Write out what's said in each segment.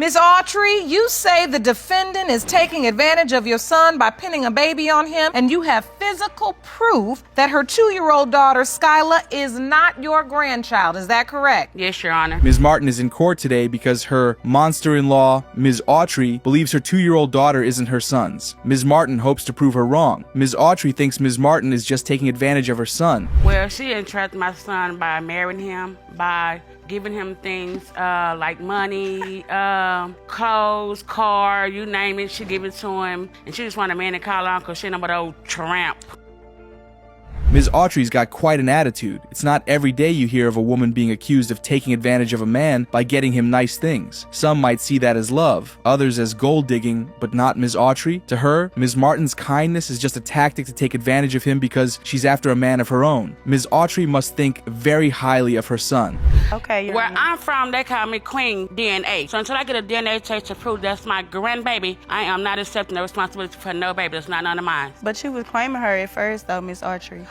Ms. Autry, you say the defendant is taking advantage of your son by pinning a baby on him, and you have physical proof that her 2-year-old daughter, Skyla, is not your grandchild. Is that correct? Yes, Your Honor. Ms. Martin is in court today because her monster-in-law, Ms. Autry, believes her 2-year-old daughter isn't her son's. Ms. Martin hopes to prove her wrong. Ms. Autry thinks Ms. Martin is just taking advantage of her son. Well, she entrapped my son by marrying him, by giving him things like money, clothes, car, you name it, she give it to him. And she just want a man to call on because she ain't no but old tramp. Ms. Autry's got quite an attitude. It's not every day you hear of a woman being accused of taking advantage of a man by getting him nice things. Some might see that as love, others as gold digging, but not Ms. Autry. To her, Ms. Martin's kindness is just a tactic to take advantage of him because she's after a man of her own. Ms. Autry must think very highly of her son. Okay, Where I'm from, they call me Queen DNA. So until I get a DNA test to prove that's my grandbaby, I am not accepting the responsibility for no baby that's not none of mine. But you was claiming her at first, though, Miss Autry.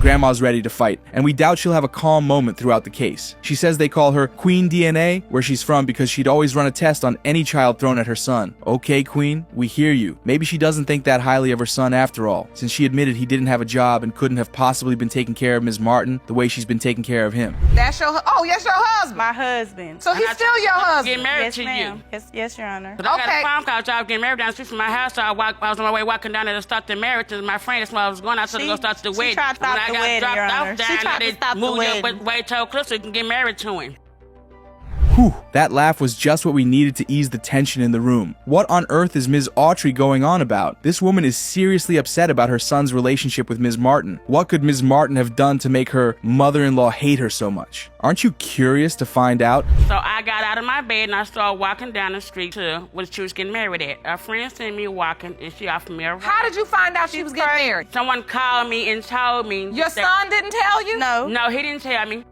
Grandma's ready to fight, and we doubt she'll have a calm moment throughout the case. She says they call her Queen DNA, where she's from, because she'd always run a test on any child thrown at her son. Okay, Queen, we hear you. Maybe she doesn't think that highly of her son after all, since she admitted he didn't have a job and couldn't have possibly been taking care of Ms. Martin the way she's been taking care of him. That's your yes, your husband. My husband. So he's still your husband. Get married Yes, to ma'am. you. Yes, Your Honor. But I got Okay. a phone call job getting married down the street from my house, so I was on my way walking down there to start the marriage to my friend. That's where I was going. I told her to go start the She wedding. tried to stop When I the got wedding, dropped Your off Honor. down She tried there, to stop they the moved you wedding. way too close so you can get married to him. Whew, that laugh was just what we needed to ease the tension in the room. What on earth is Ms. Autry going on about? This woman is seriously upset about her son's relationship with Ms. Martin. What could Ms. Martin have done to make her mother-in-law hate her so much? Aren't you curious to find out? So I got out of my bed and I started walking down the street to where she was getting married at. A friend seen me walking and she offered me a ride. How did you find out she was getting married? Someone called me and told me. Your son didn't tell you? No. No, he didn't tell me.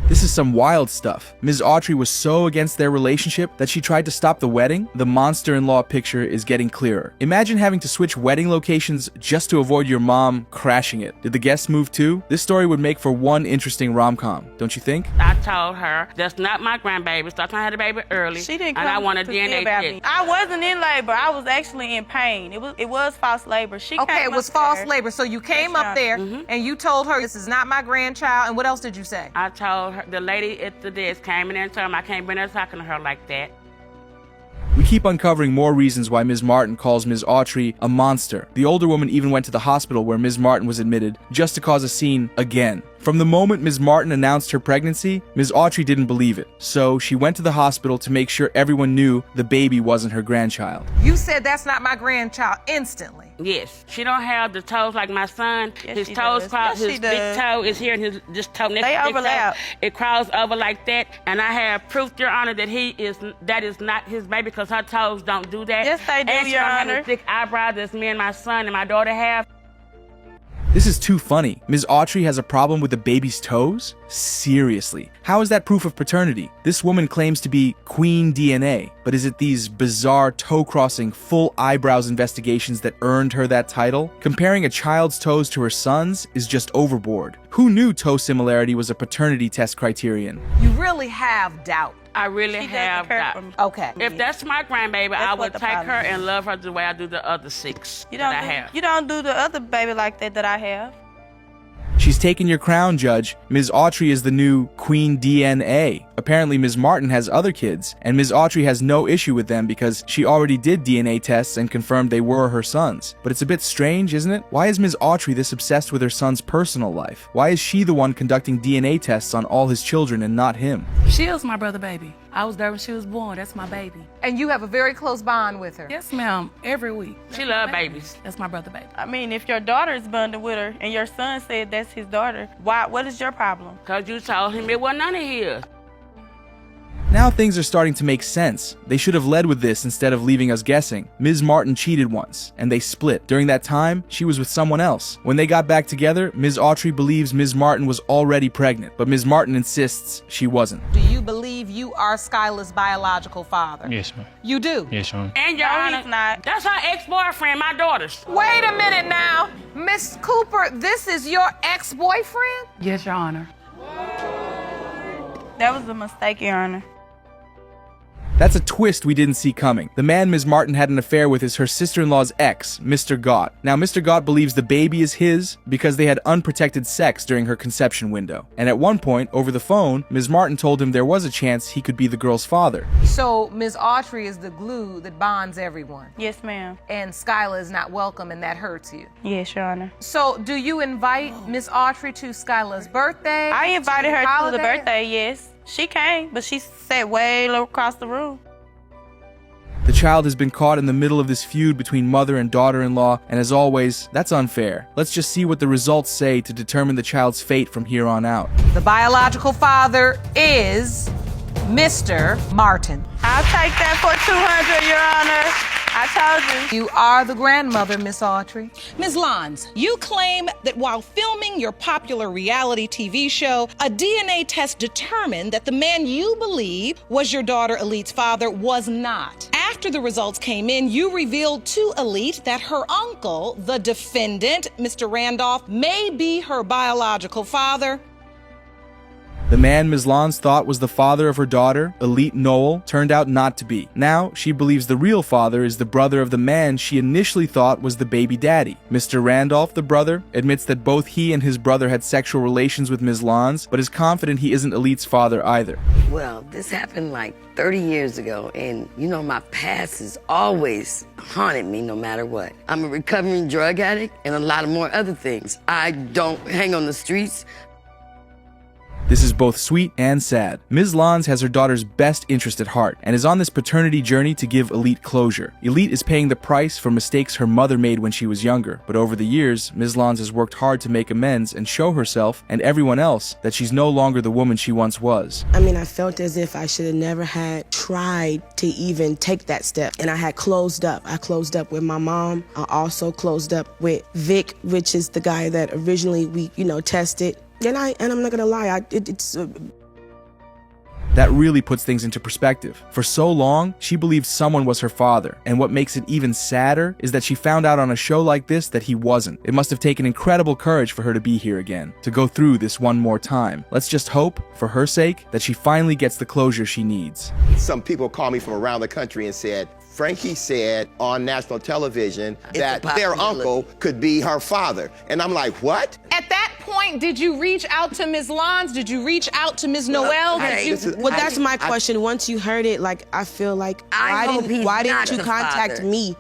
This is some wild stuff. Ms. Autry was so against their relationship that she tried to stop the wedding. The monster-in-law picture is getting clearer. Imagine having to switch wedding locations just to avoid your mom crashing it. Did the guests move too? This story would make for one interesting rom-com, don't you think? I told her that's not my grandbaby. Stop trying to have the baby early. She didn't come and I want a to see DNA about test. me. I wasn't in labor. I was actually in pain. It was false labor. She Okay, came it was up false there. labor. So you came Yes, up there and you told her this is not my grandchild. And what else did you say? I told her, the lady at the desk came in and told me I can't be there talking to her like that. We keep uncovering more reasons why Ms. Martin calls Ms. Autry a monster. The older woman even went to the hospital where Ms. Martin was admitted just to cause a scene again. From the moment Ms. Martin announced her pregnancy, Ms. Autry didn't believe it. So she went to the hospital to make sure everyone knew the baby wasn't her grandchild. You said that's not my grandchild instantly. Yes, she don't have the toes like my son. Yes, His she toes does. cross. Yes, she His big does. toe is here, and his this toe next They to big toe, overlap. it crawls over like that. And I have proof, Your Honor, that that is not his baby because her toes don't do that. Yes, they do, and she Your don't have Honor. the thick eyebrows that me and my son and my daughter have. This is too funny. Ms. Autry has a problem with the baby's toes? Seriously. How is that proof of paternity? This woman claims to be Queen DNA, but is it these bizarre toe-crossing, full eyebrows investigations that earned her that title? Comparing a child's toes to her son's is just overboard. Who knew toe similarity was a paternity test criterion? You really have doubt. I really She doesn't have care that. for me. Okay. If that's my grandbaby, I That's would what the take her problem is. and love her the way I do the other 6 You that don't I do, have. you don't do the other baby like that I have. She's taken your crown, Judge. Ms. Autry is the new Queen DNA. Apparently, Ms. Martin has other kids, and Ms. Autry has no issue with them because she already did DNA tests and confirmed they were her sons. But it's a bit strange, isn't it? Why is Ms. Autry this obsessed with her son's personal life? Why is she the one conducting DNA tests on all his children and not him? She is my brother baby. I was there when she was born. That's my baby. And you have a very close bond with her. Yes, ma'am. Every week. She love babies. That's my brother baby. I mean, if your daughter is bonded with her and your son said that's his daughter, what is your problem? Because you told him it wasn't none of his. Now things are starting to make sense. They should have led with this instead of leaving us guessing. Ms. Martin cheated once, and they split. During that time, she was with someone else. When they got back together, Ms. Autry believes Ms. Martin was already pregnant, but Ms. Martin insists she wasn't. Do you believe you are Skyla's biological father? Yes, ma'am. You do? Yes, Your Honor. And Your No, Honor, he's not. that's her ex-boyfriend, my daughter's. Wait a minute now. Miss Cooper, this is your ex-boyfriend? Yes, Your Honor. That was a mistake, Your Honor. That's a twist we didn't see coming. The man Ms. Martin had an affair with is her sister-in-law's ex, Mr. Gott. Now, Mr. Gott believes the baby is his because they had unprotected sex during her conception window. And at one point, over the phone, Ms. Martin told him there was a chance he could be the girl's father. So Ms. Autry is the glue that bonds everyone. Yes, ma'am. And Skyla is not welcome, and that hurts you. Yes, Your Honor. So do you invite Ms. Autry to Skyla's birthday? I invited her to the holiday? birthday, yes. She came, but she sat way across the room. The child has been caught in the middle of this feud between mother and daughter-in-law, and as always, that's unfair. Let's just see what the results say to determine the child's fate from here on out. The biological father is Mr. Martin. I'll take that for 200, Your Honor. I told you. You are the grandmother, Miss Autry. Ms. Lons, you claim that while filming your popular reality TV show, a DNA test determined that the man you believe was your daughter Elite's father was not. After the results came in, you revealed to Elite that her uncle, the defendant, Mr. Randolph, may be her biological father. The man Ms. Lons thought was the father of her daughter, Elite Noel, turned out not to be. Now, she believes the real father is the brother of the man she initially thought was the baby daddy. Mr. Randolph, the brother, admits that both he and his brother had sexual relations with Ms. Lons, but is confident he isn't Elite's father either. Well, this happened like 30 years ago, and you know my past has always haunted me no matter what. I'm a recovering drug addict and a lot of more other things. I don't hang on the streets. This is both sweet and sad. Ms. Lons has her daughter's best interest at heart and is on this paternity journey to give Elite closure. Elite is paying the price for mistakes her mother made when she was younger, but over the years, Ms. Lons has worked hard to make amends and show herself and everyone else that she's no longer the woman she once was. I mean, I felt as if I should have never had tried to even take that step. And I had closed up. I closed up with my mom. I also closed up with Vic, which is the guy that originally we, tested. And I'm not gonna lie, That really puts things into perspective. For so long, she believed someone was her father, and what makes it even sadder is that she found out on a show like this that he wasn't. It must have taken incredible courage for her to be here again, to go through this one more time. Let's just hope, for her sake, that she finally gets the closure she needs. Some people called me from around the country and said, Frankie said on national television that their uncle could be her father. And I'm like, what? At that point, did you reach out to Ms. Lons? Did you reach out to Ms. Noel? Well, that's my question. Once you heard it, I feel like, why didn't you contact me?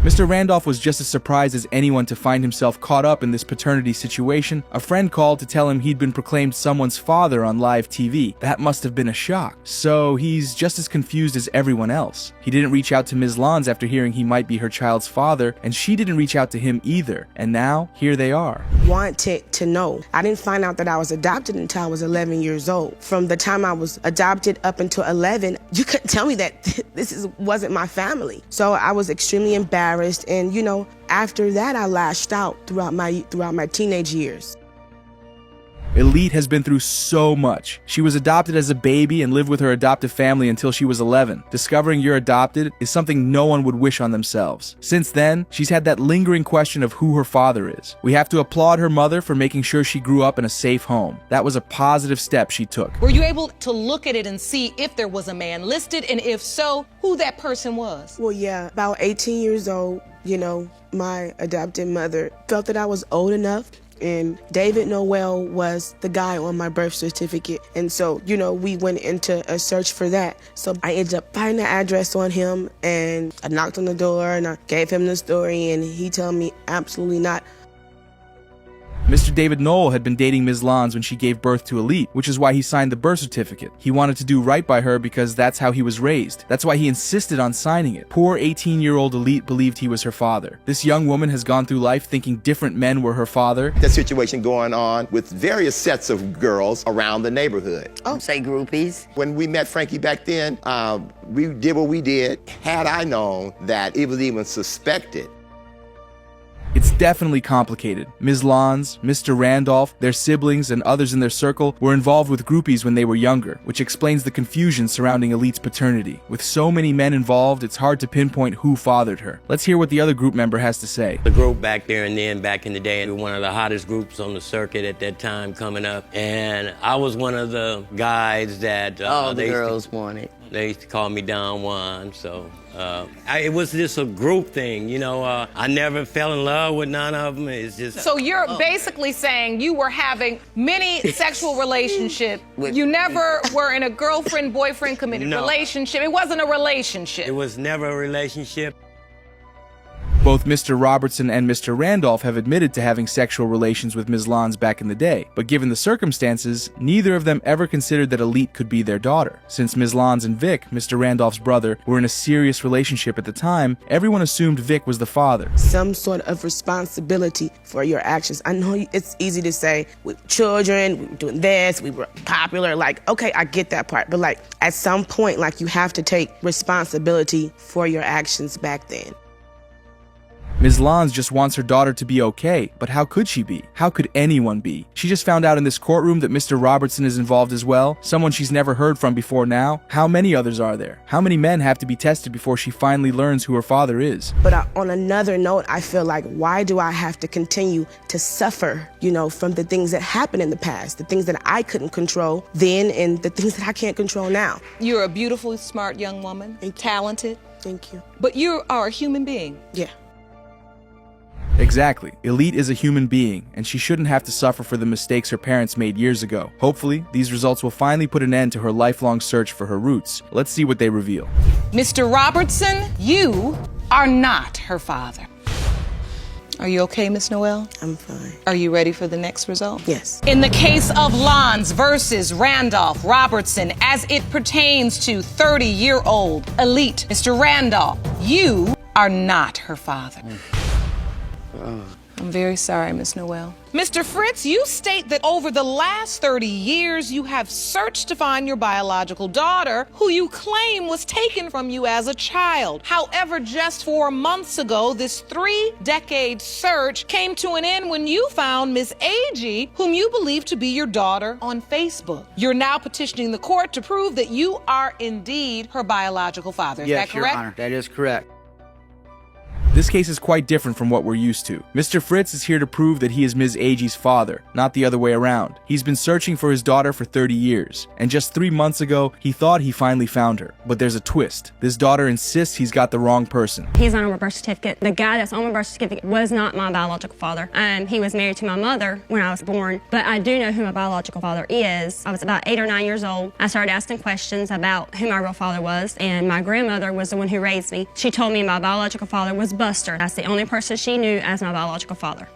Mr. Randolph was just as surprised as anyone to find himself caught up in this paternity situation. A friend called to tell him he'd been proclaimed someone's father on live TV. That must have been a shock. So he's just as confused as everyone else. He didn't reach out to Ms. Lons after hearing he might be her child's father, and she didn't reach out to him either. And now, here they are. Wanted to know. I didn't find out that I was adopted until I was 11 years old. From the time I was adopted up until 11, you couldn't tell me that wasn't my family. So I was extremely embarrassed. And after that, I lashed out throughout my teenage years. Elite has been through so much. She was adopted as a baby and lived with her adoptive family until she was 11. Discovering you're adopted is something no one would wish on themselves. Since then, she's had that lingering question of who her father is. We have to applaud her mother for making sure she grew up in a safe home. That was a positive step she took. Were you able to look at it and see if there was a man listed, and if so, who that person was? Well, yeah, about 18 years old, my adopted mother felt that I was old enough. And David Noel was the guy on my birth certificate. And so, we went into a search for that. So I ended up finding the address on him, and I knocked on the door and I gave him the story, and he told me absolutely not. Mr. David Noel had been dating Ms. Lons when she gave birth to Elite, which is why he signed the birth certificate. He wanted to do right by her because that's how he was raised. That's why he insisted on signing it. Poor 18-year-old Elite believed he was her father. This young woman has gone through life thinking different men were her father. That situation going on with various sets of girls around the neighborhood. Say groupies. When we met Frankie back then, we did what we did. Had I known that it was even suspected. It's definitely complicated. Ms. Lons, Mr. Randolph, their siblings, and others in their circle were involved with groupies when they were younger, which explains the confusion surrounding Elite's paternity. With so many men involved, it's hard to pinpoint who fathered her. Let's hear what the other group member has to say. The group back there and then, back in the day, we were one of the hottest groups on the circuit at that time coming up. And I was one of the guys that all the girls wanted. They used to call me Don Juan, so it was just a group thing, you know. I never fell in love with none of them. It's just. So you're basically saying you were having many sexual relationships. You never were in a girlfriend-boyfriend committed relationship. It wasn't a relationship. It was never a relationship. Both Mr. Robertson and Mr. Randolph have admitted to having sexual relations with Ms. Lons back in the day, but given the circumstances, neither of them ever considered that Elite could be their daughter. Since Ms. Lons and Vic, Mr. Randolph's brother, were in a serious relationship at the time, everyone assumed Vic was the father. Some sort of responsibility for your actions. I know it's easy to say, with children, we were doing this, we were popular, like, okay, I get that part, but like, at some point, like, you have to take responsibility for your actions back then. Ms. Lons just wants her daughter to be okay, but how could she be? How could anyone be? She just found out in this courtroom that Mr. Robertson is involved as well, someone she's never heard from before now. How many others are there? How many men have to be tested before she finally learns who her father is? But on another note, I feel like, why do I have to continue to suffer, you know, from the things that happened in the past, the things that I couldn't control then and the things that I can't control now? You're a beautiful, smart young woman, and talented. Thank you. But you are a human being. Yeah. Exactly. Elite is a human being, and she shouldn't have to suffer for the mistakes her parents made years ago. Hopefully, these results will finally put an end to her lifelong search for her roots. Let's see what they reveal. Mr. Robertson, you are not her father. Are you okay, Miss Noel? I'm fine. Are you ready for the next result? Yes. In the case of Lons versus Randolph Robertson, as it pertains to 30-year-old Elite, Mr. Randolph, you are not her father. I'm very sorry, Miss Noel. Mr. Fritz, you state that over the last 30 years, you have searched to find your biological daughter, who you claim was taken from you as a child. However, just 4 months ago, this 3-decade search came to an end when you found Miss Agee, whom you believe to be your daughter, on Facebook. You're now petitioning the court to prove that you are indeed her biological father. Is that correct? Yes, Your Honor, that is correct. This case is quite different from what we're used to. Mr. Fritz is here to prove that he is Ms. Agee's father, not the other way around. He's been searching for his daughter for 30 years, and just 3 months ago, he thought he finally found her. But there's a twist. This daughter insists he's got the wrong person. He's on my birth certificate. The guy that's on my birth certificate was not my biological father. He was married to my mother when I was born, but I do know who my biological father is. I was about 8 or 9 years old. I started asking questions about who my real father was, and my grandmother was the one who raised me. She told me my biological father was Buster. That's the only person she knew as my biological father.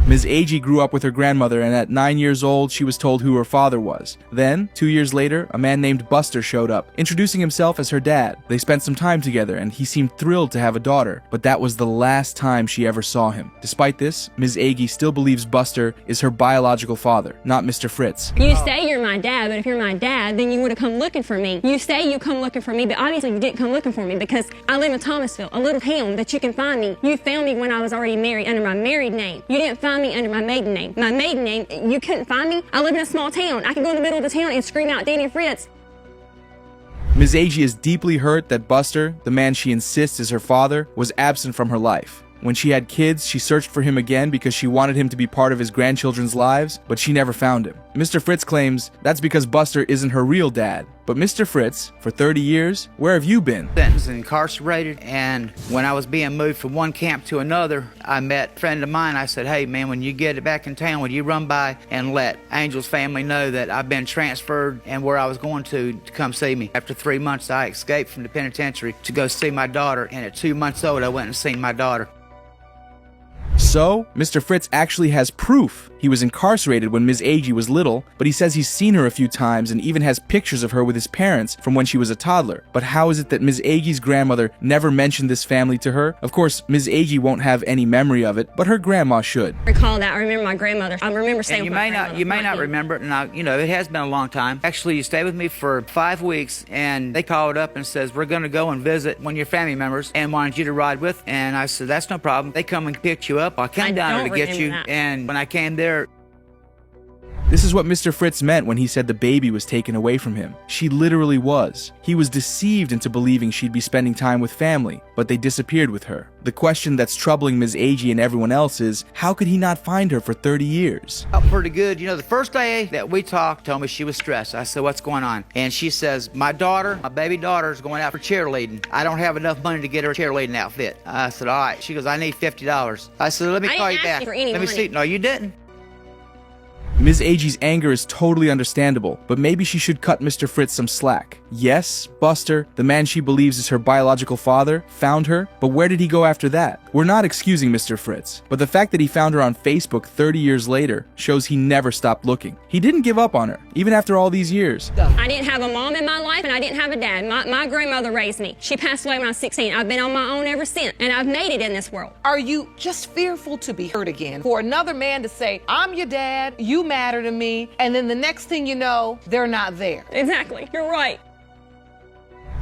Ms. Agee grew up with her grandmother, and at 9 years old, she was told who her father was. Then, 2 years later, a man named Buster showed up, introducing himself as her dad. They spent some time together, and he seemed thrilled to have a daughter, but that was the last time she ever saw him. Despite this, Ms. Agee still believes Buster is her biological father, not Mr. Fritz. You say you're my dad, but if you're my dad, then you would have come looking for me. You say you come looking for me, but obviously you didn't come looking for me because I live in Thomasville, a little town that you can find me. You found me when I was already married under my married name. You didn't find me under my maiden name. My maiden name, you couldn't find me. I live in a small town. I can go in the middle of the town and scream out Danny Fritz. Ms. Agee is deeply hurt that Buster, the man she insists is her father, was absent from her life. When she had kids, she searched for him again because she wanted him to be part of his grandchildren's lives, but she never found him. Mr. Fritz claims that's because Buster isn't her real dad. But Mr. Fritz, for 30 years, where have you been? Sentenced and incarcerated, and when I was being moved from one camp to another, I met a friend of mine. I said, hey man, when you get back in town, would you run by and let Angel's family know that I've been transferred and where I was going to come see me. After 3 months, I escaped from the penitentiary to go see my daughter, and at 2 months old, I went and seen my daughter. So, Mr. Fritz actually has proof. He was incarcerated when Ms. Agee was little, but he says he's seen her a few times and even has pictures of her with his parents from when she was a toddler. But how is it that Ms. Agee's grandmother never mentioned this family to her? Of course, Ms. Agee won't have any memory of it, but her grandma should. Recall that. I remember my grandmother. I remember staying And with my grandmother. you may not remember it, and it has been a long time. Actually, you stayed with me for 5 weeks, and they called up and says, we're going to go and visit one of your family members and wanted you to ride with. And I said, that's no problem. They come and picked you up. I came down there to get you, and when I came there, this is what Mr. Fritz meant when he said the baby was taken away from him. She literally was. He was deceived into believing she'd be spending time with family, but they disappeared with her. The question that's troubling Ms. Agee and everyone else is, how could he not find her for 30 years? Pretty good. The first day that we talked, told me she was stressed. I said, what's going on? And she says, my baby daughter is going out for cheerleading. I don't have enough money to get her a cheerleading outfit. I said, all right. She goes, I need $50. I said, let me call you back. Let me see. No, you didn't. Ms. Agee's anger is totally understandable, but maybe she should cut Mr. Fritz some slack. Yes, Buster, the man she believes is her biological father, found her, but where did he go after that? We're not excusing Mr. Fritz, but the fact that he found her on Facebook 30 years later shows he never stopped looking. He didn't give up on her, even after all these years. I didn't have a mom in my life, and I didn't have a dad. My grandmother raised me. She passed away when I was 16. I've been on my own ever since, and I've made it in this world. Are you just fearful to be hurt again? For another man to say, I'm your dad, you matter to me, and then the next thing you know, they're not there. Exactly. You're right.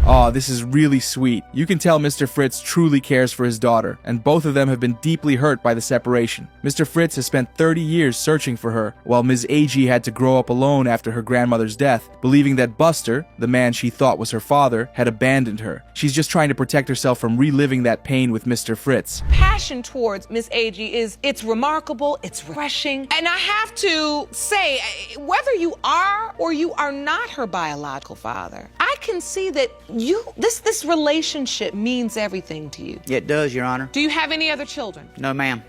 Aw, this is really sweet. You can tell Mr. Fritz truly cares for his daughter, and both of them have been deeply hurt by the separation. Mr. Fritz has spent 30 years searching for her, while Ms. Agee had to grow up alone after her grandmother's death, believing that Buster, the man she thought was her father, had abandoned her. She's just trying to protect herself from reliving that pain with Mr. Fritz. Passion towards Ms. Agee it's remarkable, it's refreshing, and I have to say, whether you are or you are not her biological father, I can see that this relationship means everything to you. It does, Your Honor. Do you have any other children? No, ma'am.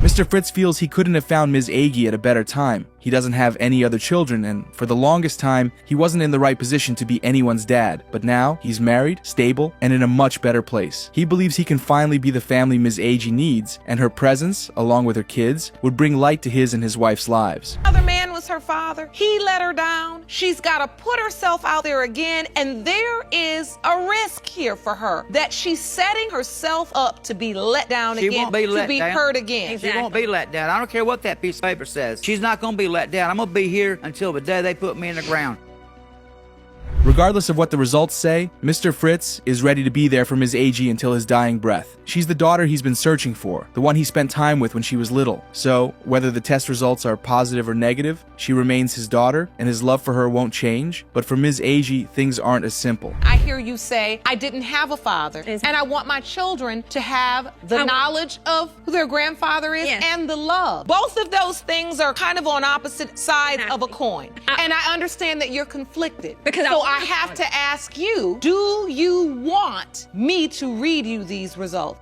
Mr. Fritz feels he couldn't have found Ms. Agee at a better time. He doesn't have any other children, and for the longest time, he wasn't in the right position to be anyone's dad. But now, he's married, stable, and in a much better place. He believes he can finally be the family Ms. Agee needs, and her presence, along with her kids, would bring light to his and his wife's lives. Other man was her father. He let her down. She's got to put herself out there again, and there is a risk here for her that she's setting herself up to be let down again, won't be let to be down. hurt again. Exactly. She won't be let down. I don't care what that piece of paper says. She's not going to be let down. I'm going to be here until the day they put me in the ground. Regardless of what the results say, Mr. Fritz is ready to be there for Ms. Agee until his dying breath. She's the daughter he's been searching for, the one he spent time with when she was little. So, whether the test results are positive or negative, she remains his daughter, and his love for her won't change. But for Ms. Agee, things aren't as simple. I hear you say, I didn't have a father, and I want my children to have the knowledge of who their grandfather is and the love. Both of those things are kind of on opposite sides of a coin. And I understand that you're conflicted. So I have to ask you, do you want me to read you these results?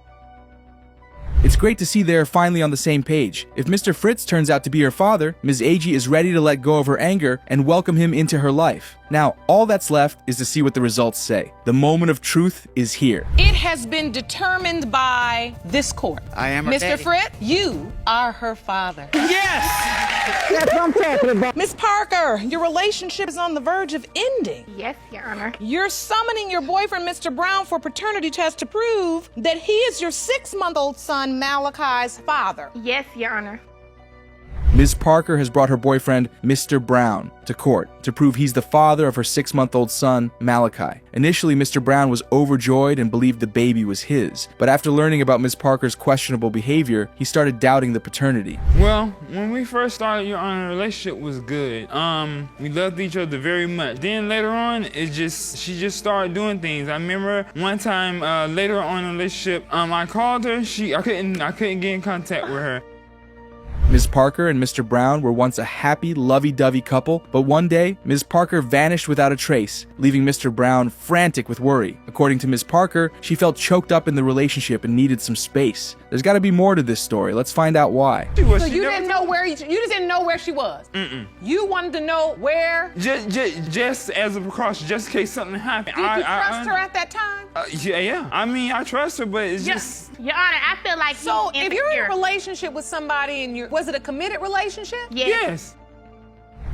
It's great to see they're finally on the same page. If Mr. Fritz turns out to be her father, Ms. Agee is ready to let go of her anger and welcome him into her life. Now, all that's left is to see what the results say. The moment of truth is here. It has been determined by this court. I am her Mr. daddy. Fritz, you are her father. Yes! That's what I'm talking about. Miss Parker, your relationship is on the verge of ending. Yes, Your Honor. You're summoning your boyfriend, Mr. Brown, for paternity test to prove that he is your 6-month-old son, Malachi's father. Yes, Your Honor. Ms. Parker has brought her boyfriend, Mr. Brown, to court to prove he's the father of her 6-month-old son, Malachi. Initially, Mr. Brown was overjoyed and believed the baby was his, but after learning about Ms. Parker's questionable behavior, he started doubting the paternity. Well, when we first started, Your Honor, the relationship was good. We loved each other very much. Then later on, she just started doing things. I remember one time later on in the relationship, I called her. I couldn't get in contact with her. Ms. Parker and Mr. Brown were once a happy, lovey-dovey couple, but one day, Ms. Parker vanished without a trace, leaving Mr. Brown frantic with worry. According to Ms. Parker, she felt choked up in the relationship and needed some space. There's got to be more to this story. Let's find out why. So you didn't know where you just didn't know where she was. You wanted to know where. Just as a precaution, just in case something happened. Did you trust her at that time? Yeah. I mean, I trust her, but it's just. Your Honor, I feel like so. If you're in a relationship with somebody and was it a committed relationship? Yes.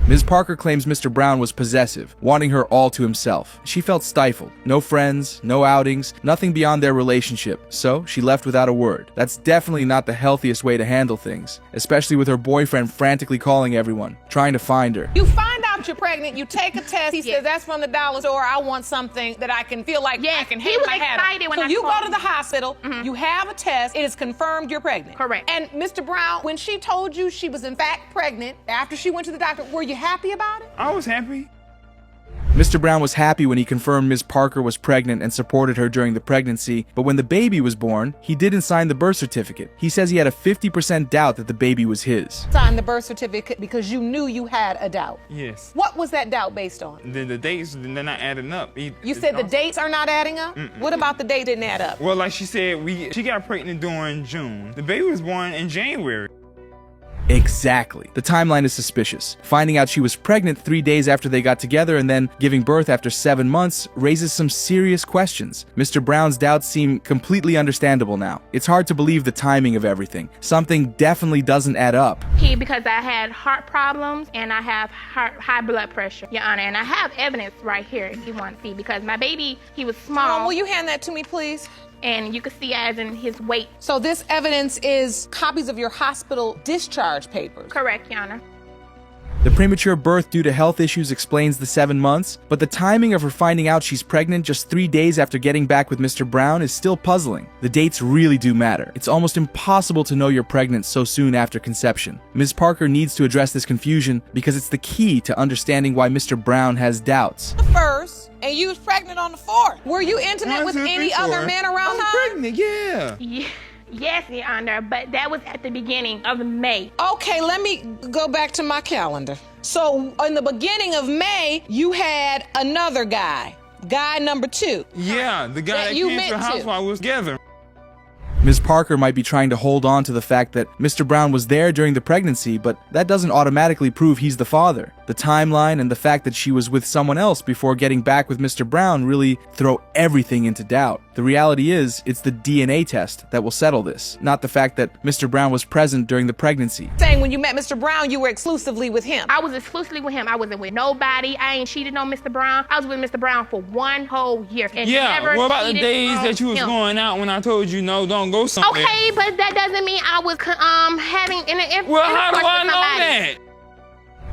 Ms. Parker claims Mr. Brown was possessive, wanting her all to himself. She felt stifled. No friends, no outings, nothing beyond their relationship, so she left without a word. That's definitely not the healthiest way to handle things, especially with her boyfriend frantically calling everyone, trying to find her. You find out you're pregnant, you take a test, he says, that's from the dollar store, I want something that I can feel like I can hang my hat on. So you go to the hospital, you have a test, it is confirmed you're pregnant. Correct. And Mr. Brown, when she told you she was in fact pregnant, after she went to the doctor, were you happy about it? I was happy. Mr. Brown was happy when he confirmed Ms. Parker was pregnant and supported her during the pregnancy, but when the baby was born, he didn't sign the birth certificate. He says he had a 50% doubt that the baby was his. Signed the birth certificate because you knew you had a doubt. Yes. What was that doubt based on? The dates, they're not adding up. You said the dates are not adding up? What about the date didn't add up? Well, like she said, she got pregnant during June. The baby was born in January. Exactly. The timeline is suspicious. Finding out she was pregnant 3 days after they got together and then giving birth after 7 months raises some serious questions. Mr. Brown's doubts seem completely understandable now. It's hard to believe the timing of everything. Something definitely doesn't add up. Because I had heart problems and I have high blood pressure, Your Honor, and I have evidence right here if you want to see, because my baby, he was small. Will you hand that to me, please? And you can see as in his weight. So this evidence is copies of your hospital discharge papers? Correct, Your Honor. The premature birth due to health issues explains the 7 months, but the timing of her finding out she's pregnant just 3 days after getting back with Mr. Brown is still puzzling. The dates really do matter. It's almost impossible to know you're pregnant so soon after conception. Ms. Parker needs to address this confusion because it's the key to understanding why Mr. Brown has doubts. The first, and you was pregnant on the 4th. Were you intimate with any other men around her? Pregnant, yeah. Yes, Your Honor, but that was at the beginning of May. Okay, let me go back to my calendar. So in the beginning of May, you had another guy number 2. Yeah, the guy that came to the house while we was together. Ms. Parker might be trying to hold on to the fact that Mr. Brown was there during the pregnancy, but that doesn't automatically prove he's the father. The timeline and the fact that she was with someone else before getting back with Mr. Brown really throw everything into doubt. The reality is, it's the DNA test that will settle this, not the fact that Mr. Brown was present during the pregnancy. Saying when you met Mr. Brown, you were exclusively with him. I was exclusively with him. I wasn't with nobody. I ain't cheated on Mr. Brown. I was with Mr. Brown for 1 whole year. And never what about the cheated days on that you was him. going out when I told you no, don't go somewhere? Okay, but that doesn't mean I was having Well, how do I know that?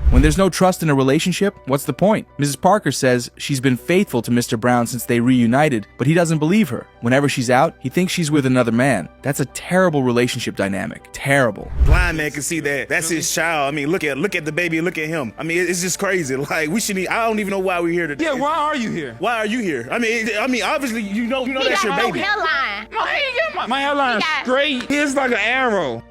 When there's no trust in a relationship, what's the point? Mrs. Parker says she's been faithful to Mr. Brown since they reunited, but he doesn't believe her. Whenever she's out, he thinks she's with another man. That's a terrible relationship dynamic. Terrible. Blind man can see that. That's his child. I mean, look at the baby and look at him. I mean, it's just crazy. Like, I don't even know why we're here today. Yeah, why are you here? Why are you here? I mean, obviously, you know that's your baby. Hairline. My hairline is straight. It's like an arrow.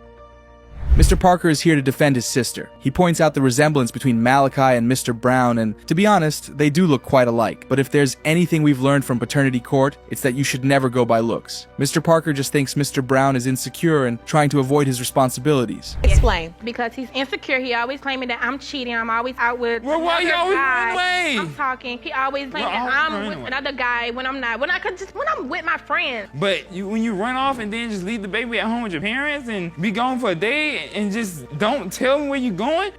Mr. Parker is here to defend his sister. He points out the resemblance between Malachi and Mr. Brown, and to be honest, they do look quite alike. But if there's anything we've learned from paternity court, it's that you should never go by looks. Mr. Parker just thinks Mr. Brown is insecure and trying to avoid his responsibilities. Explain. Because he's insecure. He always claiming that I'm cheating. I'm always out with why you always guy. running away? I'm talking. He always claiming that I'm with another guy when I'm not. When I'm with my friends. But when you run off and then just leave the baby at home with your parents and be gone for a day and just don't tell me where you're going?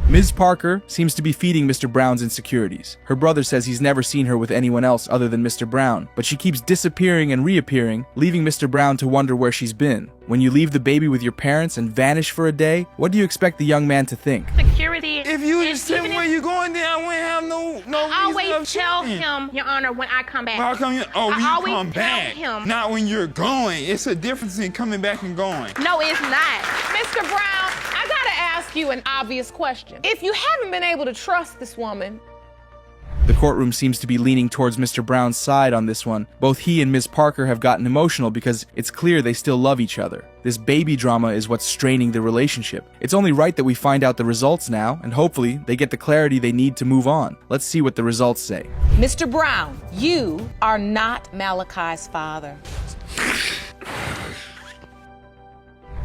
Ms. Parker seems to be feeding Mr. Brown's insecurities. Her brother says he's never seen her with anyone else other than Mr. Brown, but she keeps disappearing and reappearing, leaving Mr. Brown to wonder where she's been. When you leave the baby with your parents and vanish for a day, what do you expect the young man to think? Security. If you just tell me where you're going, then I wouldn't have no I reason always of tell cheating. him, Your Honor, when I come back. How come you? Oh, when I you come back, him. not when you're going. It's a difference in coming back and going. No, it's not. Mr. Brown, I gotta ask you an obvious question. If you haven't been able to trust this woman, The courtroom seems to be leaning towards Mr. Brown's side on this one. Both he and Ms. Parker have gotten emotional because it's clear they still love each other. This baby drama is what's straining the relationship. It's only right that we find out the results now, and hopefully they get the clarity they need to move on. Let's see what the results say. Mr. Brown, you are not Malachi's father.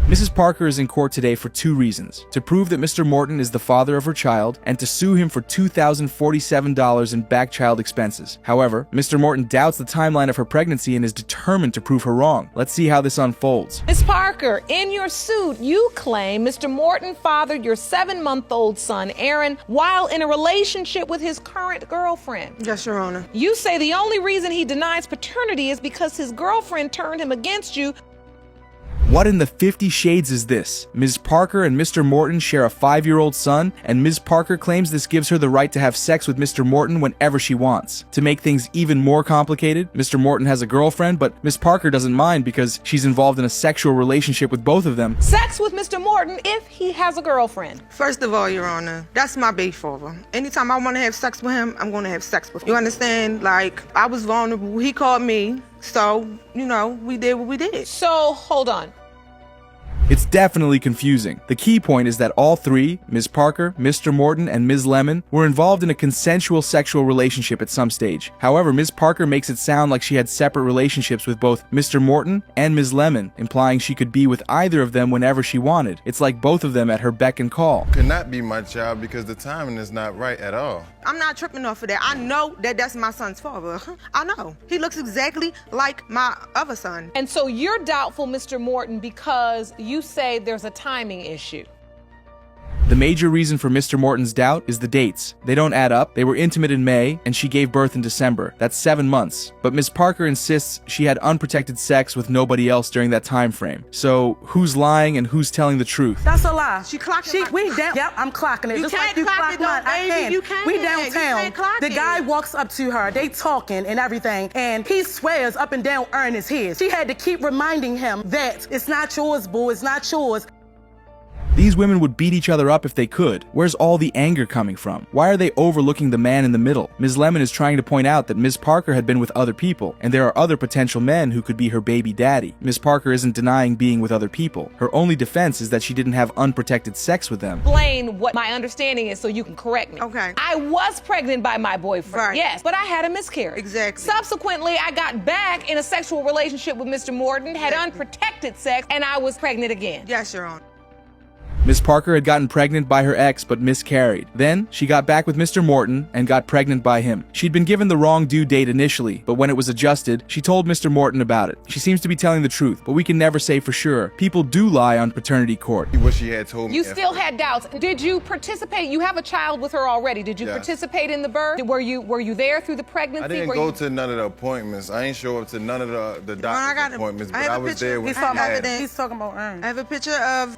Mrs. Parker is in court today for two reasons: to prove that Mr. Morton is the father of her child, and to sue him for $2,047 in back child expenses. However, Mr. Morton doubts the timeline of her pregnancy and is determined to prove her wrong. Let's see how this unfolds. Ms. Parker, in your suit, you claim Mr. Morton fathered your 7-month-old son, Aaron, while in a relationship with his current girlfriend. Yes, Your Honor. You say the only reason he denies paternity is because his girlfriend turned him against you. What in the 50 shades is this? Ms. Parker and Mr. Morton share a 5-year-old son, and Ms. Parker claims this gives her the right to have sex with Mr. Morton whenever she wants. To make things even more complicated, Mr. Morton has a girlfriend, but Ms. Parker doesn't mind because she's involved in a sexual relationship with both of them. Sex with Mr. Morton if he has a girlfriend. First of all, Your Honor, that's my big father. Anytime I want to have sex with him, I'm going to have sex with him. You understand? Like, I was vulnerable. He called me. So, you know, we did what we did. So, hold on. It's definitely confusing. The key point is that all three, Ms. Parker, Mr. Morton, and Ms. Lemon, were involved in a consensual sexual relationship at some stage. However, Ms. Parker makes it sound like she had separate relationships with both Mr. Morton and Ms. Lemon, implying she could be with either of them whenever she wanted. It's like both of them at her beck and call. Could not be my child because the timing is not right at all. I'm not tripping off of that. I know that that's my son's father. I know. He looks exactly like my other son. And so you're doubtful, Mr. Morton, because you say there's a timing issue. The major reason for Mr. Morton's doubt is the dates. They don't add up. They were intimate in May, and she gave birth in December. That's 7 months. But Ms. Parker insists she had unprotected sex with nobody else during that time frame. So who's lying and who's telling the truth? That's a lie. She clocked it. We down. Yep, I'm clocking it. You just can't like you clock clock it, mine. though, I baby. can. You can't. We You downtown. can't clock The it. guy walks up to her. They talking and everything, and he swears up and down Earn is his. She had to keep reminding him that it's not yours, boo. It's not yours. These women would beat each other up if they could. Where's all the anger coming from? Why are they overlooking the man in the middle? Ms. Lemon is trying to point out that Ms. Parker had been with other people, and there are other potential men who could be her baby daddy. Ms. Parker isn't denying being with other people. Her only defense is that she didn't have unprotected sex with them. Explain what my understanding is so you can correct me. Okay. I was pregnant by my boyfriend, Right. yes, but I had a miscarriage. Exactly. Subsequently, I got back in a sexual relationship with Mr. Morton, had unprotected sex, and I was pregnant again. Yes, Your Honor. Ms. Parker had gotten pregnant by her ex but miscarried. Then, she got back with Mr. Morton and got pregnant by him. She'd been given the wrong due date initially, but when it was adjusted, she told Mr. Morton about it. She seems to be telling the truth, but we can never say for sure. People do lie on paternity court. What she had told me. You still had doubts. Did you participate? You have a child with her already. Did you Yes. participate in the birth? Were you there through the pregnancy? I didn't go to none of the appointments. I ain't show up to none of the doctor's appointments, but I was there when she had it. He's talking about Earn. I have a picture of...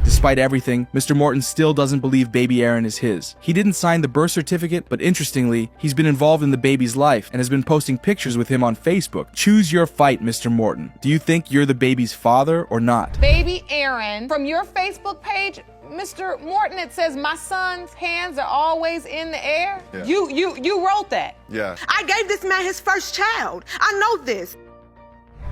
Despite everything, Mr. Morton still doesn't believe baby Aaron is his. He didn't sign the birth certificate, but interestingly, he's been involved in the baby's life and has been posting pictures with him on Facebook. Choose your fight, Mr. Morton. Do you think you're the baby's father or not? Baby Aaron, from your Facebook page, Mr. Morton, it says my son's hands are always in the air. Yeah. You wrote that. Yeah. I gave this man his first child. I know this.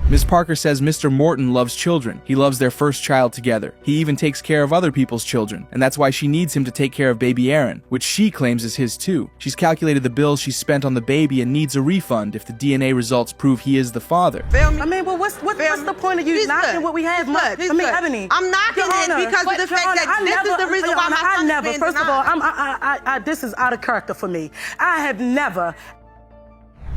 Ms. Parker says Mr. Morton loves children. He loves their first child together. He even takes care of other people's children, and that's why she needs him to take care of baby Aaron, which she claims is his too. She's calculated the bills she spent on the baby and needs a refund if the DNA results prove he is the father. Feel me? I mean, well, what's the point of you He's knocking good. what we have? He's good. He's good. Ebony. I'm knocking Your it Honor, because of the Your fact Honor, that this is the reason Your why Honor, my son I never. is being First of all, denied. this is out of character for me. I have never.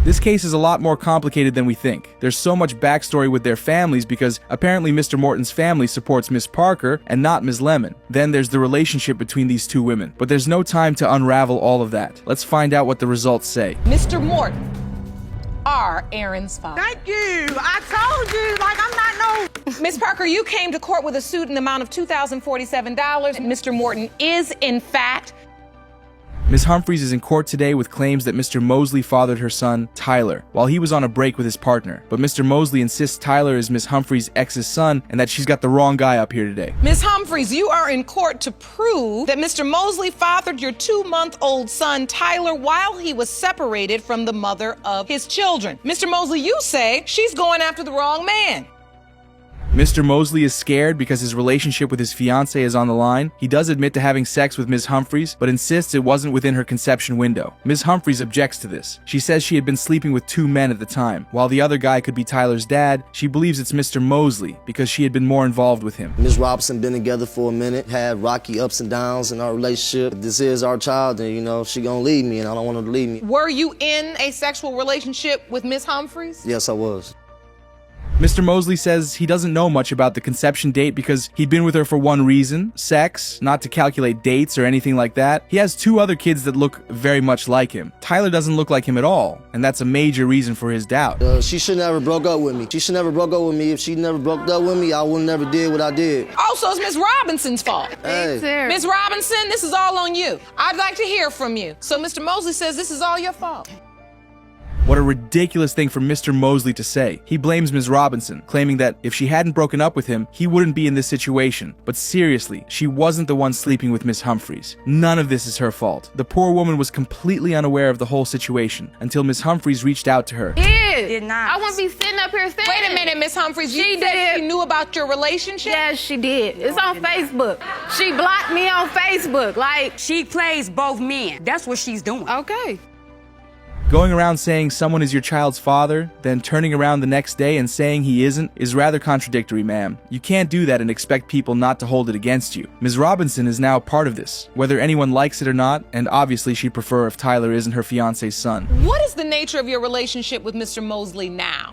This case is a lot more complicated than we think. There's so much backstory with their families because apparently Mr. Morton's family supports Miss Parker and not Ms. Lemon. Then there's the relationship between these two women. But there's no time to unravel all of that. Let's find out what the results say. Mr. Morton are Aaron's father. Thank you. I told you, like, I'm not no... Ms. Parker, you came to court with a suit in the amount of $2,047. Mr. Morton is, in fact, Ms. Humphries is in court today with claims that Mr. Mosley fathered her son, Tyler, while he was on a break with his partner. But Mr. Mosley insists Tyler is Ms. Humphries' ex's son and that she's got the wrong guy up here today. Ms. Humphries, you are in court to prove that Mr. Mosley fathered your 2-month-old son, Tyler, while he was separated from the mother of his children. Mr. Mosley, you say she's going after the wrong man. Mr. Mosley is scared because his relationship with his fiancée is on the line. He does admit to having sex with Ms. Humphries, but insists it wasn't within her conception window. Ms. Humphries objects to this. She says she had been sleeping with 2 men at the time. While the other guy could be Tyler's dad, she believes it's Mr. Mosley because she had been more involved with him. Ms. Robinson been together for a minute, had rocky ups and downs in our relationship. If this is our child, then, you know, she gonna leave me, and I don't want her to leave me. Were you in a sexual relationship with Ms. Humphries? Yes, I was. Mr. Mosley says he doesn't know much about the conception date because he'd been with her for one reason, sex, not to calculate dates or anything like that. He has 2 other kids that look very much like him. Tyler doesn't look like him at all, and that's a major reason for his doubt. She should never broke up with me. She should never broke up with me. If she never broke up with me, I would never did what I did. Also, it's Ms. Robinson's fault. Hey. Ms. Robinson, this is all on you. I'd like to hear from you. So Mr. Mosley says this is all your fault. What a ridiculous thing for Mr. Mosley to say. He blames Ms. Robinson, claiming that if she hadn't broken up with him, he wouldn't be in this situation. But seriously, she wasn't the one sleeping with Ms. Humphries. None of this is her fault. The poor woman was completely unaware of the whole situation until Ms. Humphries reached out to her. Did not. I wouldn't be sitting up here saying. Wait a minute, Ms. Humphries. You said she knew about your relationship? Yes, she did. It's on Facebook. She blocked me on Facebook. Like, she plays both men. That's what she's doing. Okay. Going around saying someone is your child's father, then turning around the next day and saying he isn't, is rather contradictory, ma'am. You can't do that and expect people not to hold it against you. Ms. Robinson is now part of this, whether anyone likes it or not, and obviously she'd prefer if Tyler isn't her fiancé's son. What is the nature of your relationship with Mr. Mosley now?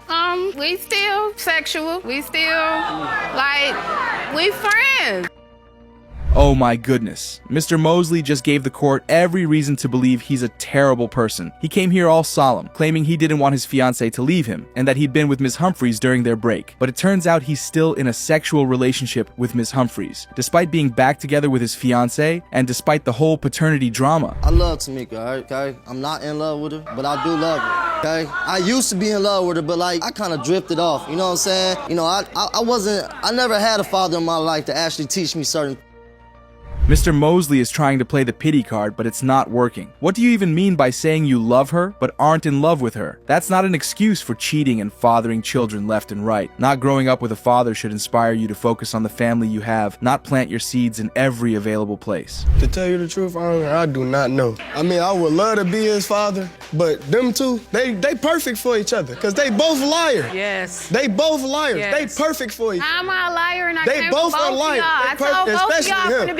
We still sexual. We still, we friends. Oh my goodness. Mr. Mosley just gave the court every reason to believe he's a terrible person. He came here all solemn, claiming he didn't want his fiancée to leave him, and that he'd been with Ms. Humphries during their break. But it turns out he's still in a sexual relationship with Ms. Humphries, despite being back together with his fiancée, and despite the whole paternity drama. I love Tamika, alright, okay? I'm not in love with her, but I do love her, okay? I used to be in love with her, but I kind of drifted off, you know what I'm saying? You know, I never had a father in my life to actually teach me certain things. Mr. Mosley is trying to play the pity card, but it's not working. What do you even mean by saying you love her, but aren't in love with her? That's not an excuse for cheating and fathering children left and right. Not growing up with a father should inspire you to focus on the family you have, not plant your seeds in every available place. To tell you the truth, I do not know. I mean, I would love to be his father, but them two, they perfect for each other, because they both liars. Yes. They both liars. Yes. They perfect for each other. I'm a liar, and I They came both from are both liars. of y'all. I told both of y'all from the beginning.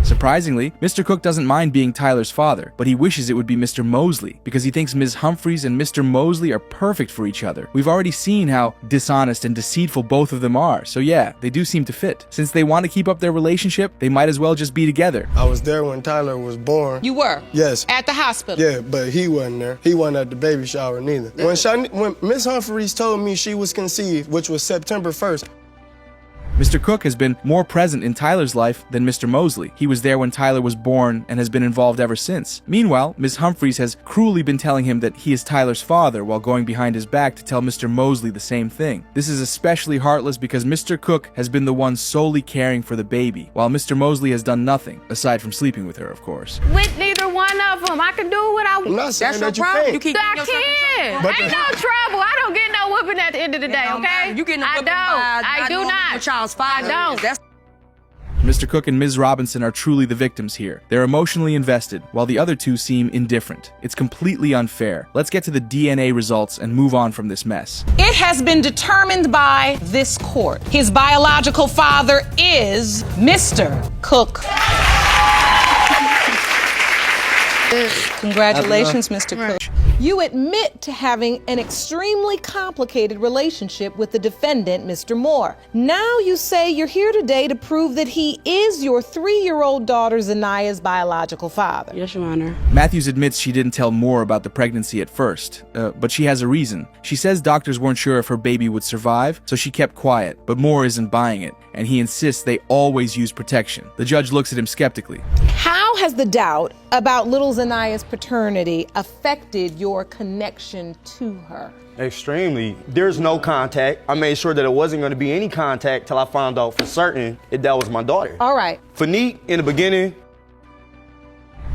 Surprisingly, Mr. Cook doesn't mind being Tyler's father, but he wishes it would be Mr. Mosley, because he thinks Ms. Humphries and Mr. Mosley are perfect for each other. We've already seen how dishonest and deceitful both of them are, so yeah, they do seem to fit. Since they want to keep up their relationship, they might as well just be together. I was there when Tyler was born. You were? Yes. At the hospital? Yeah, but he wasn't there. He wasn't at the baby shower neither. When Miss Humphries told me she was conceived, which was September 1st, Mr. Cook has been more present in Tyler's life than Mr. Mosley. He was there when Tyler was born and has been involved ever since. Meanwhile, Ms. Humphries has cruelly been telling him that he is Tyler's father while going behind his back to tell Mr. Mosley the same thing. This is especially heartless because Mr. Cook has been the one solely caring for the baby, while Mr. Mosley has done nothing, aside from sleeping with her, of course. With neither one of them, I can do what I want. I'm not saying That's that your you problem. can't. You keep I getting yourself in can. Ain't no trouble. I don't get no whooping at the end of the day, trouble. okay? You getting a I whooping don't. by I do knowing not. your child's father. I don't. That's Mr. Cook and Ms. Robinson are truly the victims here. They're emotionally invested, while the other two seem indifferent. It's completely unfair. Let's get to the DNA results and move on from this mess. It has been determined by this court. His biological father is Mr. Cook. Congratulations, Mr. Cook. You admit to having an extremely complicated relationship with the defendant, Mr. Moore. Now you say you're here today to prove that he is your 3-year-old daughter Zanaya's biological father. Yes, Your Honor. Matthews admits she didn't tell Moore about the pregnancy at first, but she has a reason. She says doctors weren't sure if her baby would survive, so she kept quiet, but Moore isn't buying it, and he insists they always use protection. The judge looks at him skeptically. How has the doubt about little Zania's paternity affected your connection to her? Extremely. There's no contact. I made sure that it wasn't going to be any contact till I found out for certain that was my daughter. All right. Fanique, in the beginning.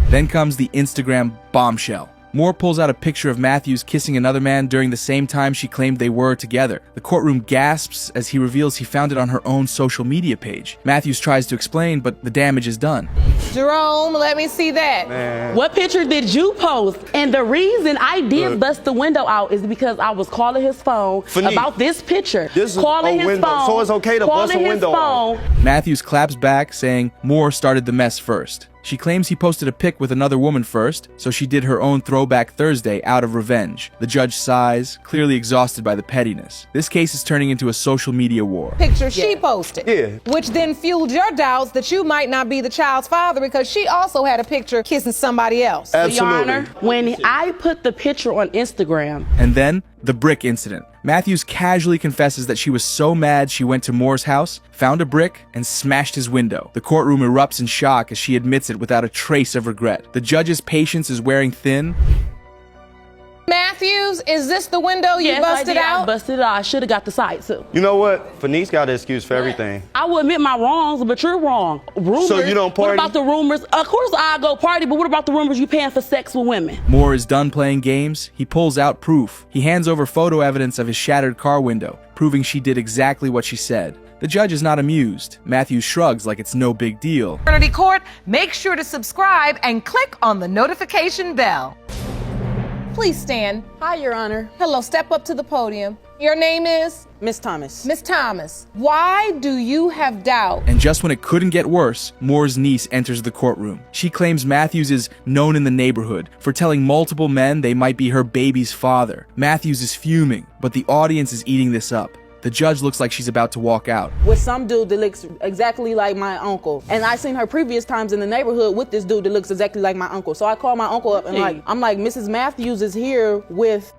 Then comes the Instagram bombshell. Moore pulls out a picture of Matthews kissing another man during the same time she claimed they were together. The courtroom gasps as he reveals he found it on her own social media page. Matthews tries to explain, but the damage is done. Jerome, let me see that. Man. What picture did you post? And the reason I did bust the window out is because I was calling his phone about this picture. This is calling a his window, phone, so it's okay to bust a window out. Matthews claps back, saying Moore started the mess first. She claims he posted a pic with another woman first, so she did her own Throwback Thursday out of revenge. The judge sighs, clearly exhausted by the pettiness. This case is turning into a social media war. Picture she posted. Yeah. Which then fueled your doubts that you might not be the child's father because she also had a picture kissing somebody else. Absolutely. Your Honor, when I put the picture on Instagram. And then, the brick incident. Matthews casually confesses that she was so mad she went to Moore's house, found a brick, and smashed his window. The courtroom erupts in shock as she admits it without a trace of regret. The judge's patience is wearing thin. Matthews, is this the window you busted out? I busted it out. I should have got the side too. You know what? Fanique's got an excuse for everything. I will admit my wrongs, but you're wrong. Rumors. So you don't party? What about the rumors? Of course I go party, but what about the rumors you paying for sex with women? Moore is done playing games. He pulls out proof. He hands over photo evidence of his shattered car window, proving she did exactly what she said. The judge is not amused. Matthews shrugs like it's no big deal. Paternity Court, make sure to subscribe and click on the notification bell. Please stand. Hi, Your Honor. Hello, step up to the podium. Your name is? Miss Thomas. Miss Thomas, why do you have doubt? And just when it couldn't get worse, Moore's niece enters the courtroom. She claims Matthews is known in the neighborhood for telling multiple men they might be her baby's father. Matthews is fuming, but the audience is eating this up. The judge looks like she's about to walk out. With some dude that looks exactly like my uncle. And I seen her previous times in the neighborhood with this dude that looks exactly like my uncle. So I called my uncle up and I'm like, Mrs. Matthews is here with...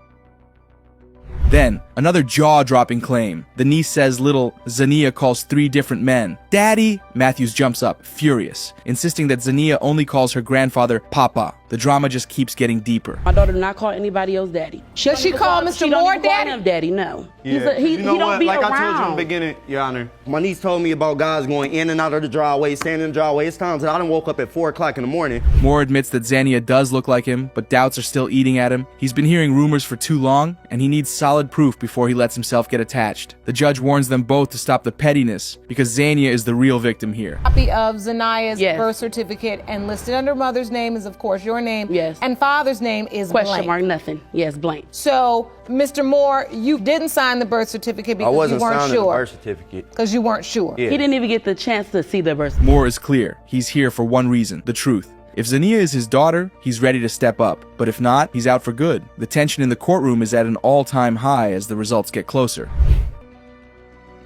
Then, another jaw-dropping claim. The niece says little Zania calls 3 different men. Daddy! Matthews jumps up, furious, insisting that Zania only calls her grandfather Papa. The drama just keeps getting deeper. My daughter did not call anybody else daddy. Should she call Mr. Moore daddy? Him daddy, no. Yeah. He don't be like around. I told you in the beginning, Your Honor, my niece told me about guys going in and out of the driveway, standing in the driveway. It's times that I done woke up at 4 o'clock in the morning. Moore admits that Zania does look like him, but doubts are still eating at him. He's been hearing rumors for too long, and he needs solid proof before he lets himself get attached. The judge warns them both to stop the pettiness, because Zania is the real victim here. Copy of Zania's birth certificate, and listed under mother's name is, of course, your name. Yes. And father's name is Question blank. mark, nothing. Yes, blank. So, Mr. Moore, you didn't sign the birth certificate because you weren't sure. The birth certificate. Because you weren't sure. Yeah. He didn't even get the chance to see the birth certificate. Moore is clear. He's here for one reason, the truth. If Zania is his daughter, he's ready to step up. But if not, he's out for good. The tension in the courtroom is at an all-time high as the results get closer.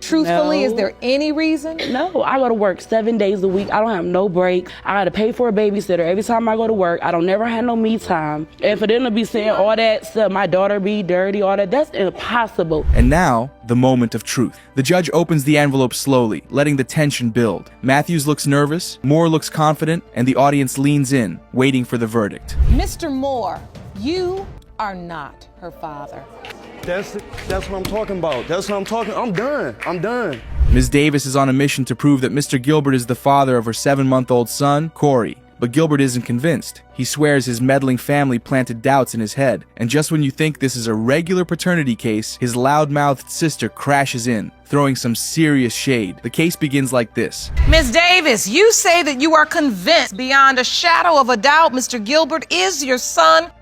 Truthfully, is there any reason? No, I go to work 7 days a week. I don't have no break. I got to pay for a babysitter every time I go to work. I don't never have no me time. And for them to be saying all that stuff, my daughter be dirty, all that, that's impossible. And now, the moment of truth. The judge opens the envelope slowly, letting the tension build. Matthews looks nervous, Moore looks confident, and the audience leans in, waiting for the verdict. Mr. Moore, you are not her father. That's what I'm talking about. That's what I'm talking. I'm done. Ms. Davis is on a mission to prove that Mr. Gilbert is the father of her 7-month-old son, Corey. But Gilbert isn't convinced. He swears his meddling family planted doubts in his head. And just when you think this is a regular paternity case, his loud-mouthed sister crashes in, throwing some serious shade. The case begins like this. Ms. Davis, you say that you are convinced beyond a shadow of a doubt Mr. Gilbert is your son,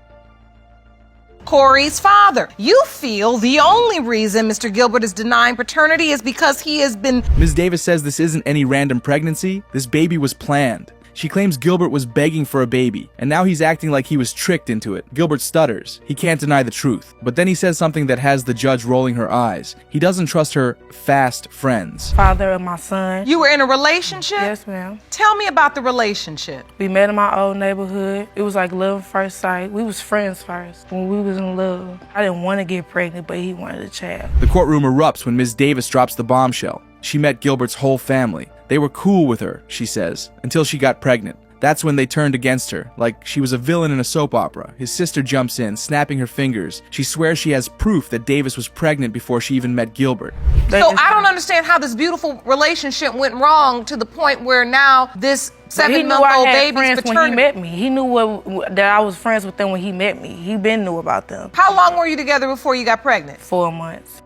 Corey's father. You feel the only reason Mr. Gilbert is denying paternity is because he has been... Ms. Davis says this isn't any random pregnancy. This baby was planned. She claims Gilbert was begging for a baby, and now he's acting like he was tricked into it. Gilbert stutters. He can't deny the truth. But then he says something that has the judge rolling her eyes. He doesn't trust her fast friends. Father of my son. You were in a relationship? Yes, ma'am. Tell me about the relationship. We met in my old neighborhood. It was like love at first sight. We was friends first when we was in love. I didn't want to get pregnant, but he wanted a child. The courtroom erupts when Ms. Davis drops the bombshell. She met Gilbert's whole family. They were cool with her, she says, until she got pregnant. That's when they turned against her, like she was a villain in a soap opera. His sister jumps in, snapping her fingers. She swears she has proof that Davis was pregnant before she even met Gilbert. So I don't understand how this beautiful relationship went wrong to the point where now this 7-month-old baby's paternity. When he met me, he knew that I was friends with them when he met me. He been knew about them. How long were you together before you got pregnant? 4 months.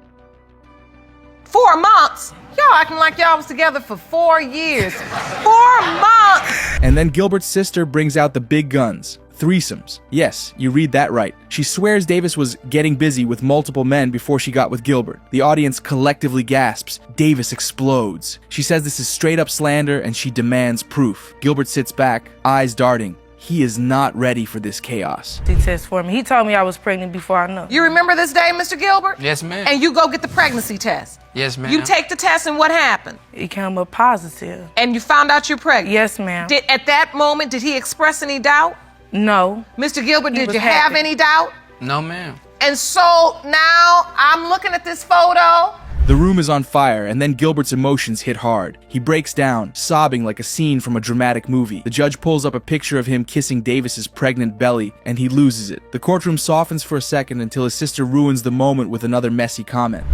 4 months? Y'all acting like y'all was together for 4 years. 4 months! And then Gilbert's sister brings out the big guns. Threesomes. Yes, you read that right. She swears Davis was getting busy with multiple men before she got with Gilbert. The audience collectively gasps. Davis explodes. She says this is straight up slander and she demands proof. Gilbert sits back, eyes darting. He is not ready for this chaos. He tests for me. He told me I was pregnant before I knew. You remember this day, Mr. Gilbert? Yes, ma'am. And you go get the pregnancy test. Yes, ma'am. You take the test and what happened? It came up positive. And you found out you're pregnant? Yes, ma'am. At that moment, did he express any doubt? No. Mr. Gilbert, did you have any doubt? No, ma'am. And so now I'm looking at this photo. The room is on fire, and then Gilbert's emotions hit hard. He breaks down, sobbing like a scene from a dramatic movie. The judge pulls up a picture of him kissing Davis's pregnant belly, and he loses it. The courtroom softens for a second until his sister ruins the moment with another messy comment.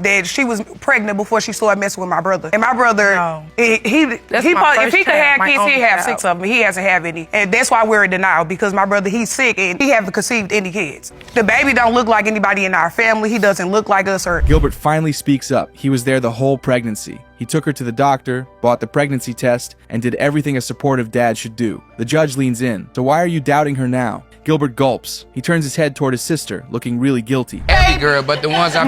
That she was pregnant before she started messing with my brother. And my brother, if he could have kids, he'd have 6 of them. He hasn't had any. And that's why we're in denial, because my brother, he's sick and he haven't conceived any kids. The baby don't look like anybody in our family. He doesn't look like us. Gilbert finally speaks up. He was there the whole pregnancy. He took her to the doctor, bought the pregnancy test, and did everything a supportive dad should do. The judge leans in. So why are you doubting her now? Gilbert gulps. He turns his head toward his sister, looking really guilty. Every girl, but the ones I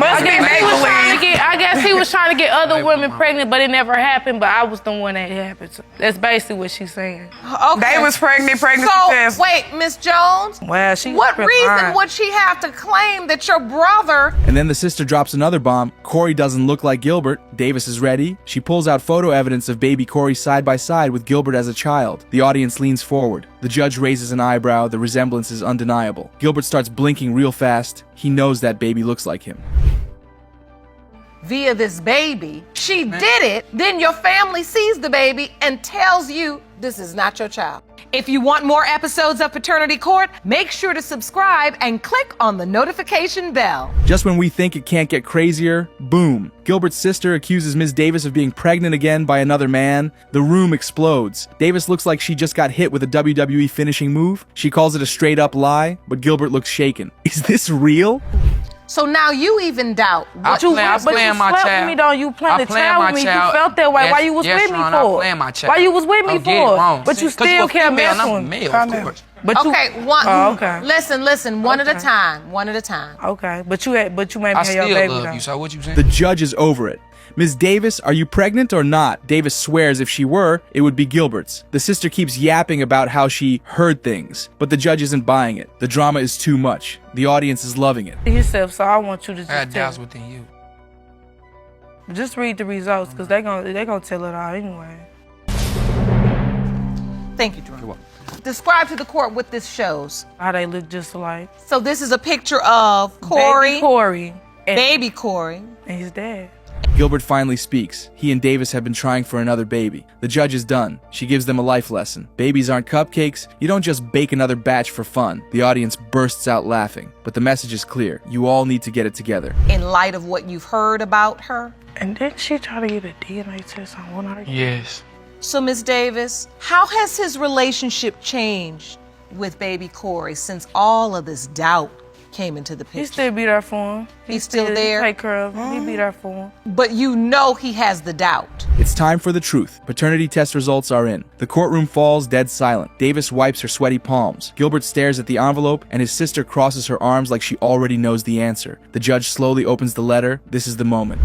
guess he was trying to get other women pregnant, but it never happened. But I was the one that happened to. That's basically what she's saying. Okay. They was pregnant So, wait, Miss Jones. Well, what reason would she have to claim that your brother... And then the sister drops another bomb. Corey doesn't look like Gilbert. Davis is ready. She pulls out photo evidence of baby Corey side by side with Gilbert as a child. The audience leans forward. The judge raises an eyebrow. The resemblance is undeniable. Gilbert starts blinking real fast. He knows that baby looks like him. Via this baby, she did it, then your family sees the baby and tells you this is not your child. If you want more episodes of Paternity Court, make sure to subscribe and click on the notification bell. Just when we think it can't get crazier, boom. Gilbert's sister accuses Ms. Davis of being pregnant again by another man. The room explodes. Davis looks like she just got hit with a WWE finishing move. She calls it a straight up lie, but Gilbert looks shaken. Is this real? So now you even doubt. But you slept with me though. You planned to tell with me. You felt that way. Why you was with me for? Why you was with me for? But you still can't mess with me. Listen, one at a time. Okay, but you made me have your baby. Love you, so what you saying? The judge is over it. Ms. Davis, are you pregnant or not? Davis swears if she were, it would be Gilbert's. The sister keeps yapping about how she heard things, but the judge isn't buying it. The drama is too much. The audience is loving it. Yourself, so I want you to just I got doubts within you. Just read the results, because they're gonna tell it all anyway. Thank you, Drew. Describe to the court what this shows. How they look just alike. So this is a picture of Corey. Baby Corey. And his dad. Gilbert finally speaks. He and Davis have been trying for another baby. The judge is done. She gives them a life lesson. Babies aren't cupcakes. You don't just bake another batch for fun. The audience bursts out laughing. But the message is clear. You all need to get it together. In light of what you've heard about her. And didn't she try to get a DNA test on one of her? Yes. So, Ms. Davis, how has his relationship changed with baby Corey since all of this doubt came into the picture? He still be there for him. He's still there? Take care of him. He be there for him. But you know he has the doubt. It's time for the truth. Paternity test results are in. The courtroom falls dead silent. Davis wipes her sweaty palms. Gilbert stares at the envelope, and his sister crosses her arms like she already knows the answer. The judge slowly opens the letter. This is the moment.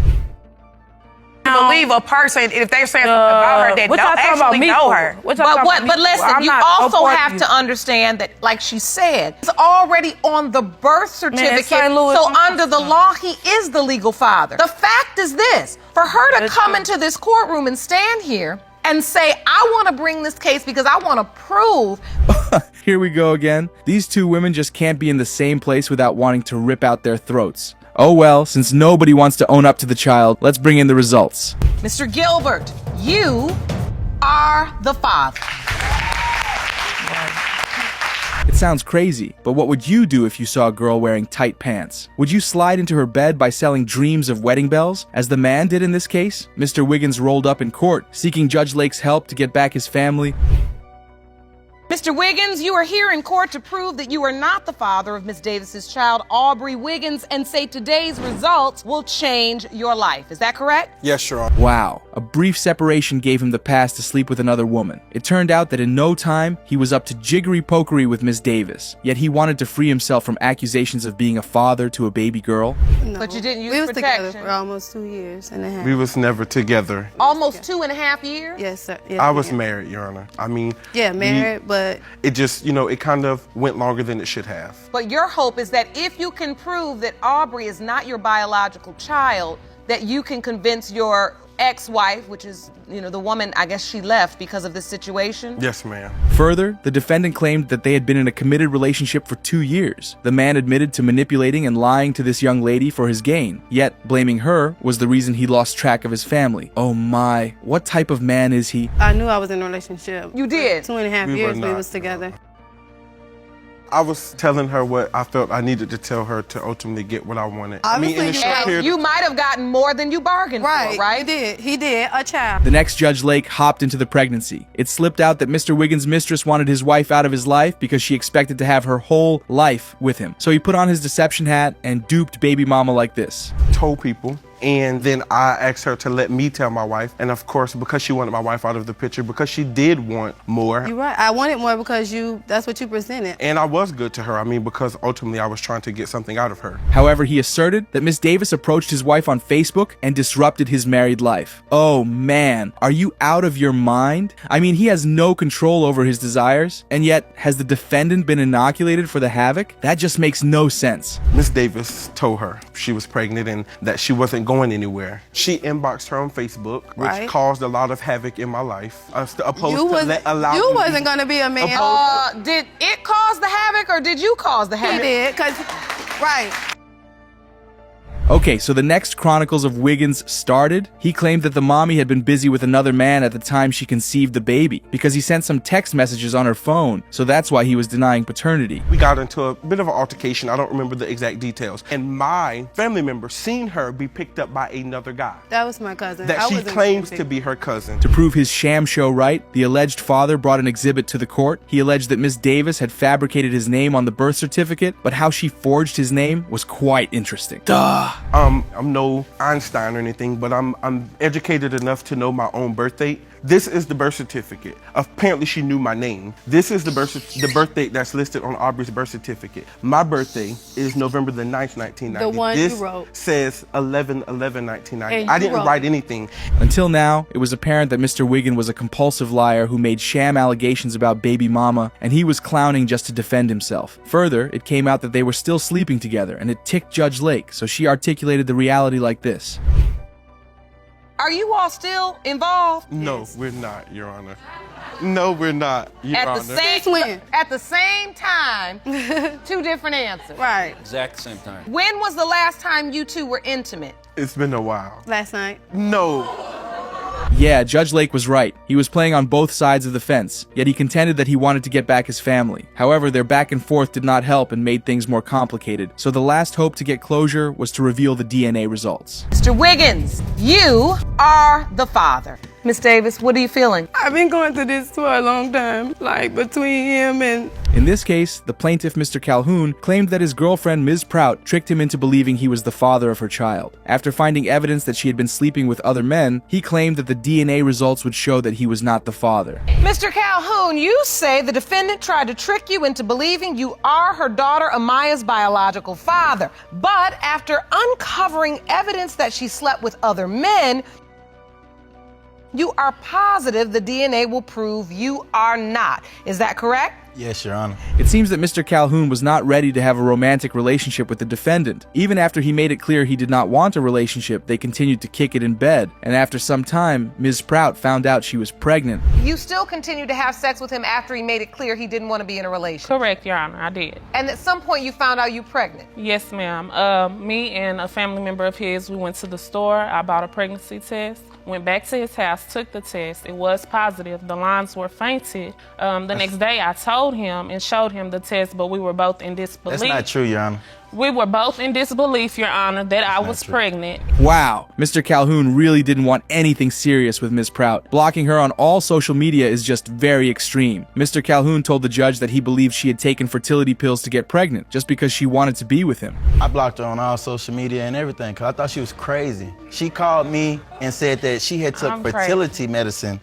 Believe a person if they're saying something about her that don't actually know her. But listen, you also have to understand that, like she said, he's already on the birth certificate. So under the law, he is the legal father. The fact is this: for her to come into this courtroom and stand here and say, I want to bring this case because I want to prove. Here we go again. These two women just can't be in the same place without wanting to rip out their throats. Oh well, since nobody wants to own up to the child, let's bring in the results. Mr. Gilbert, you are the father. It sounds crazy, but what would you do if you saw a girl wearing tight pants? Would you slide into her bed by selling dreams of wedding bells, as the man did in this case? Mr. Wiggins rolled up in court, seeking Judge Lake's help to get back his family. Mr. Wiggins, you are here in court to prove that you are not the father of Ms. Davis's child, Aubrey Wiggins, and say today's results will change your life. Is that correct? Yes, Your Honor. Wow, a brief separation gave him the pass to sleep with another woman. It turned out that in no time, he was up to jiggery-pokery with Ms. Davis, yet he wanted to free himself from accusations of being a father to a baby girl. No. But you didn't use We was protection. together for almost 2 years and a half. We was never together. Almost 2.5 years? Yes, sir. Yes, I was ma'am. married, Your Honor. I mean, Yeah, married, but it just, it kind of went longer than it should have. But your hope is that if you can prove that Aubrey is not your biological child, that you can convince your ex-wife, which is, the woman, I guess she left because of this situation? Yes, ma'am. Further, the defendant claimed that they had been in a committed relationship for 2 years. The man admitted to manipulating and lying to this young lady for his gain, yet blaming her was the reason he lost track of his family. Oh my, what type of man is he? I knew I was in a relationship. You did? 2.5 We years were we not. was together. I was telling her what I felt I needed to tell her to ultimately get what I wanted. Obviously, in a short period. You might have gotten more than you bargained for, right? He did. He did. A child. The next Judge Lake hopped into the pregnancy. It slipped out that Mr. Wiggins' mistress wanted his wife out of his life because she expected to have her whole life with him. So he put on his deception hat and duped baby mama like this. Told people. And then I asked her to let me tell my wife. And of course, because she wanted my wife out of the picture, because she did want more. You're right. I wanted more because that's what you presented. And I was good to her. I mean, because ultimately I was trying to get something out of her. However, he asserted that Miss Davis approached his wife on Facebook and disrupted his married life. Oh man, are you out of your mind? I mean, he has no control over his desires, and yet has the defendant been inoculated for the havoc? That just makes no sense. Miss Davis told her she was pregnant and that she wasn't going anywhere. She inboxed her on Facebook, which caused a lot of havoc in my life. You wasn't going to be a man. Did it cause the havoc or did you cause the havoc? He did, right. Okay, so the next chronicles of Wiggins started. He claimed that the mommy had been busy with another man at the time she conceived the baby because he sent some text messages on her phone, so that's why he was denying paternity. We got into a bit of an altercation. I don't remember the exact details. And my family member seen her be picked up by another guy. That was my cousin. That she claims to be her cousin. To prove his sham show right, the alleged father brought an exhibit to the court. He alleged that Miss Davis had fabricated his name on the birth certificate, but how she forged his name was quite interesting. Duh! I'm no Einstein or anything, but I'm educated enough to know my own birth date. This is the birth certificate. Apparently she knew my name. This is the birth date that's listed on Aubrey's birth certificate. My birthday is November the 9th, 1990. The one this you wrote. Says 11/11/1990. And I you didn't wrote. write anything. Until now, it was apparent that Mr. Wiggins was a compulsive liar who made sham allegations about baby mama, and he was clowning just to defend himself. Further, it came out that they were still sleeping together, and it ticked Judge Lake, so she articulated the reality like this. Are you all still involved? No, we're not, Your Honor. No, we're not, Your Honor. At the same time, two different answers. Right. Exact same time. When was the last time you two were intimate? It's been a while. Last night. No. Yeah, Judge Lake was right. He was playing on both sides of the fence, yet he contended that he wanted to get back his family. However, their back and forth did not help and made things more complicated, so the last hope to get closure was to reveal the DNA results. Mr. Wiggins, you are the father. Miss Davis, what are you feeling? I've been going through this for a long time, between him and... In this case, the plaintiff, Mr. Calhoun, claimed that his girlfriend, Ms. Prout, tricked him into believing he was the father of her child. After finding evidence that she had been sleeping with other men, he claimed that the DNA results would show that he was not the father. Mr. Calhoun, you say the defendant tried to trick you into believing you are her daughter Amaya's biological father. But after uncovering evidence that she slept with other men, you are positive the DNA will prove you are not. Is that correct? Yes, Your Honor. It seems that Mr. Calhoun was not ready to have a romantic relationship with the defendant. Even after he made it clear he did not want a relationship, they continued to kick it in bed. And after some time, Ms. Prout found out she was pregnant. You still continued to have sex with him after he made it clear he didn't want to be in a relationship? Correct, Your Honor, I did. And at some point you found out you were pregnant? Yes, ma'am. Me and a family member of his, we went to the store. I bought a pregnancy test. Went back to his house, took the test. It was positive. The lines were fainted. The next day, I told him and showed him the test, but we were both in disbelief. That's not true, Your Honor. We were both in disbelief, Your Honor, that I was pregnant. Wow, Mr. Calhoun really didn't want anything serious with Ms. Prout. Blocking her on all social media is just very extreme. Mr. Calhoun told the judge that he believed she had taken fertility pills to get pregnant, just because she wanted to be with him. I blocked her on all social media and everything, because I thought she was crazy. She called me and said that she had took fertility medicine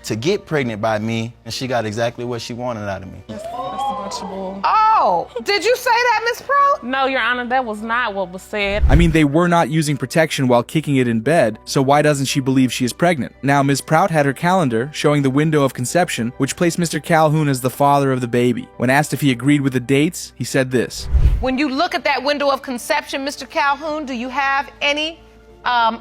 to get pregnant by me, and she got exactly what she wanted out of me. That's a bunch of bull. Oh, did you say that, Ms. Prout? No, Your Honor, that was not what was said. I mean, they were not using protection while kicking it in bed, so why doesn't she believe she is pregnant? Now, Ms. Prout had her calendar showing the window of conception, which placed Mr. Calhoun as the father of the baby. When asked if he agreed with the dates, he said this. When you look at that window of conception, Mr. Calhoun, do you have any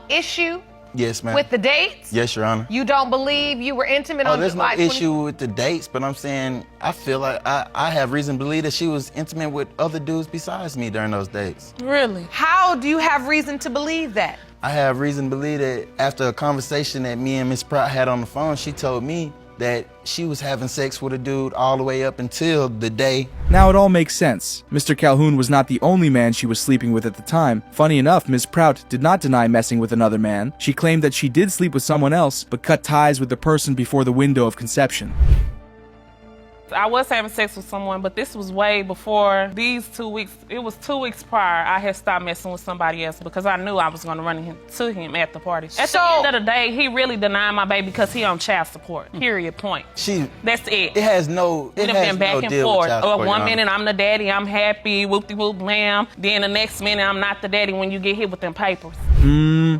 issue Yes, ma'am. with the dates? Yes, Your Honor. You don't believe you were intimate on there's July no issue with the dates, but I'm saying I feel like I have reason to believe that she was intimate with other dudes besides me during those dates. Really? How do you have reason to believe that? I have reason to believe that after a conversation that me and Miss Prout had on the phone, she told me that she was having sex with a dude all the way up until the day. Now it all makes sense. Mr. Calhoun was not the only man she was sleeping with at the time. Funny enough, Ms. Prout did not deny messing with another man. She claimed that she did sleep with someone else, but cut ties with the person before the window of conception. I was having sex with someone, but this was way before these 2 weeks. It was 2 weeks prior I had stopped messing with somebody else because I knew I was going to run into him at the party. At the end of the day, he really denied my baby because he on child support. Period. Point. That's it. It has no. We've been back and forth. One minute I'm the daddy, I'm happy, whoop-de-whoop, blam. Then the next minute I'm not the daddy when you get hit with them papers.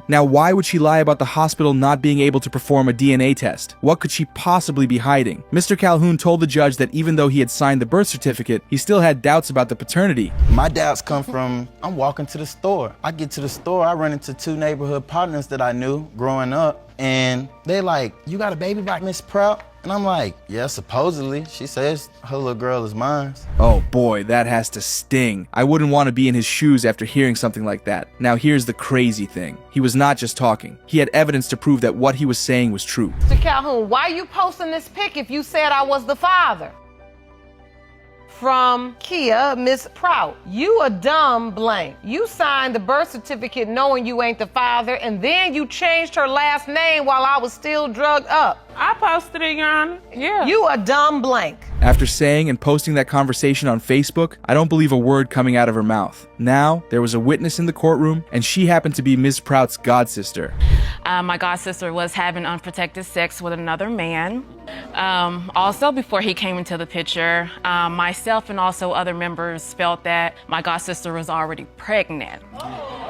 Now why would she lie about the hospital not being able to perform a DNA test? What could she possibly be hiding? Mr. Calhoun told the judge that even though he had signed the birth certificate, he still had doubts about the paternity. My doubts come from, I'm walking to the store. I get to the store, I run into 2 neighborhood partners that I knew growing up, and they're like, "You got a baby by Miss Prout?" And I'm like, "Yeah, supposedly. She says her little girl is mine." Oh boy, that has to sting. I wouldn't want to be in his shoes after hearing something like that. Now here's the crazy thing. He was not just talking. He had evidence to prove that what he was saying was true. Mr. Calhoun, why are you posting this pic if you said I was the father? From Kia, Miss Prout. You a dumb blank. You signed the birth certificate knowing you ain't the father, and then you changed her last name while I was still drugged up. I posted it, Your Honor. Yeah. You a dumb blank. After saying and posting that conversation on Facebook, I don't believe a word coming out of her mouth. Now, there was a witness in the courtroom, and she happened to be Ms. Prout's godsister. My godsister was having unprotected sex with another man. Also, before he came into the picture, myself and also other members felt that my godsister was already pregnant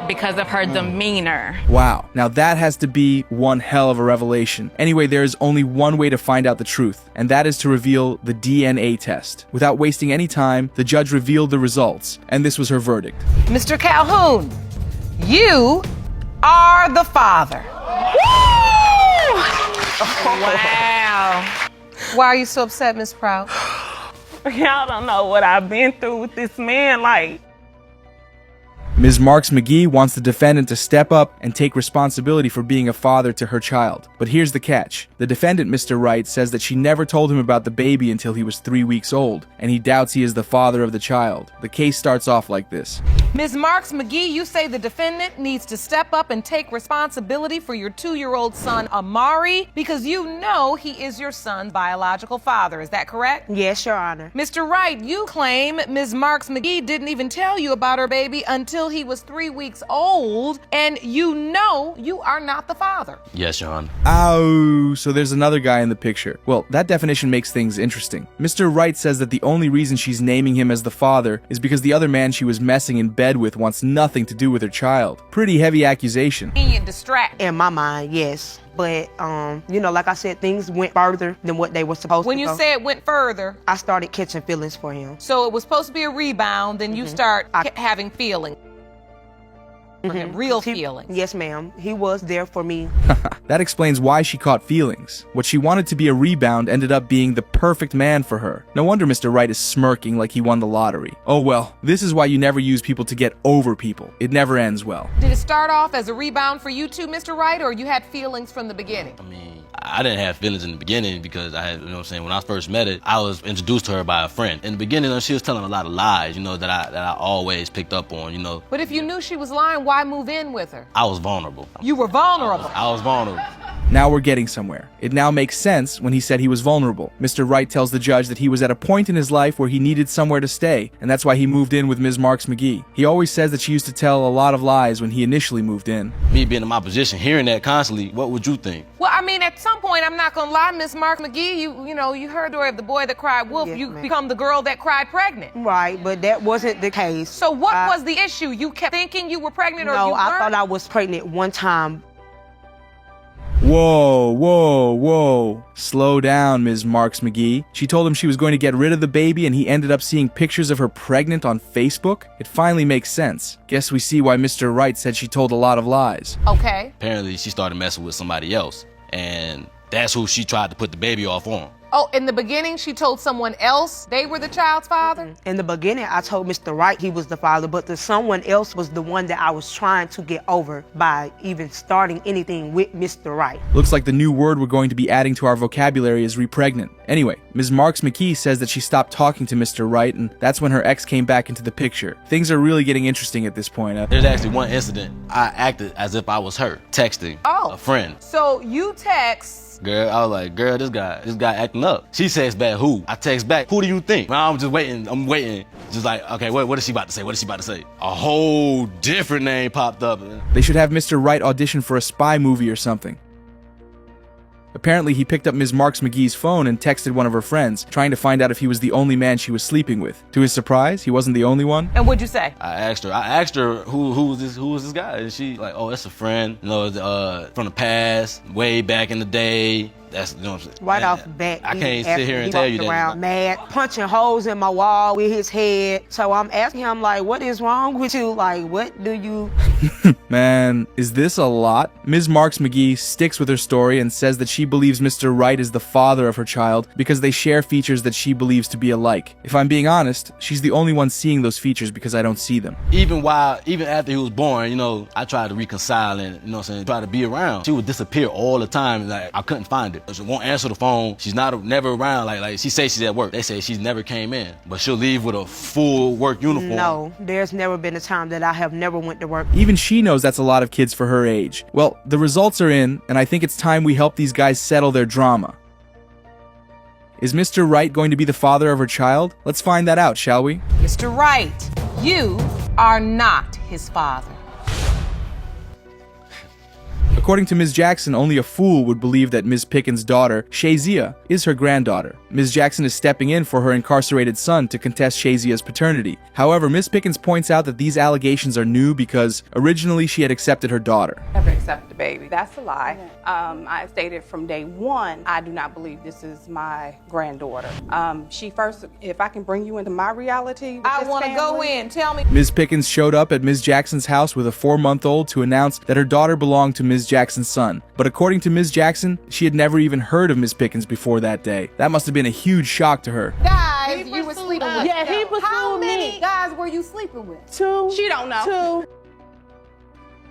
because of her demeanor. Wow, now that has to be one hell of a revelation. Anyway, there is only one way to find out the truth, and that is to reveal the DNA test. Without wasting any time, the judge revealed the results, and this was her verdict. Mr. Calhoun, you are the father. Wow. Why are you so upset, Miss Prout? Y'all don't know what I've been through with this man, like. Ms. Marks McGee wants the defendant to step up and take responsibility for being a father to her child. But here's the catch. The defendant, Mr. Wright, says that she never told him about the baby until he was 3 weeks old, and he doubts he is the father of the child. The case starts off like this. Ms. Marks McGee, you say the defendant needs to step up and take responsibility for your 2-year-old son, Amari, because you know he is your son's biological father. Is that correct? Yes, Your Honor. Mr. Wright, you claim Ms. Marks McGee didn't even tell you about her baby until he was 3 weeks old, and you know you are not the father. Yes, Your Honor. Oh, so there's another guy in the picture. Well, that definition makes things interesting. Mr. Wright says that the only reason she's naming him as the father is because the other man she was messing in bed with wants nothing to do with her child. Pretty heavy accusation. Distract. In my mind, yes. But, you know, like I said, things went further than what they were supposed to When go. you say it went further, I started catching feelings for him. so it was supposed to be a rebound, then you start having feelings. For him, real feelings. Yes, ma'am. He was there for me. That explains why she caught feelings. What she wanted to be a rebound ended up being the perfect man for her. No wonder Mr. Wright is smirking like he won the lottery. Oh well, this is why you never use people to get over people. It never ends well. Did it start off as a rebound for you too, Mr. Wright, or you had feelings from the beginning? I didn't have feelings in the beginning because I had, you know what I'm saying, when I first met her, I was introduced to her by a friend. In the beginning, she was telling a lot of lies, you know, that I always picked up on, you know. But if you knew she was lying, why move in with her? I was vulnerable. You were vulnerable. I was vulnerable. Now we're getting somewhere. It now makes sense when he said he was vulnerable. Mr. Wright tells the judge that he was at a point in his life where he needed somewhere to stay, and that's why he moved in with Ms. Marks McGee. He always says that she used to tell a lot of lies when he initially moved in. Me being in my position, hearing that constantly, what would you think? Well, I mean, at some point, I'm not gonna lie, Miss Marks McGee, you know, you heard the story of the boy that cried wolf. Yes, you ma'am. become the girl that cried pregnant. Right, but that wasn't the case. So what was the issue? You kept thinking you were pregnant, or No, you weren't? I thought I was pregnant one time. Whoa, whoa, whoa. Slow down, Ms. Marks McGee. She told him she was going to get rid of the baby and he ended up seeing pictures of her pregnant on Facebook? It finally makes sense. Guess we see why Mr. Wright said she told a lot of lies. Okay. Apparently, she started messing with somebody else, and that's who she tried to put the baby off on. Oh, in the beginning, she told someone else they were the child's father? In the beginning, I told Mr. Wright he was the father, but the someone else was the one that I was trying to get over by even starting anything with Mr. Wright. Looks like the new word we're going to be adding to our vocabulary is repregnant. Anyway, Ms. Marks McGee says that she stopped talking to Mr. Wright, and that's when her ex came back into the picture. Things are really getting interesting at this point. There's actually one incident I acted as if I was her, texting a friend. So you text. Girl, I was like, girl, this guy acting up. She says back, who? I text back, who do you think? I'm just waiting, just like, okay, what is she about to say? What is she about to say? A whole different name popped up. They should have Mr. Wright audition for a spy movie or something. Apparently, he picked up Ms. Marks McGee's phone and texted one of her friends, trying to find out if he was the only man she was sleeping with. To his surprise, he wasn't the only one. And what'd you say? I asked her who was this guy? And she like, oh, that's a friend, you know, from the past, way back in the day. That's, you know what I'm saying? Right off the bat, I can't sit here and tell you that. He walked around mad, punching holes in my wall with his head. So I'm asking him, like, what is wrong with you? Like, what do you... Man, is this a lot? Ms. Marks McGee sticks with her story and says that she believes Mr. Wright is the father of her child because they share features that she believes to be alike. If I'm being honest, she's the only one seeing those features because I don't see them. Even after he was born, you know, I tried to reconcile and, you know what I'm saying, try to be around. She would disappear all the time. Like, I couldn't find her. She won't answer the phone. She's never around. Like she says she's at work. They say she's never came in, but she'll leave with a full work uniform. No, there's never been a time that I have never went to work. Even she knows that's a lot of kids for her age. Well, the results are in, and I think it's time we help these guys settle their drama. Is Mr. Wright going to be the father of her child? Let's find that out, shall we? Mr. Wright, you are not his father. According to Ms. Jackson, only a fool would believe that Ms. Pickens' daughter, Shazia, is her granddaughter. Ms. Jackson is stepping in for her incarcerated son to contest Shazia's paternity. However, Ms. Pickens points out that these allegations are new because originally she had accepted her daughter. Never accepted the baby. That's a lie. I stated from day one, I do not believe this is my granddaughter. If I can bring you into my reality. I want to go in. Tell me. Ms. Pickens showed up at Ms. Jackson's house with a 4-month-old to announce that her daughter belonged to Ms. Jackson's son. But according to Ms. Jackson, she had never even heard of Ms. Pickens before that day. That must have been a huge shock to her. Guys, you were sleeping with. Yeah, he pursued How many me. guys were you sleeping with? 2. She don't know. 2.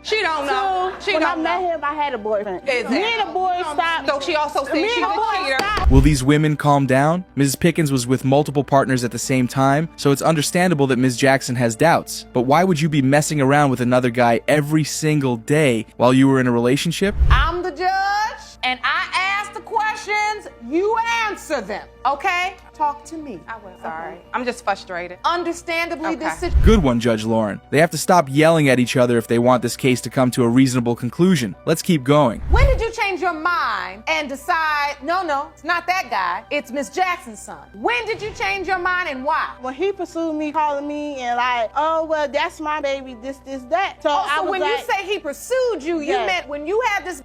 She don't know. When I met him, I had a boyfriend. Exactly. Me and the boy stopped. So she also said she's a cheater. Will these women calm down? Mrs. Pickens was with multiple partners at the same time, so it's understandable that Ms. Jackson has doubts. But why would you be messing around with another guy every single day while you were in a relationship? I'm the judge, and I asked the questions, you answer them, okay? Talk to me. I will. Sorry. I'm just frustrated. Understandably, Okay. this Good one, Judge Lauren. They have to stop yelling at each other if they want this case to come to a reasonable conclusion. Let's keep going. When did you change your mind and decide, no, it's not that guy, it's Miss Jackson's son? When did you change your mind and why? When he pursued me, calling me and like, oh, well, that's my baby, this, that. So, I was when like, you say he pursued you, you Yes. meant when you had this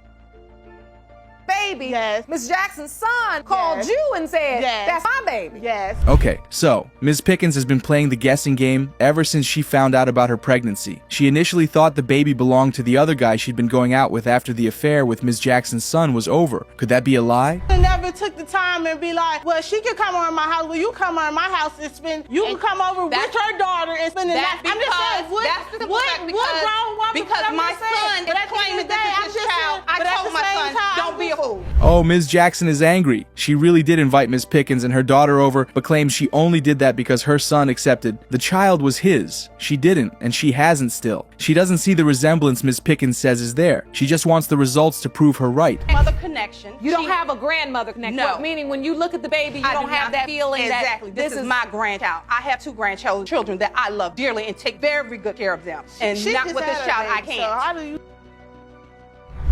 baby, Yes. Miss Jackson's son called Yes. you and said, Yes. that's my baby. Yes. Okay, so Ms. Pickens has been playing the guessing game ever since she found out about her pregnancy. She initially thought the baby belonged to the other guy she'd been going out with after the affair with Ms. Jackson's son was over. Could that be a lie? I never took the time and be like, well, she can come over my house. Well, you come over my house and spend, you can come over with her daughter and spend the night. I'm just saying, what grown woman? Because my son is claiming this is his child. I told my son, don't be a fool. Oh, Ms. Jackson is angry. She really did invite Ms. Pickens and her daughter over, but claims she only did that because her son accepted the child was his. She didn't, and she hasn't still. She doesn't see the resemblance Ms. Pickens says is there. She just wants the results to prove her right. Mother connection. You don't have a grandmother connection. No. What, meaning when you look at the baby, you I don't do have not. that feeling exactly. that This is my grandchild. I have 2 grandchildren that I love dearly and take very good care of them. And She not just with this had a child, I baby, can't. So how do you?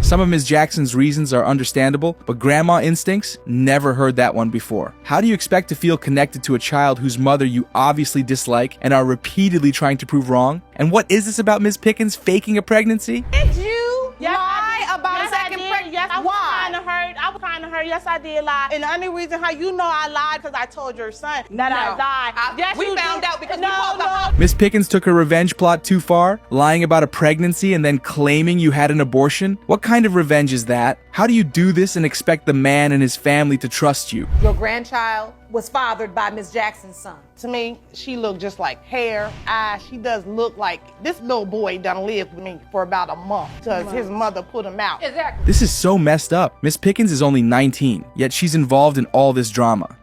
Some of Ms. Jackson's reasons are understandable, but grandma instincts? Never heard that one before. How do you expect to feel connected to a child whose mother you obviously dislike and are repeatedly trying to prove wrong? And what is this about Ms. Pickens faking a pregnancy? Did you lie about Yes, a second I did. pregnancy? Yes, I was kind of hurt. I was kind of hurt. Yes, I did lie. And the only reason how you know I lied because I told your son that I lied. Yes, we you found did. out because we no, called the no. Miss Pickens took her revenge plot too far, lying about a pregnancy and then claiming you had an abortion? What kind of revenge is that? How do you do this and expect the man and his family to trust you? Your grandchild was fathered by Miss Jackson's son. To me, she looked just like hair, eyes. She does look like this little boy done lived with me for about a month because his mother put him out. Exactly. This is so messed up. Miss Pickens is only 19, yet she's involved in all this drama.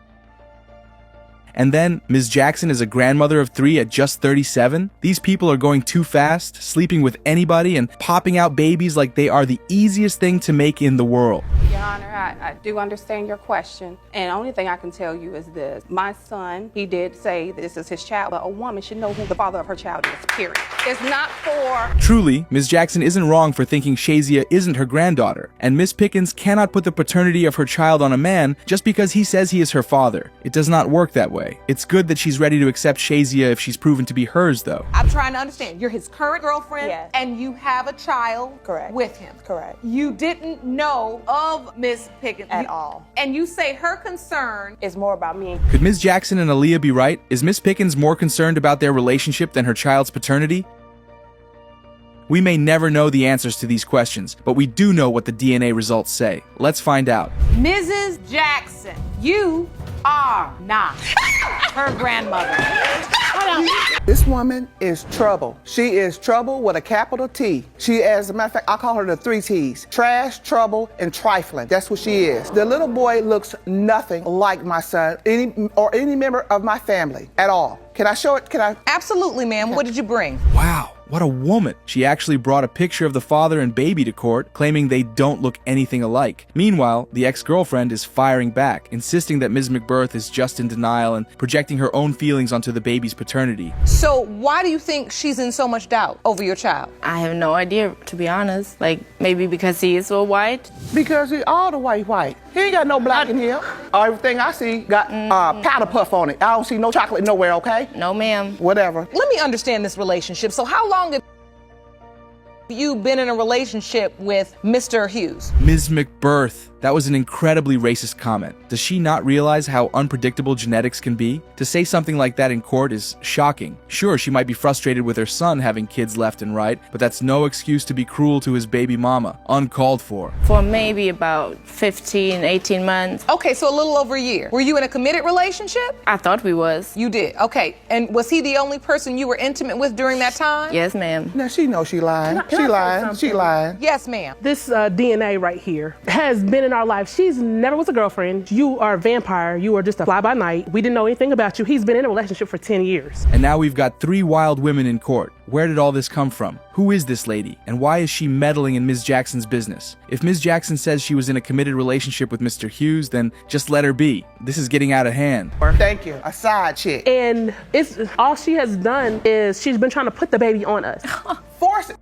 And then, Ms. Jackson is a grandmother of 3 at just 37? These people are going too fast, sleeping with anybody, and popping out babies like they are the easiest thing to make in the world. Your Honor, I do understand your question. And the only thing I can tell you is this. My son, he did say that this is his child, but a woman should know who the father of her child is, period. It's not for... Truly, Ms. Jackson isn't wrong for thinking Shazia isn't her granddaughter, and Miss Pickens cannot put the paternity of her child on a man just because he says he is her father. It does not work that way. It's good that she's ready to accept Shazia if she's proven to be hers, though. I'm trying to understand. You're his current girlfriend, Yes. and you have a child with him. Correct. You didn't know of Miss Pickens At all. And you say her concern It's more about me. Could Ms. Jackson and Aaliyah be right? Is Miss Pickens more concerned about their relationship than her child's paternity? We may never know the answers to these questions, but we do know what the DNA results say. Let's find out. Mrs. Jackson, you are not her grandmother. This woman is trouble. She is trouble with a capital T. She, as a matter of fact, I call her the 3 T's. Trash, trouble, and trifling. That's what she is. The little boy looks nothing like my son or any member of my family at all. Can I show it? Can I? Absolutely, ma'am. What did you bring? Wow, what a woman. She actually brought a picture of the father and baby to court, claiming they don't look anything alike. Meanwhile, the ex-girlfriend is firing back, insisting that Ms. McBirth is just in denial and projecting her own feelings onto the baby's paternity. So why do you think she's in so much doubt over your child? I have no idea, to be honest. Like, maybe because he is so white? Because he all the white. He ain't got no black in here. Everything I see got powder puff on it. I don't see no chocolate nowhere, okay? No, ma'am. Whatever. Let me understand this relationship. So how long have you been in a relationship with Mr. Hughes? Ms. McBirth. That was an incredibly racist comment. Does she not realize how unpredictable genetics can be? To say something like that in court is shocking. Sure, she might be frustrated with her son having kids left and right, but that's no excuse to be cruel to his baby mama. Uncalled for. For maybe about 15, 18 months. Okay, so a little over a year. Were you in a committed relationship? I thought we was. You did. Okay. And was he the only person you were intimate with during that time? Yes, ma'am. Now she knows she lying. She lying. Yes, ma'am. This DNA right here has been in our life. She's never was a girlfriend. You are a vampire. You are just a fly-by-night. We didn't know anything about you. He's been in a relationship for 10 years. And now we've got 3 wild women in court. Where did all this come from? Who is this lady? And why is she meddling in Ms. Jackson's business? If Ms. Jackson says she was in a committed relationship with Mr. Hughes, then just let her be. This is getting out of hand. Thank you. A side chick. And it's all she has done is she's been trying to put the baby on us. Force it.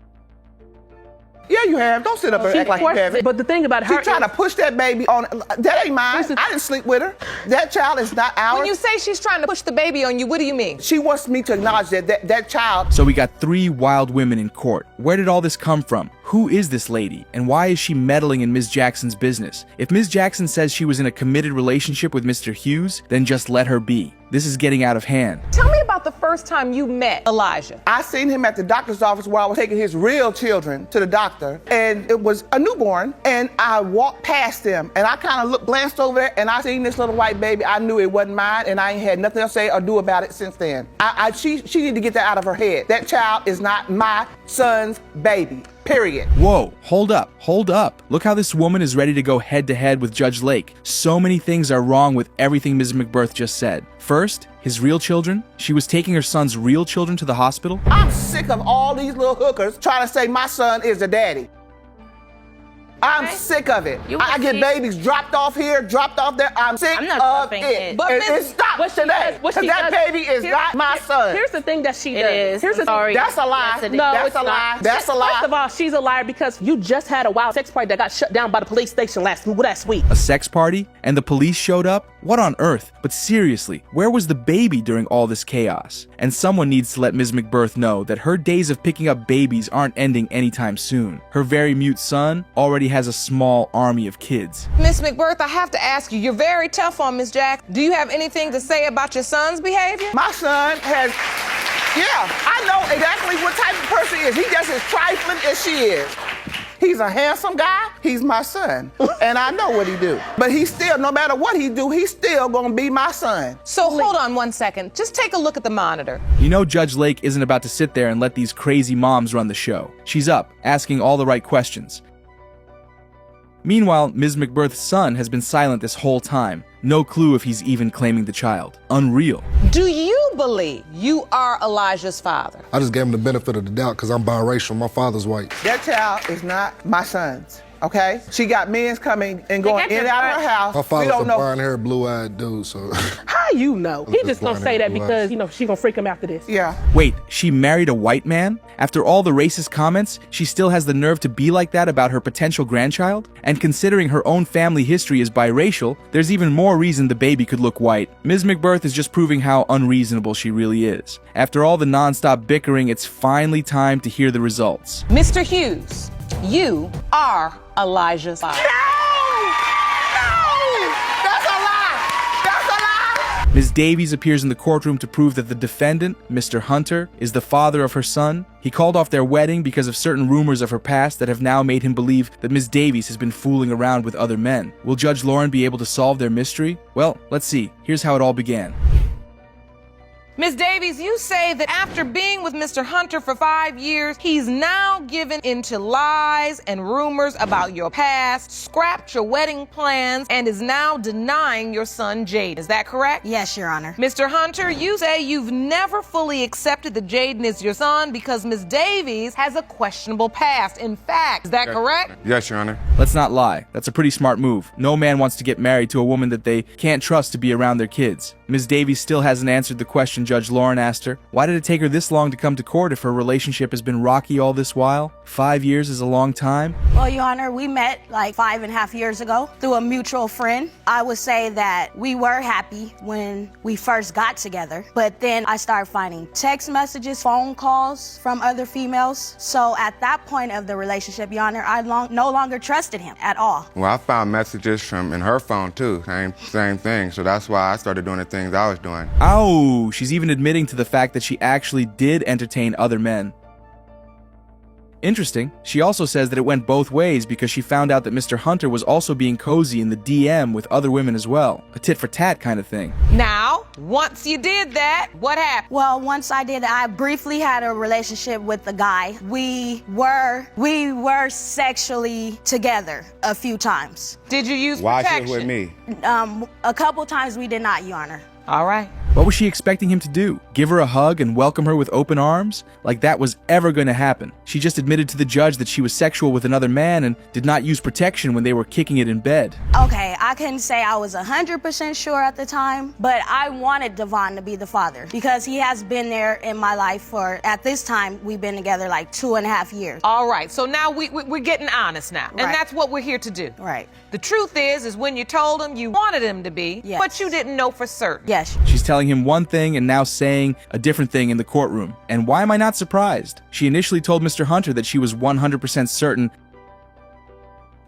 Yeah, you have. Don't sit up and act like you haven't. But the thing about her, she's trying to push that baby on. That ain't mine. I didn't sleep with her. That child is not ours. When you say she's trying to push the baby on you, what do you mean? She wants me to acknowledge that child. So we got 3 wild women in court. Where did all this come from? Who is this lady? And why is she meddling in Ms. Jackson's business? If Ms. Jackson says she was in a committed relationship with Mr. Hughes, then just let her be. This is getting out of hand. Tell me about the first time you met Elijah. I seen him at the doctor's office where I was taking his real children to the doctor, and it was a newborn, and I walked past them, and I kind of glanced over there, and I seen this little white baby. I knew it wasn't mine, and I ain't had nothing else to say or do about it since then. She need to get that out of her head. That child is not my son's baby. Period. Whoa, hold up. Look how this woman is ready to go head to head with Judge Lake. So many things are wrong with everything Ms. McBirth just said. First, his real children. She was taking her son's real children to the hospital. I'm sick of all these little hookers trying to say my son is the daddy. I'm sick of it. I get babies dropped off here, dropped off there. I'm sick of it. But it stops today. Because that baby is not my son. Here's the thing that she does. is. Here's the Sorry. That's a lie. Yes, No, That's it's a lie. not. That's a lie. First of all, she's a liar because you just had a wild sex party that got shut down by the police station last week. A sex party? And the police showed up? What on earth? But seriously, where was the baby during all this chaos? And someone needs to let Ms. McBirth know that her days of picking up babies aren't ending anytime soon. Her very mute son already has a small army of kids. Miss McBirth, I have to ask you, you're very tough on Miss Jack. Do you have anything to say about your son's behavior? My son has, I know exactly what type of person he is. He just as trifling as she is. He's a handsome guy. He's my son. And I know what he do. But he's still, no matter what he do, he's still gonna be my son. So hold on 1 second. Just take a look at the monitor. You know Judge Lake isn't about to sit there and let these crazy moms run the show. She's up, asking all the right questions. Meanwhile, Ms. McBirth's son has been silent this whole time. No clue if he's even claiming the child. Unreal. Do you believe you are Elijah's father? I just gave him the benefit of the doubt because I'm biracial. My father's white. That child is not my son's. Okay? She got men coming and going in and out of her house. My father's a brown-haired, blue-eyed dude, so... How you know? He just gonna say that because, she gonna freak him after this. Yeah. Wait, she married a white man? After all the racist comments, she still has the nerve to be like that about her potential grandchild? And considering her own family history is biracial, there's even more reason the baby could look white. Ms. McBirth is just proving how unreasonable she really is. After all the non-stop bickering, it's finally time to hear the results. Mr. Hughes, you are Elijah's father. Ms. Davies appears in the courtroom to prove that the defendant, Mr. Hunter, is the father of her son. He called off their wedding because of certain rumors of her past that have now made him believe that Ms. Davies has been fooling around with other men. Will Judge Lauren be able to solve their mystery? Well, let's see. Here's how it all began. Ms. Davies, you say that after being with Mr. Hunter for 5 years, he's now given into lies and rumors about your past, scrapped your wedding plans, and is now denying your son Jade. Is that correct? Yes, Your Honor. Mr. Hunter, you say you've never fully accepted that Jaden is your son because Ms. Davies has a questionable past. In fact, is that correct? Yes, Your Honor. Let's not lie. That's a pretty smart move. No man wants to get married to a woman that they can't trust to be around their kids. Ms. Davies still hasn't answered the question Judge Lauren asked her. Why did it take her this long to come to court if her relationship has been rocky all this while? 5 years is a long time. Well, Your Honor, we met like 5.5 years ago through a mutual friend. I would say that we were happy when we first got together, but then I started finding text messages, phone calls from other females. So at that point of the relationship, Your Honor, I no longer trusted him at all. Well, I found messages in her phone too, same thing. So that's why I started doing the things I was doing. Ow, she's even admitting to the fact that she actually did entertain other men. Interesting. She also says that it went both ways because she found out that Mr. Hunter was also being cozy in the DM with other women as well. A tit-for-tat kind of thing. Now, once you did that, what happened? Well, once I did, I briefly had a relationship with the guy. We were sexually together a few times. Did you use Why protection? she was with me? A couple times we did not, Your Honor. All right. What was she expecting him to do? Give her a hug and welcome her with open arms? Like that was ever going to happen. She just admitted to the judge that she was sexual with another man and did not use protection when they were kicking it in bed. Okay, I couldn't say I was 100% sure at the time, but I wanted Devon to be the father because he has been there in my life for, at this time, we've been together like 2.5 years. All right, so now we're getting honest now, and that's what we're here to do. Right. The truth is when you told him you wanted him to be, but you didn't know for certain. Yes. She's telling him one thing and now saying a different thing in the courtroom. And why am I not surprised? She initially told Mr. Hunter that she was 100% certain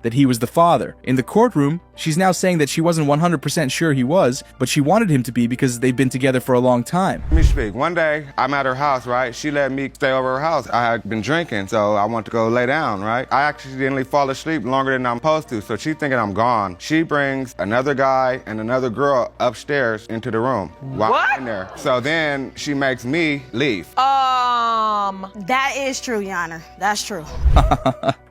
that he was the father. In the courtroom, she's now saying that she wasn't 100% sure he was, but she wanted him to be because they've been together for a long time. Let me speak. One day, I'm at her house, right? She let me stay over her house. I had been drinking, so I went to go lay down, right? I accidentally fall asleep longer than I'm supposed to, so she's thinking I'm gone. She brings another guy and another girl upstairs into the room while I'm in there. So then she makes me leave. That is true, Your Honor. That's true.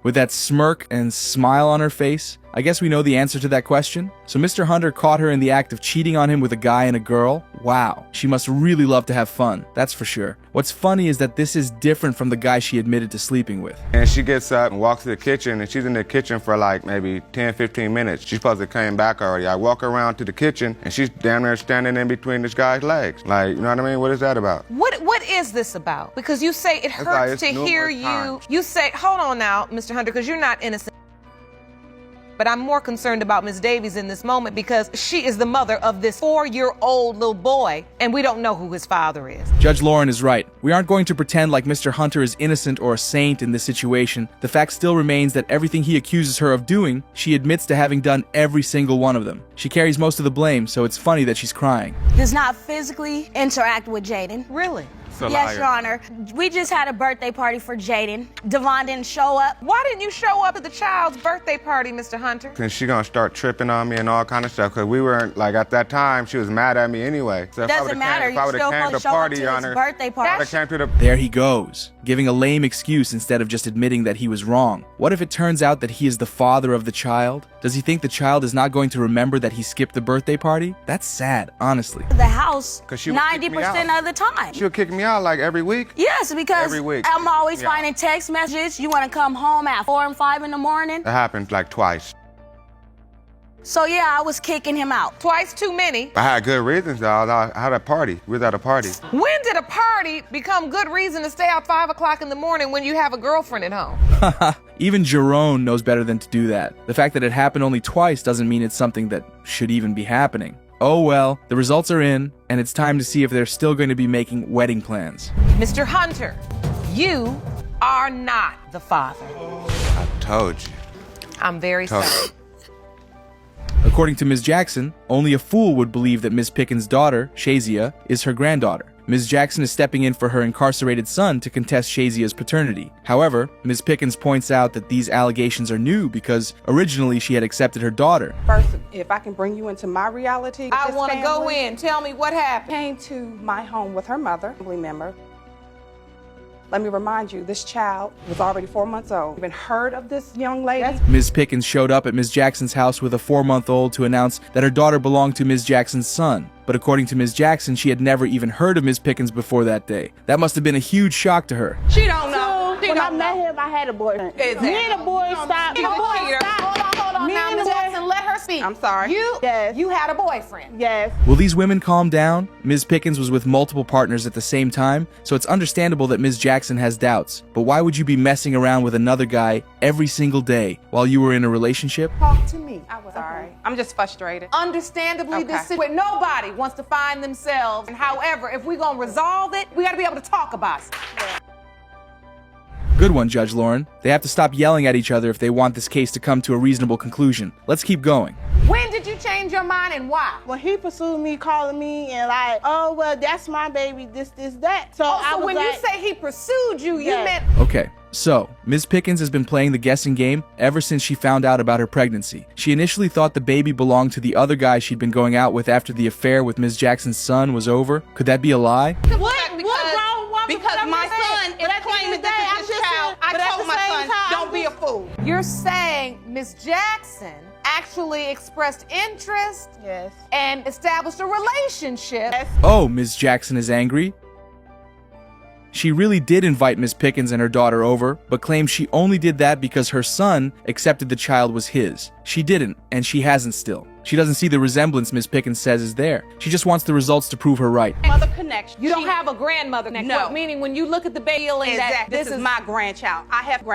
With that smirk and smile on her face, I guess we know the answer to that question. So Mr. Hunter caught her in the act of cheating on him with a guy and a girl. Wow, she must really love to have fun, that's for sure. What's funny is that this is different from the guy she admitted to sleeping with. And she gets up and walks to the kitchen, and she's in the kitchen for like maybe 10, 15 minutes. She's supposed to come back already. I walk around to the kitchen, and she's damn near standing in between this guy's legs. Like, you know what I mean? What is that about? What is this about? Because you say it hurts to hear you. You say, hold on now, Mr. Hunter, because you're not innocent. But I'm more concerned about Ms. Davies in this moment because she is the mother of this 4-year-old little boy, and we don't know who his father is. Judge Lauren is right. We aren't going to pretend like Mr. Hunter is innocent or a saint in this situation. The fact still remains that everything he accuses her of doing, she admits to having done every single one of them. She carries most of the blame, so it's funny that she's crying. Does not physically interact with Jaden. Really? Yes, Your Honor. We just had a birthday party for Jaden. Devon didn't show up. Why didn't you show up at the child's birthday party, Mr. Hunter? And she gonna start tripping on me and all kind of stuff, because we weren't, like, at that time, she was mad at me anyway. So Doesn't matter. You still supposed to show up to his birthday party. There he goes, giving a lame excuse instead of just admitting that he was wrong. What if it turns out that he is the father of the child? Does he think the child is not going to remember that he skipped the birthday party? That's sad, honestly. The house 'Cause she would kick me 90% out. of the time. She'll kick me out like every week. Yes, because Every week. I'm always Yeah. finding text messages. You want to come home at 4 and 5 in the morning? That happened like twice. So yeah, I was kicking him out. Twice too many. I had good reasons though. I had a party. We was at a party. When did a party become good reason to stay out 5 o'clock in the morning when you have a girlfriend at home? Even Jerome knows better than to do that. The fact that it happened only twice doesn't mean it's something that should even be happening. Oh well, the results are in, and it's time to see if they're still going to be making wedding plans. Mr. Hunter, you are not the father. I told you. I'm very sorry. According to Ms. Jackson, only a fool would believe that Ms. Pickens' daughter, Shazia, is her granddaughter. Ms. Jackson is stepping in for her incarcerated son to contest Shazia's paternity. However, Ms. Pickens points out that these allegations are new because originally she had accepted her daughter. First, if I can bring you into my reality. I want to go in. Tell me what happened. Came to my home with her mother, family member. Let me remind you, this child was already 4 months old. Even heard of this young lady? Ms. Pickens showed up at Ms. Jackson's house with a 4-month-old to announce that her daughter belonged to Ms. Jackson's son. But according to Ms. Jackson, she had never even heard of Ms. Pickens before that day. That must have been a huge shock to her. She don't know. When I met him, I had a boyfriend. Exactly. Me and the boy stopped. Hold on now, Ms. Jackson, let her speak. I'm sorry. You had a boyfriend. Yes. Will these women calm down? Ms. Pickens was with multiple partners at the same time, so it's understandable that Ms. Jackson has doubts. But why would you be messing around with another guy every single day while you were in a relationship? Talk to me. I was sorry. I'm just frustrated. Understandably, this situation, nobody wants to find themselves. And however, if we're going to resolve it, we got to be able to talk about it. Good one, Judge Lauren. They have to stop yelling at each other if they want this case to come to a reasonable conclusion. Let's keep going. When did you change your mind and why? When he pursued me, calling me and like, oh, well, that's my baby, this, that. So, So when you say he pursued you, you meant... Okay, so Ms. Pickens has been playing the guessing game ever since she found out about her pregnancy. She initially thought the baby belonged to the other guy she'd been going out with after the affair with Ms. Jackson's son was over. Could that be a lie? Because my son is claiming this is his child. I told my son, don't be a fool. You're saying Miss Jackson actually expressed interest and established a relationship. Oh, Ms. Jackson is angry? She really did invite Ms. Pickens and her daughter over, but claims she only did that because her son accepted the child was his. She didn't, and she hasn't still. She doesn't see the resemblance Ms. Pickens says is there. She just wants the results to prove her right. Mother connection. You don't have a grandmother connection. No. Meaning when you look at the baby and that this is my grandchild. I have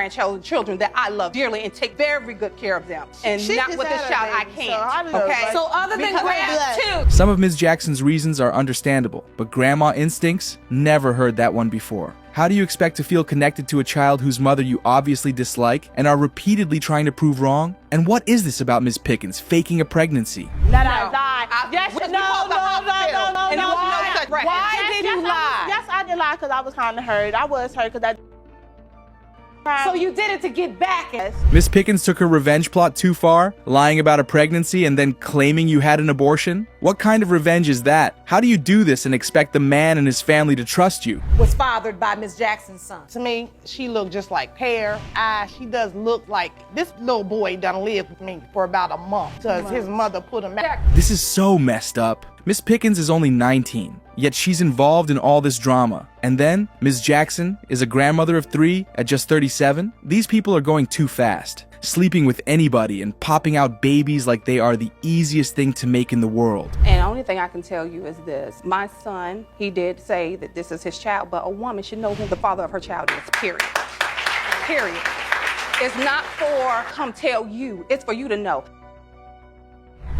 children that I love dearly and take very good care of them. And She not just with this had child, a I baby, can't. so Okay? So other than Because too. Some of Ms. Jackson's reasons are understandable, but grandma instincts? Never heard that one before. How do you expect to feel connected to a child whose mother you obviously dislike and are repeatedly trying to prove wrong? And what is this about Ms. Pickens faking a pregnancy? That I lied. Yes, we no. And it was no Why did you lie? Yes, I did lie because I was kind of hurt. I was hurt because So you did it to get back at us. Miss Pickens took her revenge plot too far, lying about a pregnancy and then claiming you had an abortion? What kind of revenge is that? How do you do this and expect the man and his family to trust you? Was fathered by Miss Jackson's son. To me, she looked just like hair, eyes. She does look like this little boy done lived with me for about a month because his mother put him back. This is so messed up. Miss Pickens is only 19, yet she's involved in all this drama. And then, Ms. Jackson is a grandmother of 3 at just 37? These people are going too fast, sleeping with anybody and popping out babies like they are the easiest thing to make in the world. And the only thing I can tell you is this. My son, he did say that this is his child, but a woman should know who the father of her child is, period. Period. It's not for come tell you, it's for you to know.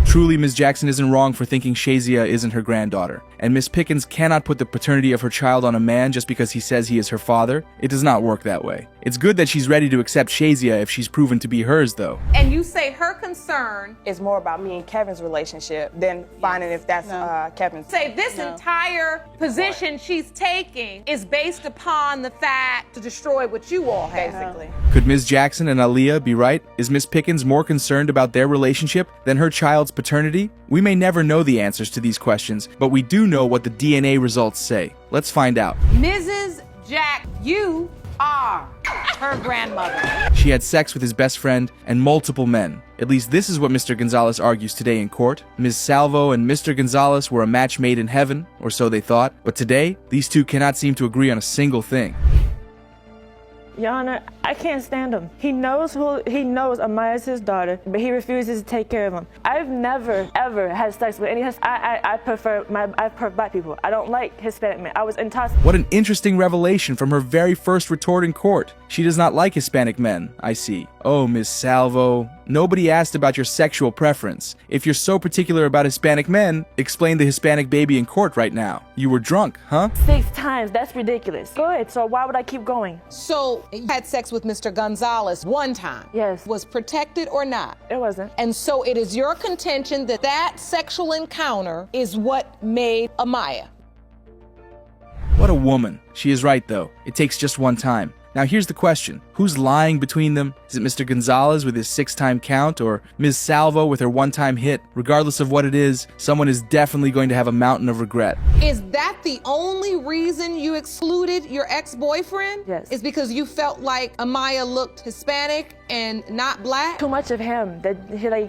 Truly, Ms. Jackson isn't wrong for thinking Shazia isn't her granddaughter, and Miss Pickens cannot put the paternity of her child on a man just because he says he is her father. It does not work that way. It's good that she's ready to accept Shazia if she's proven to be hers, though. And you say her concern is more about me and Kevin's relationship than finding if that's Kevin's. Say this entire position she's taking is based upon the fact to destroy what you all have. Basically. Could Ms. Jackson and Aaliyah be right? Is Miss Pickens more concerned about their relationship than her child's paternity? We may never know the answers to these questions, but we do know what the DNA results say. Let's find out. Mrs. Jack, you are her grandmother. She had sex with his best friend and multiple men. At least this is what Mr. Gonzalez argues today in court. Ms. Salvo and Mr. Gonzalez were a match made in heaven, or so they thought. But today, these two cannot seem to agree on a single thing. Your Honor, I can't stand him. He knows Amaya's his daughter, but he refuses to take care of him. I've never, ever had sex with any. I prefer black people. I don't like Hispanic men. I was intoxicated. What an interesting revelation from her very first retort in court. She does not like Hispanic men, I see. Oh, Miss Salvo. Nobody asked about your sexual preference. If you're so particular about Hispanic men, explain the Hispanic baby in court right now. You were drunk, huh? 6 times. That's ridiculous. Go ahead. So why would I keep going? So you had sex with Mr. Gonzalez one time. Yes. Was protected or not? It wasn't. And so it is your contention that that sexual encounter is what made Amaya. What a woman. She is right, though. It takes just one time. Now here's the question. Who's lying between them? Is it Mr. Gonzalez with his 6-time count or Ms. Salvo with her 1-time hit? Regardless of what it is, someone is definitely going to have a mountain of regret. Is that the only reason you excluded your ex-boyfriend? Yes. Is because you felt like Amaya looked Hispanic and not black? Too much of him.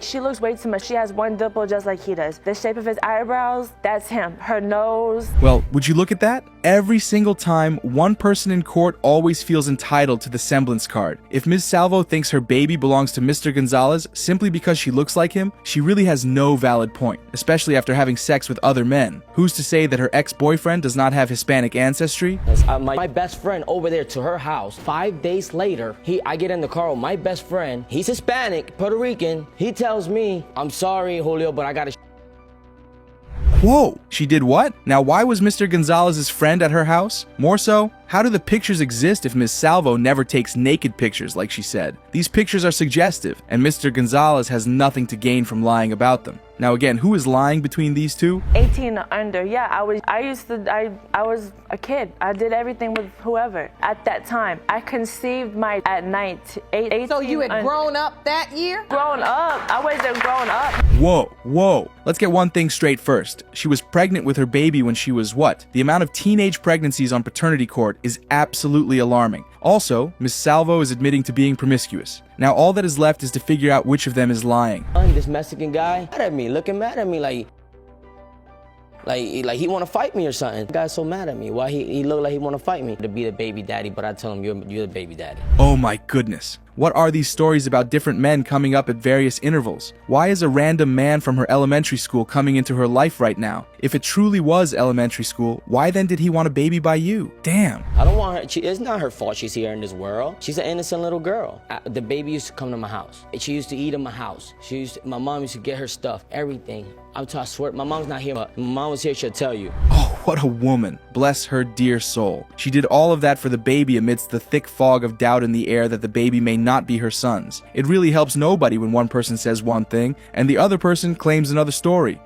She looks way too much. She has one dimple just like he does. The shape of his eyebrows, that's him. Her nose. Well, would you look at that? Every single time, one person in court always feels entitled to the semblance card. If Ms. Salvo thinks her baby belongs to Mr. Gonzalez simply because she looks like him, she really has no valid point, especially after having sex with other men. Who's to say that her ex-boyfriend does not have Hispanic ancestry? My best friend over there to her house, 5 days later, I get in the car with my best friend. He's Hispanic, Puerto Rican. He tells me, I'm sorry, Julio, but I gotta Whoa, she did what? Now why was Mr. Gonzalez's friend at her house? More so, How do the pictures exist if Ms. Salvo never takes naked pictures like she said? These pictures are suggestive, and Mr. Gonzalez has nothing to gain from lying about them. Now again, who is lying between these two? 18 or under, yeah. I was a kid. I did everything with whoever at that time. I conceived at night. 18 So you had under. grown up that year? Grown up. I wasn't grown up. Whoa. Let's get one thing straight first. She was pregnant with her baby when she was what? The amount of teenage pregnancies on paternity court is absolutely alarming. Also, Ms. Salvo is admitting to being promiscuous. Now all that is left is to figure out which of them is lying. This Mexican guy mad at me, looking mad at me like he want to fight me or something. The guy's so mad at me. Why he look like he want to fight me? To be the baby daddy, but I tell him you're the baby daddy. Oh my goodness. What are these stories about different men coming up at various intervals? Why is a random man from her elementary school coming into her life right now? If it truly was elementary school, why then did he want a baby by you? Damn. I don't want her. It's not her fault she's here in this world. She's an innocent little girl. The baby used to come to my house. She used to eat in my house. My mom used to get her stuff, everything. I swear, my mom's not here, but my mom was here, she'll tell you. Oh, what a woman. Bless her dear soul. She did all of that for the baby amidst the thick fog of doubt in the air that the baby may not be her son's. It really helps nobody when one person says one thing and the other person claims another story.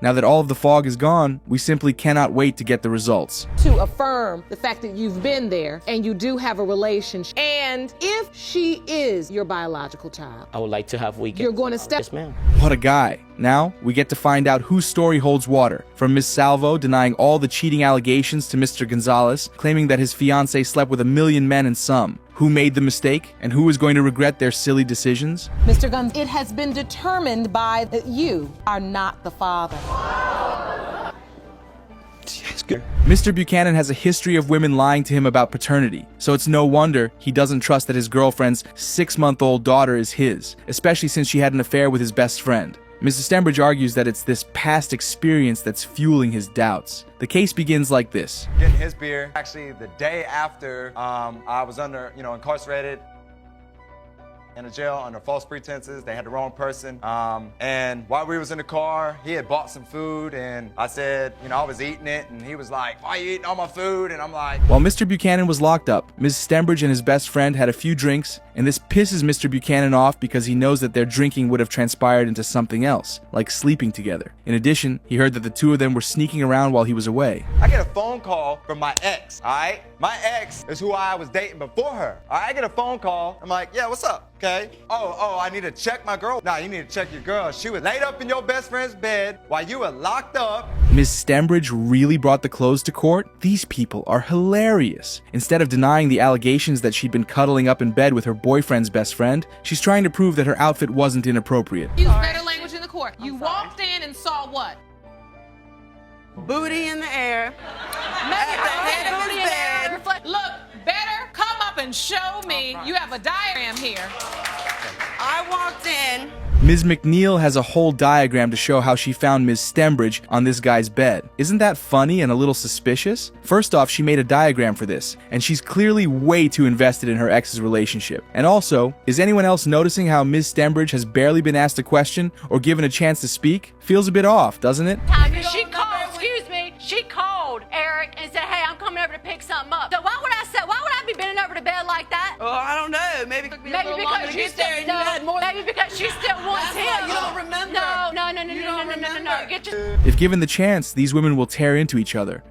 Now that all of the fog is gone, we simply cannot wait to get the results. To affirm the fact that you've been there and you do have a relationship. And if she is your biological child, I would like to have weekends. You're going to step. Yes, ma'am. What a guy. Now, we get to find out whose story holds water. From Ms. Salvo denying all the cheating allegations to Mr. Gonzalez, claiming that his fiancée slept with 1 million men and some. Who made the mistake, and who is going to regret their silly decisions? Mr. Guns, it has been determined by that you are not the father. Mr. Buchanan has a history of women lying to him about paternity, so it's no wonder he doesn't trust that his girlfriend's 6-month-old daughter is his, especially since she had an affair with his best friend. Mrs. Stembridge argues that it's this past experience that's fueling his doubts. The case begins like this. Getting his beer. Actually, the day after I was incarcerated in a jail under false pretenses. They had the wrong person. And while we was in the car, he had bought some food, and I said, I was eating it, and he was like, why are you eating all my food? And I'm like... While Mr. Buchanan was locked up, Mrs. Stembridge and his best friend had a few drinks, and this pisses Mr. Buchanan off because he knows that their drinking would have transpired into something else, like sleeping together. In addition, he heard that the two of them were sneaking around while he was away. I get a phone call from my ex, all right? My ex is who I was dating before her. All right, I get a phone call. I'm like, yeah, what's up? Okay. Oh, I need to check my girl. Nah, you need to check your girl. She was laid up in your best friend's bed while you were locked up. Ms. Stembridge really brought the clothes to court? These people are hilarious. Instead of denying the allegations that she'd been cuddling up in bed with her boyfriend's best friend, she's trying to prove that her outfit wasn't inappropriate. Use better language in the court. You walked in and saw what? Booty in the air. Look, better come up and show me. You have a diagram here. I walked in. Ms. McNeil has a whole diagram to show how she found Ms. Stembridge on this guy's bed. Isn't that funny and a little suspicious? First off, she made a diagram for this, and she's clearly way too invested in her ex's relationship. And also, is anyone else noticing how Ms. Stembridge has barely been asked a question or given a chance to speak? Feels a bit off, doesn't it? She called Eric and said, hey, I'm coming over to pick something up. So why would I be bending over to bed like that? Oh, I don't know. Maybe because you still maybe because she still wants him. You don't remember. No. Get your... If given the chance, these women will tear into each other.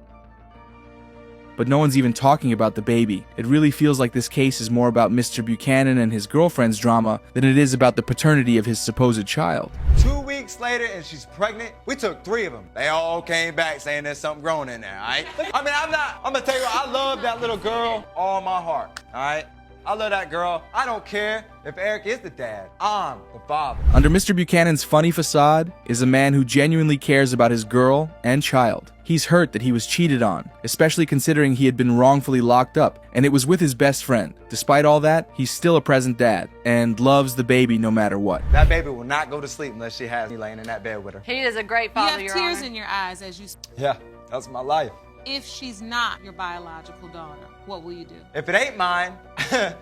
But no one's even talking about the baby. It really feels like this case is more about Mr. Buchanan and his girlfriend's drama than it is about the paternity of his supposed child. 2 weeks later, and she's pregnant. We took 3 of them. They all came back saying there's something growing in there, all right? I mean, I'm gonna tell you what, I love that little girl all my heart, all right? I love that girl. I don't care if Eric is the dad. I'm the father. Under Mr. Buchanan's funny facade is a man who genuinely cares about his girl and child. He's hurt that he was cheated on, especially considering he had been wrongfully locked up, and it was with his best friend. Despite all that, he's still a present dad, and loves the baby no matter what. That baby will not go to sleep unless she has me laying in that bed with her. He is a great father, You Your have tears Honor. in your eyes as you... Yeah, that's my life. If she's not your biological daughter, what will you do? If it ain't mine,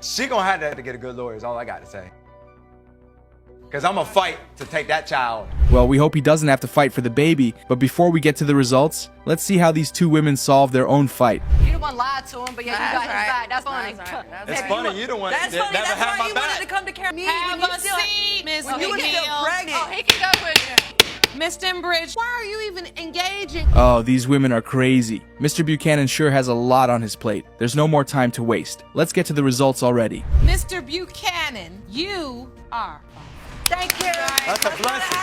she gonna have to get a good lawyer is all I got to say. Because I'm gonna fight to take that child. Well, we hope he doesn't have to fight for the baby, but before we get to the results, let's see how these two women solve their own fight. You the one lied to him, but yeah, you got his back. That's funny. It's funny, you the one that never had my back. To come to care of me Have a seat, Miss when you were still McNeil. pregnant. Oh, he can go with you. Miss Denbridge, why are you even engaging? Oh, these women are crazy. Mr. Buchanan sure has a lot on his plate. There's no more time to waste. Let's get to the results already. Mr. Buchanan, you are. Thank you. That's a blessing.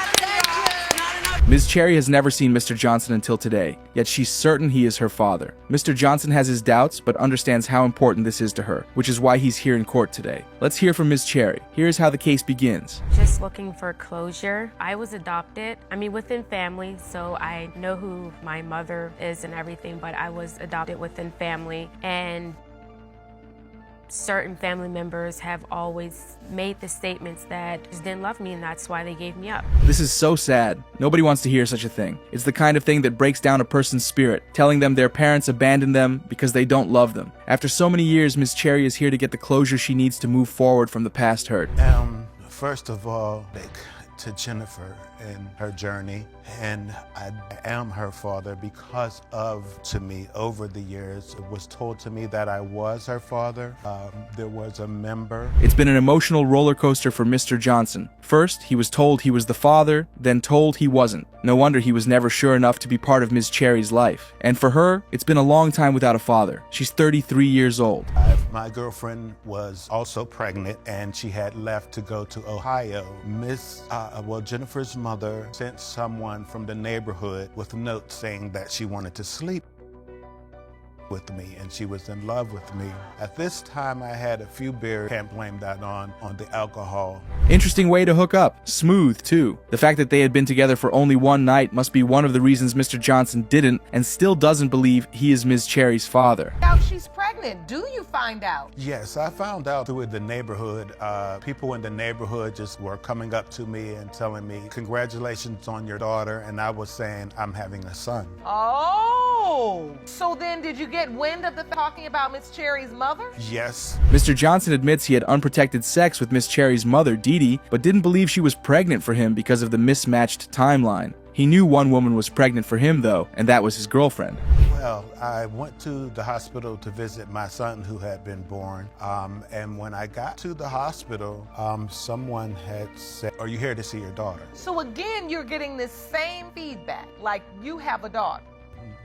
Ms. Cherry has never seen Mr. Johnson until today, yet she's certain he is her father. Mr. Johnson has his doubts, but understands how important this is to her, which is why he's here in court today. Let's hear from Ms. Cherry. Here's how the case begins. Just looking for closure. I was adopted. Within family, so I know who my mother is and everything, but I was adopted within family, and certain family members have always made the statements that just didn't love me, and that's why they gave me up. This is so sad. Nobody wants to hear such a thing. It's the kind of thing that breaks down a person's spirit, telling them their parents abandoned them because they don't love them. After so many years, Ms. Cherry is here to get the closure she needs to move forward from the past hurt. First of all, to Jennifer and her journey, and I am her father because to me, over the years, it was told to me that I was her father. There was a member. It's been an emotional roller coaster for Mr. Johnson. First, he was told he was the father, then told he wasn't. No wonder he was never sure enough to be part of Ms. Cherry's life. And for her, it's been a long time without a father. She's 33 years old. My girlfriend was also pregnant, and she had left to go to Ohio. Jennifer's mother sent someone from the neighborhood with a note saying that she wanted to sleep with me, and she was in love with me. At this time, I had a few beers. Can't blame that on the alcohol. Interesting way to hook up. Smooth, too. The fact that they had been together for only one night must be one of the reasons Mr. Johnson didn't and still doesn't believe he is Ms. Cherry's father. Now she's pregnant. Do you find out? Yes, I found out through the neighborhood. People in the neighborhood just were coming up to me and telling me, "Congratulations on your daughter," and I was saying, "I'm having a son." Oh, so then did you get wind of the talking about Miss Cherry's mother? Yes. Mr. Johnson admits he had unprotected sex with Miss Cherry's mother, Dee Dee, but didn't believe she was pregnant for him because of the mismatched timeline. He knew one woman was pregnant for him, though, and that was his girlfriend. Well, I went to the hospital to visit my son who had been born, and when I got to the hospital, someone had said, "Are you here to see your daughter?" So again, you're getting this same feedback, like you have a daughter.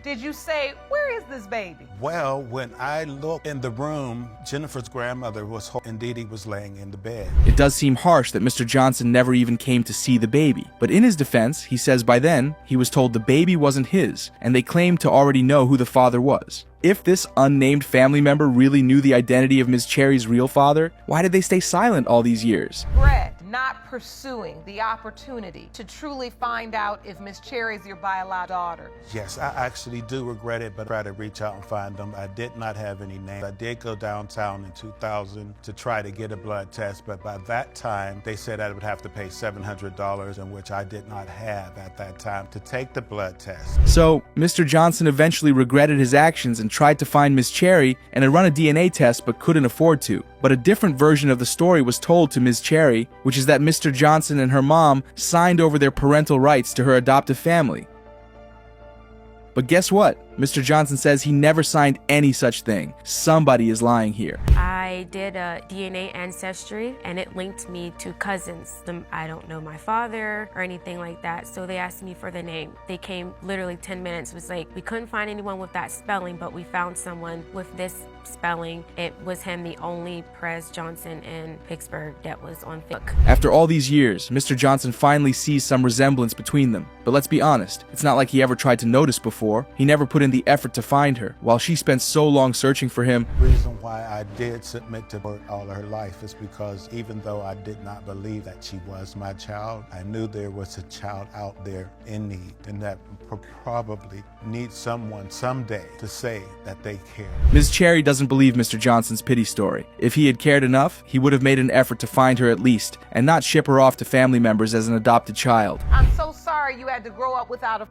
Did you say, "Where is this baby"? Well, when I looked in the room, Jennifer's grandmother was home, and Dee Dee was laying in the bed. It does seem harsh that Mr. Johnson never even came to see the baby. But in his defense, he says by then, he was told the baby wasn't his, and they claimed to already know who the father was. If this unnamed family member really knew the identity of Ms. Cherry's real father, why did they stay silent all these years? Brett, not pursuing the opportunity to truly find out if Miss Cherry's your biological daughter. Yes, I actually do regret it, but I tried to reach out and find them. I did not have any names. I did go downtown in 2000 to try to get a blood test, but by that time, they said I would have to pay $700, in which I did not have at that time to take the blood test. So, Mr. Johnson eventually regretted his actions and tried to find Miss Cherry and had run a DNA test but couldn't afford to. But a different version of the story was told to Ms. Cherry, which is that Mr. Johnson and her mom signed over their parental rights to her adoptive family. But guess what? Mr. Johnson says he never signed any such thing. Somebody is lying here. I did a DNA ancestry, and it linked me to cousins. I don't know my father or anything like that, so they asked me for the name. They came literally 10 minutes. It was like, we couldn't find anyone with that spelling, but we found someone with this spelling. It was him, the only Perez Johnson in Pittsburgh that was on Facebook. After all these years, Mr. Johnson finally sees some resemblance between them. But let's be honest, it's not like he ever tried to notice before. He never put in the effort to find her, while she spent so long searching for him. The reason why I did submit to her all of her life is because even though I did not believe that she was my child, I knew there was a child out there in need, and that probably needs someone someday to say that they care. Ms. Cherry doesn't believe Mr. Johnson's pity story. If he had cared enough, he would have made an effort to find her at least, and not ship her off to family members as an adopted child. I'm so sorry you had to grow up without a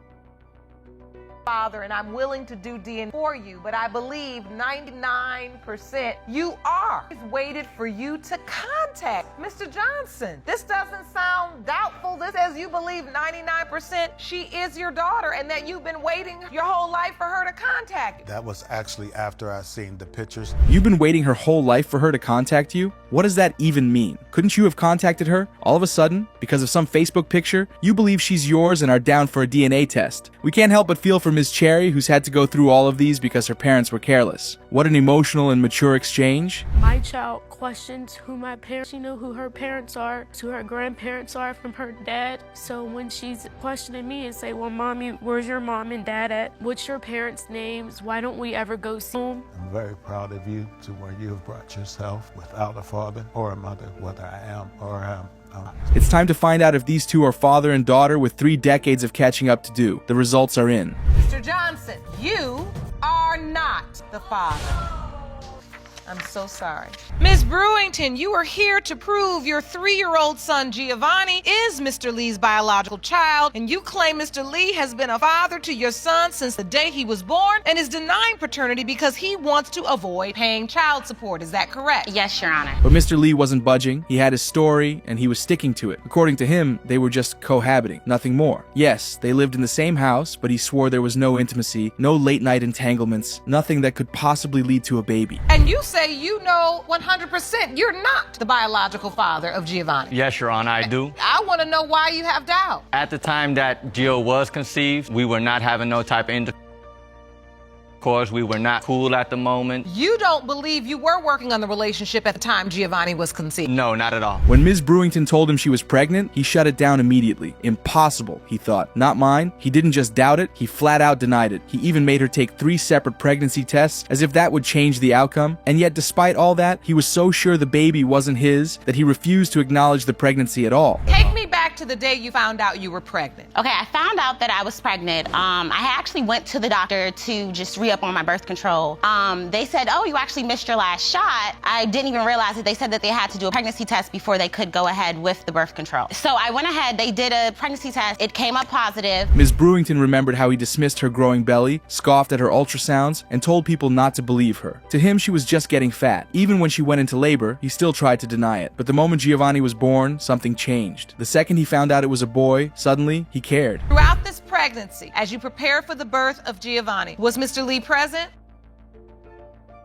father, and I'm willing to do DNA for you, but I believe 99% you are. He's waited for you to contact Mr. Johnson. This doesn't sound doubtful. This says you believe 99% she is your daughter and that you've been waiting your whole life for her to contact you. That was actually after I seen the pictures. You've been waiting her whole life for her to contact you? What does that even mean? Couldn't you have contacted her? All of a sudden, because of some Facebook picture, you believe she's yours and are down for a DNA test. We can't help but feel for Ms. Cherry, who's had to go through all of these because her parents were careless. What an emotional and mature exchange. My child questions who my parents, who her parents are, who her grandparents are from her dad. So when she's questioning me and say, well, mommy, where's your mom and dad at? What's your parents' names? Why don't we ever go see them? I'm very proud of you to where you have brought yourself without a father or a mother, whether I am or am. It's time to find out if these two are father and daughter with 3 decades of catching up to do. The results are in. Mr. Johnson, you are not the father. I'm so sorry. Ms. Brewington, you are here to prove your 3-year-old son Giovanni is Mr. Lee's biological child, and you claim Mr. Lee has been a father to your son since the day he was born and is denying paternity because he wants to avoid paying child support. Is that correct? Yes, Your Honor. But Mr. Lee wasn't budging. He had his story, and he was sticking to it. According to him, they were just cohabiting, nothing more. Yes, they lived in the same house, but he swore there was no intimacy, no late-night entanglements, nothing that could possibly lead to a baby. And you say you know 100% you're not the biological father of Giovanni. Yes, Your Honor, I do. I want to know why you have doubt. At the time that Gio was conceived, we were not having no type of intercourse. We were not cool at the moment. You don't believe you were working on the relationship at the time Giovanni was conceived? No, not at all. When Ms. Brewington told him she was pregnant, he shut it down immediately. Impossible, he thought. Not mine. He didn't just doubt it, he flat out denied it. He even made her take 3 separate pregnancy tests as if that would change the outcome. And yet, despite all that, he was so sure the baby wasn't his that he refused to acknowledge the pregnancy at all. Take me back to the day you found out you were pregnant. Okay, I found out that I was pregnant. I actually went to the doctor to just re-up on my birth control. They said, oh, you actually missed your last shot. I didn't even realize it. They said that they had to do a pregnancy test before they could go ahead with the birth control. So I went ahead, they did a pregnancy test. It came up positive. Ms. Brewington remembered how he dismissed her growing belly, scoffed at her ultrasounds, and told people not to believe her. To him, she was just getting fat. Even when she went into labor, he still tried to deny it. But the moment Giovanni was born, something changed. The second he found out it was a boy, suddenly, he cared. Throughout this pregnancy, as you prepared for the birth of Giovanni, was Mr. Lee present?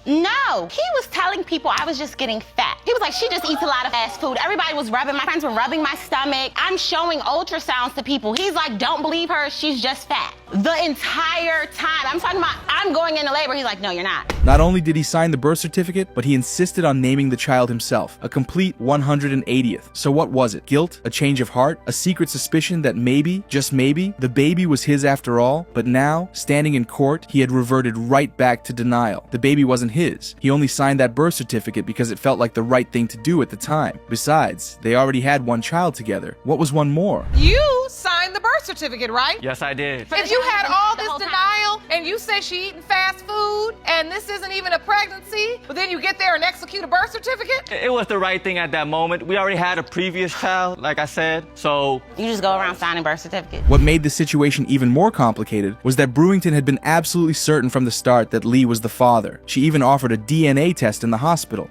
No, he was telling people I was just getting fat. He was like, she just eats a lot of fast food. Everybody was rubbing, my friends were rubbing my stomach. I'm showing ultrasounds to people. He's like, don't believe her, she's just fat. The entire time. I'm talking about, I'm going into labor. He's like, no, you're not. Not only did he sign the birth certificate, but he insisted on naming the child himself, a complete 180th. So what was it? Guilt? A change of heart? A secret suspicion that maybe, just maybe, the baby was his after all? But now, standing in court, he had reverted right back to denial. The baby wasn't his. He only signed that birth certificate because it felt like the right thing to do at the time. Besides, they already had one child together. What was one more? You signed the birth certificate, right? Yes, I did. If you had all this denial and you say she eating fast food and this isn't even a pregnancy, but then you get there and execute a birth certificate? It was the right thing at that moment. We already had a previous child, like I said, so... You just go around signing birth certificates. What made the situation even more complicated was that Brewington had been absolutely certain from the start that Lee was the father. She even offered a DNA test in the hospital.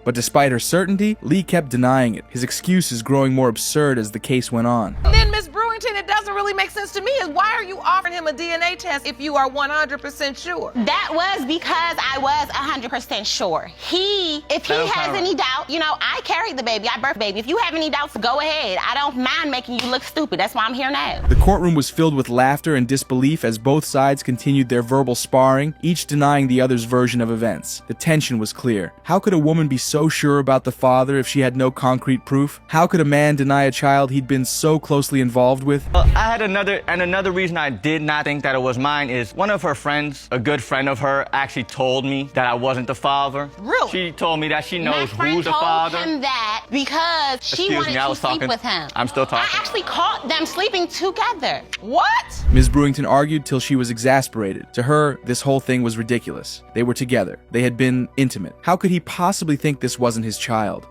But despite her certainty, Lee kept denying it, his excuses growing more absurd as the case went on. And then, Ms. Brewington, it doesn't really make sense to me is why are you offering him a DNA test if you are 100% sure? That was because I was 100% sure. If he has any doubt, I carried the baby, I birthed the baby. If you have any doubts, go ahead. I don't mind making you look stupid. That's why I'm here now. The courtroom was filled with laughter and disbelief as both sides continued their verbal sparring, each denying the other's version of events. The tension was clear. How could a woman be so sure about the father if she had no concrete proof? How could a man deny a child he'd been so closely involved with? I had another reason I did not think that it was mine is one of her friends, a good friend of her, actually told me that I wasn't the father. Really? She told me that she knows My friend who's the father. told him that because she wanted to sleep with him. I'm still talking. I actually caught them sleeping together. What? Ms. Brewington argued till she was exasperated. To her, this whole thing was ridiculous. They were together. They had been intimate. How could he possibly think this wasn't his child?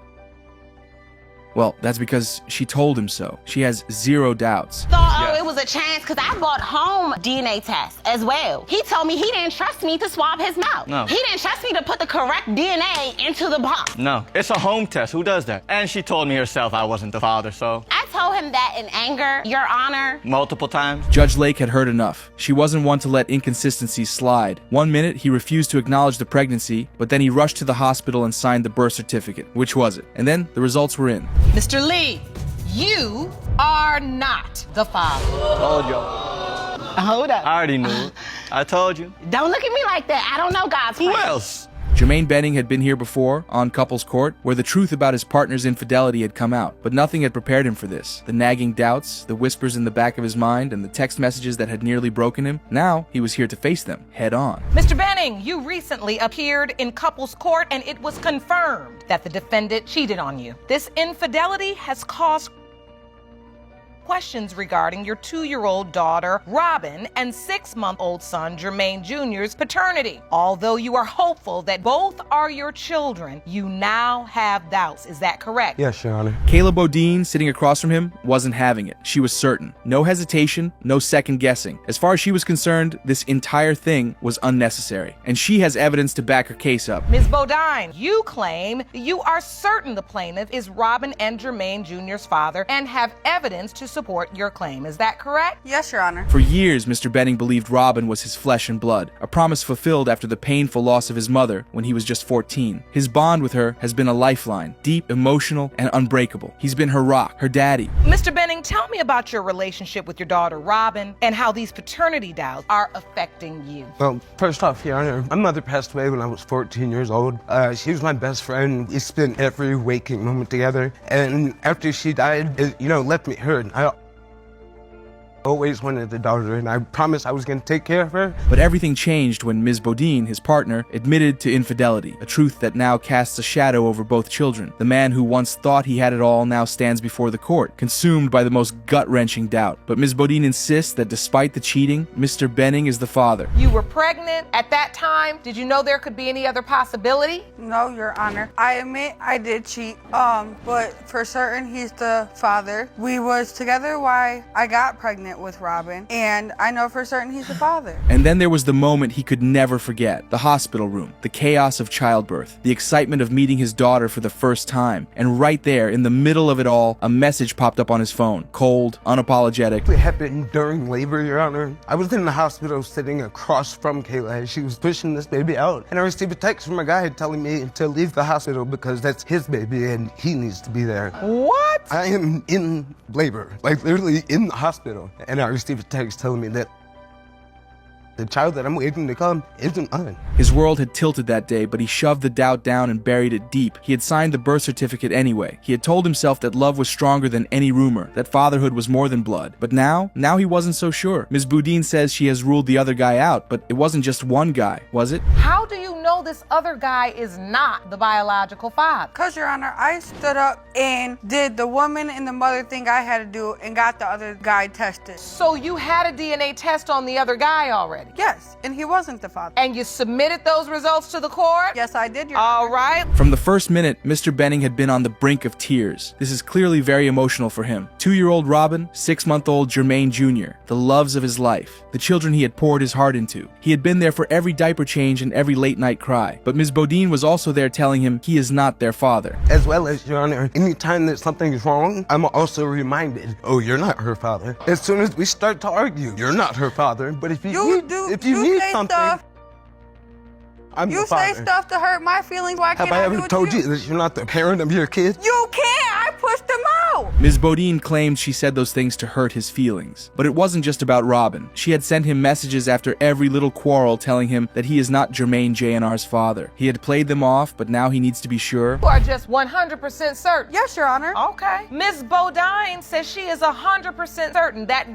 Well, that's because she told him so. She has zero doubts. Thought I it was a chance because I bought home DNA tests as well. He told me he didn't trust me to swab his mouth. No. He didn't trust me to put the correct DNA into the box. No, it's a home test. Who does that? And she told me herself I wasn't the father, so. I told him that in anger, Your Honor. Multiple times. Judge Lake had heard enough. She wasn't one to let inconsistencies slide. 1 minute, he refused to acknowledge the pregnancy, but then he rushed to the hospital and signed the birth certificate. Which was it? And then the results were in. Mr. Lee, you are not the father. Told y'all. Hold up. I already knew it. I told you. Don't look at me like that. I don't know God's Who plan. else? Jermaine Benning had been here before, on Couples Court, where the truth about his partner's infidelity had come out, but nothing had prepared him for this. The nagging doubts, the whispers in the back of his mind, and the text messages that had nearly broken him, now he was here to face them, head on. Mr. Benning, you recently appeared in Couples Court and it was confirmed that the defendant cheated on you. This infidelity has caused questions regarding your 2-year-old daughter, Robin, and 6-month-old son, Jermaine Jr.'s paternity. Although you are hopeful that both are your children, you now have doubts. Is that correct? Yes, Your Honor. Kayla Bodine, sitting across from him, wasn't having it. She was certain. No hesitation, no second guessing. As far as she was concerned, this entire thing was unnecessary. And she has evidence to back her case up. Ms. Bodine, you claim you are certain the plaintiff is Robin and Jermaine Jr.'s father and have evidence to support your claim. Is that correct? Yes, Your Honor. For years, Mr. Benning believed Robin was his flesh and blood, a promise fulfilled after the painful loss of his mother when he was just 14. His bond with her has been a lifeline, deep, emotional, and unbreakable. He's been her rock, her daddy. Mr. Benning, tell me about your relationship with your daughter, Robin, and how these paternity doubts are affecting you. Well, first off, Your Honor, my mother passed away when I was 14 years old. She was my best friend. We spent every waking moment together. And after she died, it, left me hurt. I always wanted a daughter, and I promised I was going to take care of her. But everything changed when Ms. Bodine, his partner, admitted to infidelity, a truth that now casts a shadow over both children. The man who once thought he had it all now stands before the court, consumed by the most gut-wrenching doubt. But Ms. Bodine insists that despite the cheating, Mr. Benning is the father. You were pregnant at that time. Did you know there could be any other possibility? No, Your Honor. I admit I did cheat, but for certain he's the father. We was together while I got pregnant with Robin, and I know for certain he's the father. And then there was the moment he could never forget. The hospital room, the chaos of childbirth, the excitement of meeting his daughter for the first time. And right there, in the middle of it all, a message popped up on his phone. Cold, unapologetic. It happened during labor, Your Honor. I was in the hospital sitting across from Kayla as she was pushing this baby out. And I received a text from a guy telling me to leave the hospital because that's his baby and he needs to be there. What? I am in labor, like literally in the hospital. And I received a text telling me that the child that I'm waiting to come isn't mine. His world had tilted that day, but he shoved the doubt down and buried it deep. He had signed the birth certificate anyway. He had told himself that love was stronger than any rumor, that fatherhood was more than blood. But now he wasn't so sure. Ms. Boudin says she has ruled the other guy out, but it wasn't just one guy, was it? How do you know this other guy is not the biological father? Because, Your Honor, I stood up and did the woman and the mother thing I had to do and got the other guy tested. So you had a DNA test on the other guy already? Yes, and he wasn't the father. And you submitted those results to the court? Yes, I did, Your All Honor. right. From the first minute, Mr. Benning had been on the brink of tears. This is clearly very emotional for him. 2-year-old Robin, 6-month-old Jermaine Jr., the loves of his life, the children he had poured his heart into. He had been there for every diaper change and every late-night cry. But Ms. Bodine was also there telling him he is not their father. As well as, Your Honor, anytime that something is wrong, I'm also reminded, oh, you're not her father. As soon as we start to argue, you're not her father. But if you need something, I'm You the say father. stuff to hurt my feelings. Why can't Have I I do ever it told to you that you're not the parent of your kid? You can't. I pushed him out. Ms. Bodine claimed she said those things to hurt his feelings. But it wasn't just about Robin. She had sent him messages after every little quarrel telling him that he is not Jermaine JNR's father. He had played them off, but now he needs to be sure. You are just 100% certain? Yes, Your Honor. Okay. Ms. Bodine says she is 100% certain. That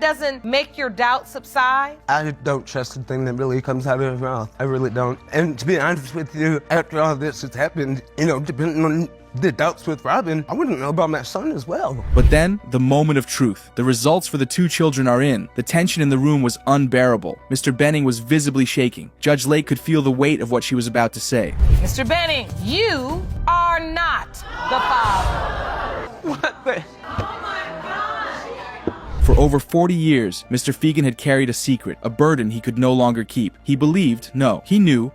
doesn't make your doubt subside? I don't trust the thing that really comes out of her mouth. I really don't. And to be honest with you, after all this has happened, depending on the doubts with Robin, I wouldn't know about my son as well. But then, the moment of truth. The results for the 2 children are in. The tension in the room was unbearable. Mr. Benning was visibly shaking. Judge Lake could feel the weight of what she was about to say. Mr. Benning, you are not the father. What the? For over 40 years, Mr. Fegan had carried a secret, a burden he could no longer keep. He believed, no, he knew,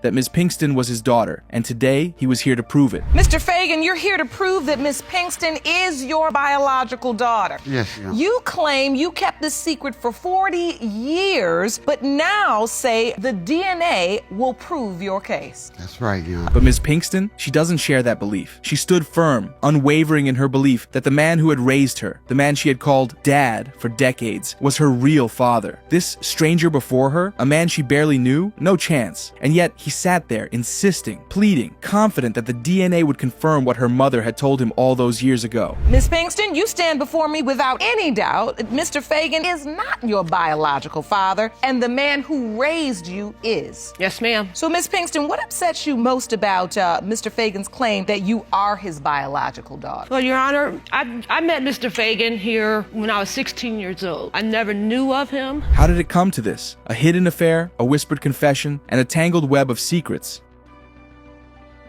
that Ms. Pinkston was his daughter, and today he was here to prove it. Mr. Fegan, you're here to prove that Miss Pinkston is your biological daughter. Yes, yeah. You claim you kept this secret for 40 years, but now say the DNA will prove your case. That's right, yeah. But Ms. Pinkston, she doesn't share that belief. She stood firm, unwavering in her belief that the man who had raised her, the man she had called Dad for decades, was her real father. This stranger before her, a man she barely knew, no chance. And yet, he sat there, insisting, pleading, confident that the DNA would confirm what her mother had told him all those years ago. Miss Pinkston, you stand before me without any doubt that Mr. Fegan is not your biological father, and the man who raised you is. Yes, ma'am. So, Miss Pinkston, what upsets you most about Mr. Fegan's claim that you are his biological daughter? Well, Your Honor, I met Mr. Fegan here when I was 16 years old. I never knew of him. How did it come to this? A hidden affair, a whispered confession, and a tangled web of secrets.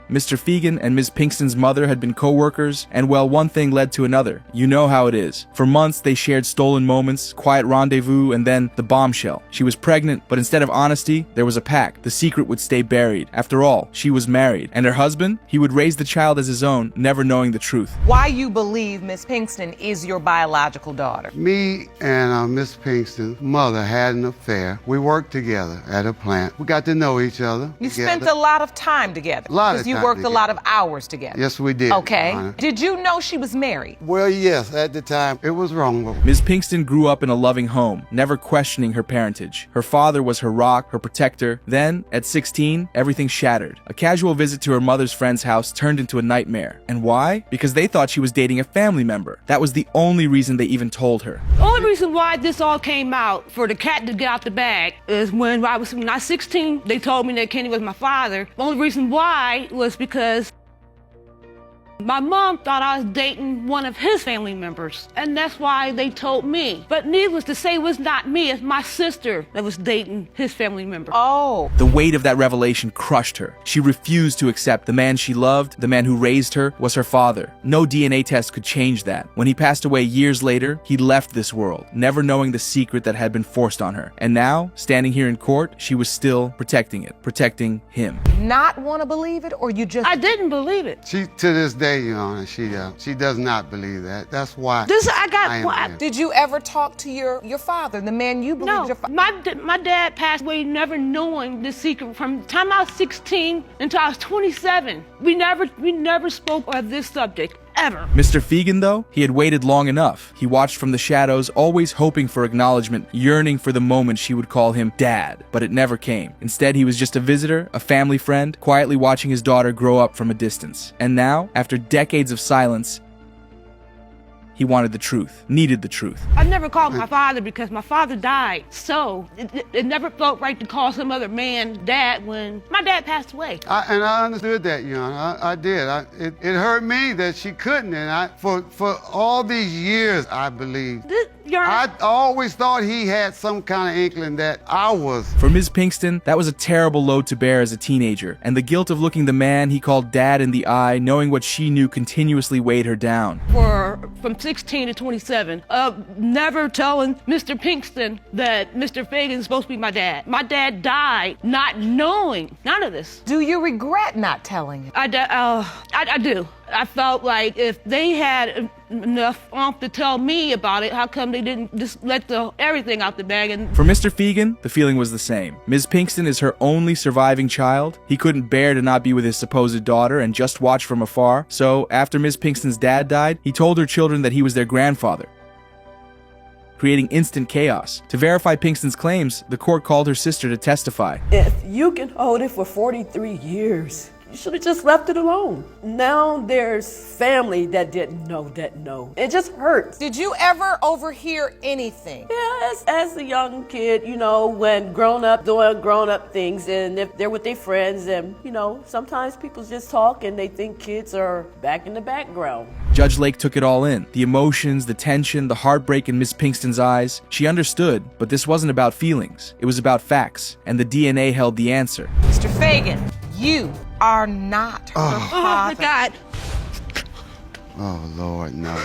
Mr. Fegan and Ms. Pinkston's mother had been co-workers, and well, one thing led to another. You know how it is. For months, they shared stolen moments, quiet rendezvous, and then the bombshell. She was pregnant, but instead of honesty, there was a pact. The secret would stay buried. After all, she was married. And her husband? He would raise the child as his own, never knowing the truth. Why you believe Miss Pinkston is your biological daughter? Me and Miss Pinkston's mother had an affair. We worked together at a plant. We got to know each other. You spent a lot of time together. A lot of time. You worked a lot of hours together. Yes, we did. Okay. Did you know she was married? Well, yes, at the time, it was wrong. Ms. Pinkston grew up in a loving home, never questioning her parentage. Her father was her rock, her protector. Then, at 16, everything shattered. A casual visit to her mother's friend's house turned into a nightmare. And why? Because they thought she was dating a family member. That was the only reason they even told her. The only reason why this all came out, for the cat to get out the bag, is when I was 16, they told me that Kenny was my father. The only reason why was because my mom thought I was dating one of his family members, and that's why they told me. But needless to say, it was not me, it's my sister that was dating his family member. Oh. The weight of that revelation crushed her. She refused to accept the man she loved, the man who raised her, was her father. No DNA test could change that. When he passed away years later, he left this world, never knowing the secret that had been forced on her. And now, standing here in court, she was still protecting it, protecting him. Not want to believe it, or you just... I didn't believe it. She, to this day, Your Honor, she does not believe that. That's why Did you ever talk to your father, the man you believe your father? My dad passed away never knowing the secret. From the time I was 16 until I was 27, we never spoke of this subject. Ever. Mr. Fegan, though, he had waited long enough. He watched from the shadows, always hoping for acknowledgement, yearning for the moment she would call him Dad. But it never came. Instead, he was just a visitor, a family friend, quietly watching his daughter grow up from a distance. And now, after decades of silence, he wanted the truth, needed the truth. I never called my father because my father died. So it never felt right to call some other man dad when my dad passed away. And I understood that, Your Honor. I did. It hurt me that she couldn't. And for all these years, I believed. I always thought he had some kind of inkling that I was. For Ms. Pinkston, that was a terrible load to bear as a teenager. And the guilt of looking the man he called Dad in the eye, knowing what she knew continuously weighed her down. From 16 to 27, never telling Mr. Pinkston that Mr. Fegan's supposed to be my dad. My dad died not knowing none of this. Do you regret not telling him? I do. I felt like if they had enough oomph to tell me about it, how come they didn't just let everything out the bag? And for Mr. Fegan, the feeling was the same. Ms. Pinkston is her only surviving child. He couldn't bear to not be with his supposed daughter and just watch from afar. So after Ms. Pinkston's dad died, he told her children that he was their grandfather, creating instant chaos. To verify Pinkston's claims, the court called her sister to testify. If you can hold it for 43 years, you should have just left it alone. Now there's family that didn't know. It just hurts. Did you ever overhear anything? Yeah, as a young kid, when grown up doing grown-up things, and if they're with their friends, and sometimes people just talk and they think kids are back in the background. Judge Lake took it all in. The emotions, the tension, the heartbreak in Miss Pinkston's eyes. She understood, but this wasn't about feelings. It was about facts, and the DNA held the answer. Mr. Fegan, you are not her father. Oh, my God. Oh, Lord, no.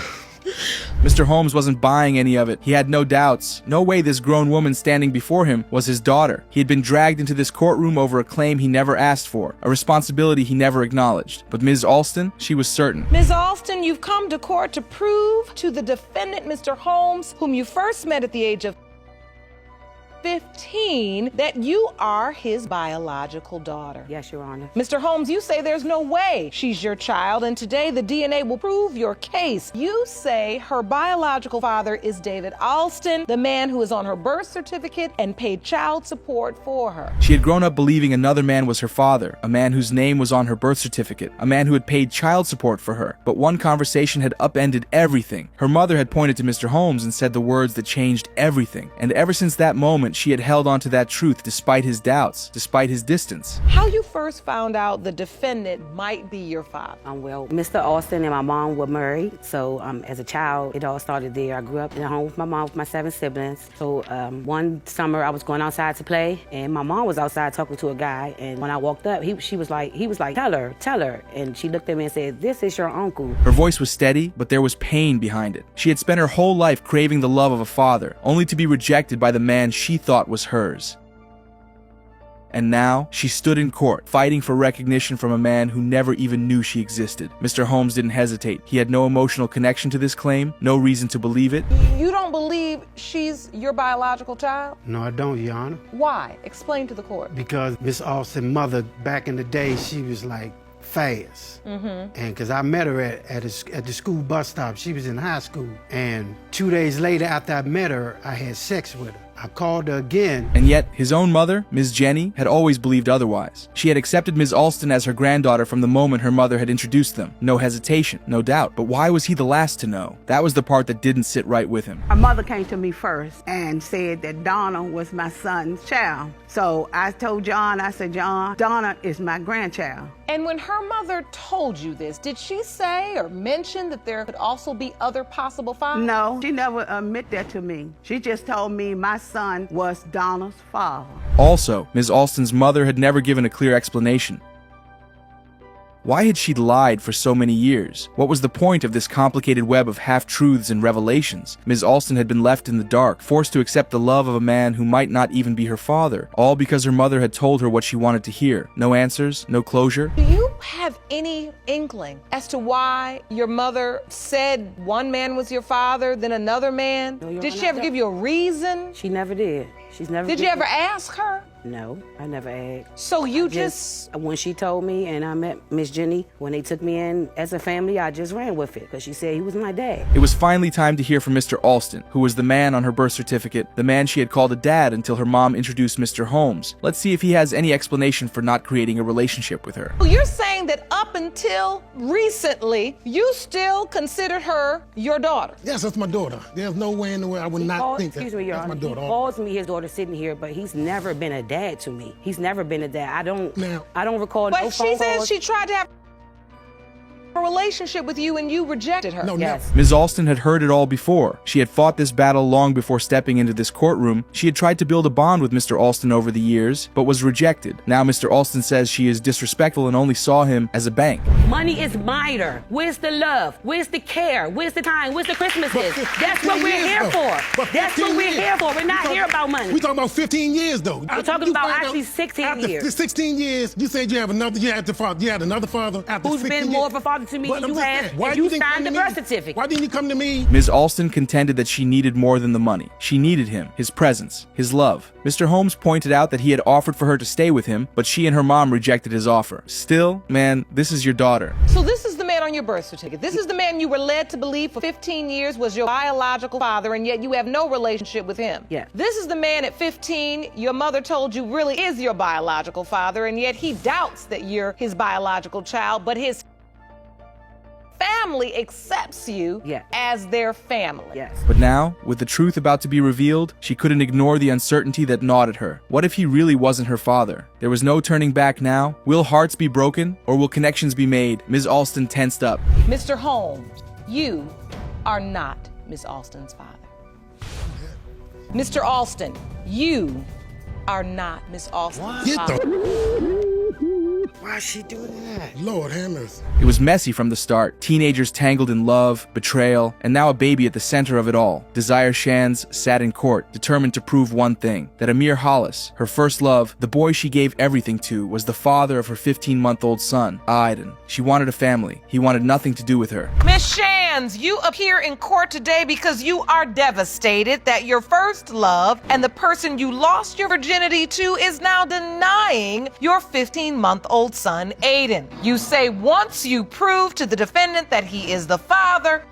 Mr. Holmes wasn't buying any of it. He had no doubts. No way this grown woman standing before him was his daughter. He had been dragged into this courtroom over a claim he never asked for, a responsibility he never acknowledged. But Ms. Alston, she was certain. Ms. Alston, you've come to court to prove to the defendant, Mr. Holmes, whom you first met at the age of 15, that you are his biological daughter. Yes, Your Honor. Mr. Holmes, you say there's no way she's your child, and today the DNA will prove your case. You say her biological father is David Alston, the man who is on her birth certificate and paid child support for her. She had grown up believing another man was her father, a man whose name was on her birth certificate, a man who had paid child support for her. But one conversation had upended everything. Her mother had pointed to Mr. Holmes and said the words that changed everything. And ever since that moment, she had held on to that truth despite his doubts, despite his distance. How you first found out the defendant might be your father? Well, Mr. Alston and my mom were married, so as a child, it all started there. I grew up in a home with my mom with my 7 siblings. So one summer I was going outside to play, and my mom was outside talking to a guy, and when I walked up, he was like, tell her. And she looked at me and said, this is your uncle. Her voice was steady, but there was pain behind it. She had spent her whole life craving the love of a father, only to be rejected by the man she thought was hers. And now, she stood in court, fighting for recognition from a man who never even knew she existed. Mr. Holmes didn't hesitate. He had no emotional connection to this claim, no reason to believe it. You don't believe she's your biological child? No, I don't, Your Honor. Why? Explain to the court. Because Miss Alston's mother, back in the day, she was like fast. And because I met her at the school bus stop. She was in high school. And 2 days later, after I met her, I had sex with her. I called her again. And yet, his own mother, Ms. Jenny, had always believed otherwise. She had accepted Ms. Alston as her granddaughter from the moment her mother had introduced them. No hesitation, no doubt. But why was he the last to know? That was the part that didn't sit right with him. Her mother came to me first and said that Donna was my son's child. So I told John, I said, John, Donna is my grandchild. And when her mother told you this, did she say or mention that there could also be other possible fathers? No, she never admitted that to me. She just told me my son was Donna's father. Also, Ms. Alston's mother had never given a clear explanation. Why had she lied for so many years? What was the point of this complicated web of half-truths and revelations? Ms. Alston had been left in the dark, forced to accept the love of a man who might not even be her father, all because her mother had told her what she wanted to hear. No answers, no closure. Do you have any inkling as to why your mother said one man was your father, then another man? Did she ever give you a reason? She never did. She's never. Did you ever ask her? No, I never asked. So you just... When she told me and I met Miss Jenny, when they took me in as a family, I just ran with it because she said he was my dad. It was finally time to hear from Mr. Alston, who was the man on her birth certificate, the man she had called a dad until her mom introduced Mr. Holmes. Let's see if he has any explanation for not creating a relationship with her. You're saying that up until recently, you still considered her your daughter? Yes, that's my daughter. There's no way in the world I would not think that that's my daughter. He calls me his daughter sitting here, but he's never been a dad to me. He's never been a dad. I don't recall no phone calls. But she says she tried to have a relationship with you and you rejected her. No, yes. Ms. Alston had heard it all before. She had fought this battle long before stepping into this courtroom. She had tried to build a bond with Mr. Alston over the years, but was rejected. Now Mr. Alston says she is disrespectful and only saw him as a bank. Money is minor. Where's the love? Where's the care? Where's the time? Where's the Christmases? That's what we're here for. That's what we're here for. We're not here about money. We're talking about 15 years, though. We're talking about actually 16 years. After 16 years, you said you had another father after who's 16 been years. more of a father to me than you have. Why you signed the birth certificate. Why didn't you come to me? Ms. Alston contended that she needed more than the money. She needed him, his presence, his love. Mr. Holmes pointed out that he had offered for her to stay with him, but she and her mom rejected his offer. Still, man, this is your daughter. So this is the man on your birth certificate. This is the man you were led to believe for 15 years was your biological father, and yet you have no relationship with him. Yeah. This is the man at 15 your mother told you really is your biological father, and yet he doubts that you're his biological child, but his family accepts you as their family. Yes. But now, with the truth about to be revealed, she couldn't ignore the uncertainty that gnawed at her. What if he really wasn't her father? There was no turning back now. Will hearts be broken, or will connections be made? Ms. Alston tensed up. Mr. Holmes, you are not Miss Alston's father. Mr. Alston, you are not Miss Alston's father. Why Why is she doing that? Lord have mercy. It was messy from the start. Teenagers tangled in love, betrayal, and now a baby at the center of it all. Desire Shands sat in court, determined to prove one thing, that Amir Hollis, her first love, the boy she gave everything to, was the father of her 15-month-old son, Aiden. She wanted a family. He wanted nothing to do with her. Miss Shands, you appear in court today because you are devastated that your first love and the person you lost your virginity to is now denying your 15-month-old son, Aiden. You say once you prove to the defendant that he is the father,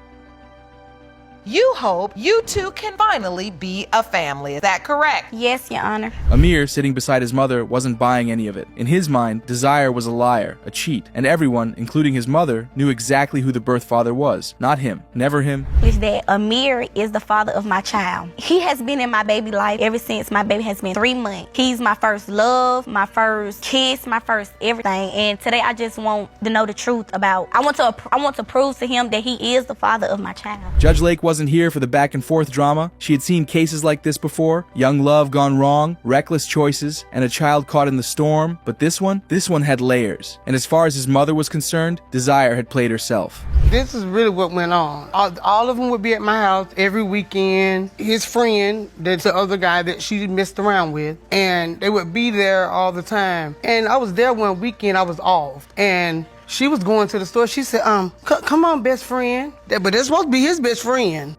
you hope you two can finally be a family. Is that correct? Yes, Your Honor. Amir, sitting beside his mother, wasn't buying any of it. In his mind, Desire was a liar, a cheat, and everyone, including his mother, knew exactly who the birth father was. Not him. Never him. Is that Amir is the father of my child. He has been in my baby life ever since my baby has been 3 months. He's my first love, my first kiss, my first everything. And today I just want to know the truth about, I want to prove to him that he is the father of my child. Judge Lake wasn't here for the back and forth drama. She had seen cases like this before. Young love gone wrong, reckless choices, and a child caught in the storm. But this one had layers. And as far as his mother was concerned, Desire had played herself. This is really what went on. All of them would be at my house every weekend. His friend, that's the other guy that she messed around with, and they would be there all the time. And I was there one weekend, I was off. And she was going to the store. She said, come on, best friend. But that's supposed to be his best friend.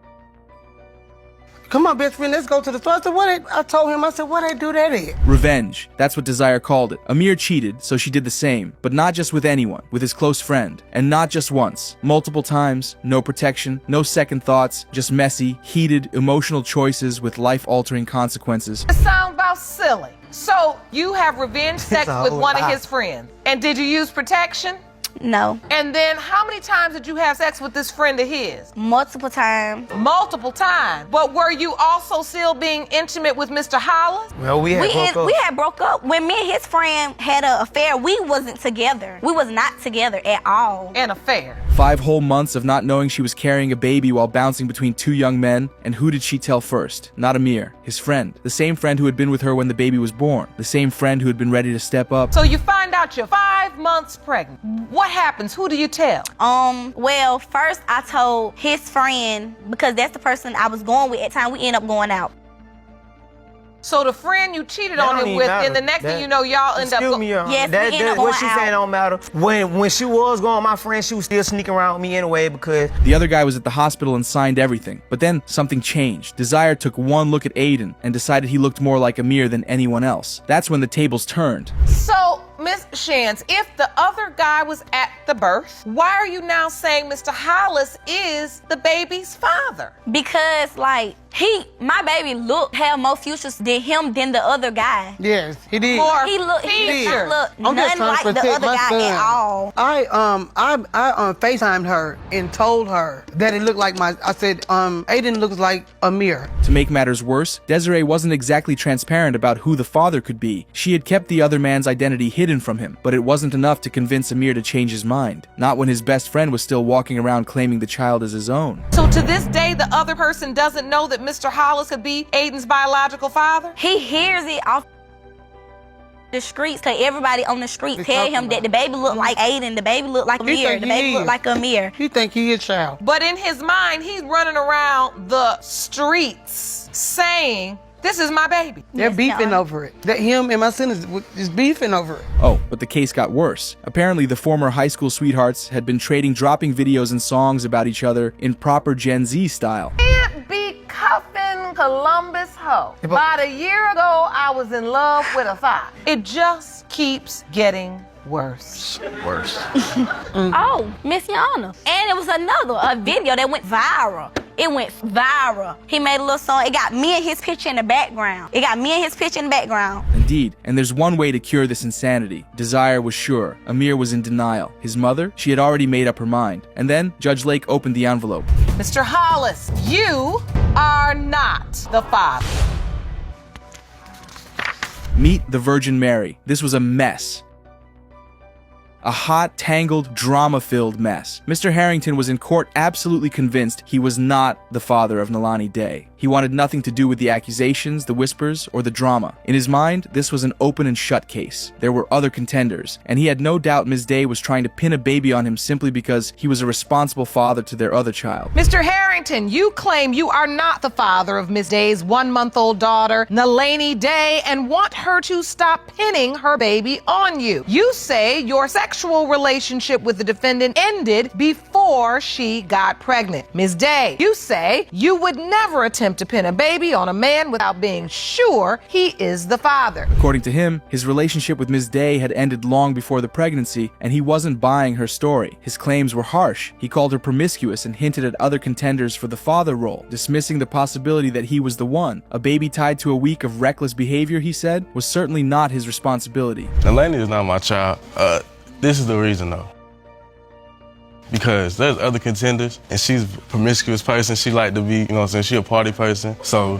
Come on, best friend, let's go to the store. I told him, what I do that at? Revenge. That's what Desire called it. Amir cheated, so she did the same. But not just with anyone, with his close friend. And not just once. Multiple times, no protection, no second thoughts, just messy, heated, emotional choices with life-altering consequences. It sounds about silly. So, you have revenge sex with one of his friends. And did you use protection? No. And then how many times did you have sex with this friend of his? Multiple times. Multiple times. But were you also still being intimate with Mr. Hollis? Well, we had broke up. When me and his friend had an affair, we wasn't together. We was not together at all. An affair. 5 whole months of not knowing she was carrying a baby while bouncing between 2 young men. And who did she tell first? Not Amir, his friend. The same friend who had been with her when the baby was born. The same friend who had been ready to step up. So you find out you're 5 months pregnant. What happens? Who do you tell? Well, first I told his friend, because that's the person I was going with at the time. We ended up going out. So the friend you cheated on him with, and the next thing you know, y'all end up. Yes, we ended up going what she saying don't matter. When she was going with my friend, she was still sneaking around with me anyway because the other guy was at the hospital and signed everything. But then something changed. Desire took one look at Aiden and decided he looked more like Amir than anyone else. That's when the tables turned. So, Miss Shands, if the other guy was at the birth, why are you now saying Mr. Hollis is the baby's father? Because, like, my baby had more futures than him than the other guy. Yes, he did. He looked nothing like the other guy at all. I FaceTimed her and told her that it looked like I said, Aiden looks like Amir. To make matters worse, Desiree wasn't exactly transparent about who the father could be. She had kept the other man's identity hidden from him, but it wasn't enough to convince Amir to change his mind. Not when his best friend was still walking around claiming the child as his own. So to this day, the other person doesn't know that Mr. Hollis could be Aiden's biological father? He hears it off the streets, because everybody on the street tell him that the baby looked like Aiden, the baby looked like Amir, the baby looked like Amir. He think he his child. But in his mind, he's running around the streets saying, this is my baby. They're beefing over it. That him and my son is beefing over it. Oh, but the case got worse. Apparently, the former high school sweethearts had been trading dropping videos and songs about each other in proper Gen Z style. Can't be cuffing Columbus hoe. About a year ago, I was in love with a thought. It just keeps getting worse. Oh, Miss Yana. And it was a video that went viral. It went viral. He made a little song. It got me and his picture in the background. Indeed, and there's one way to cure this insanity. Desire was sure. Amir was in denial. His mother, she had already made up her mind. And then Judge Lake opened the envelope. Mr. Hollis, you are not the father. Meet the Virgin Mary. This was a mess. A hot, tangled, drama-filled mess. Mr. Harrington was in court absolutely convinced he was not the father of Nalani Day. He wanted nothing to do with the accusations, the whispers, or the drama. In his mind, this was an open and shut case. There were other contenders, and he had no doubt Ms. Day was trying to pin a baby on him simply because he was a responsible father to their other child. Mr. Harrington, you claim you are not the father of Ms. Day's 1-month-old daughter, Nalani Day, and want her to stop pinning her baby on you. You say your sexual relationship with the defendant ended before she got pregnant. Ms. Day, you say you would never attempt to pin a baby on a man without being sure he is the father. According to him, his relationship with Ms. Day had ended long before the pregnancy, and he wasn't buying her story. His claims were harsh. He called her promiscuous and hinted at other contenders for the father role, dismissing the possibility that he was the one. A baby tied to a week of reckless behavior, he said, was certainly not his responsibility. Nalani is not my child. This is the reason, though. Because there's other contenders, and she's a promiscuous person. She like to be, you know what I'm saying, she a party person. So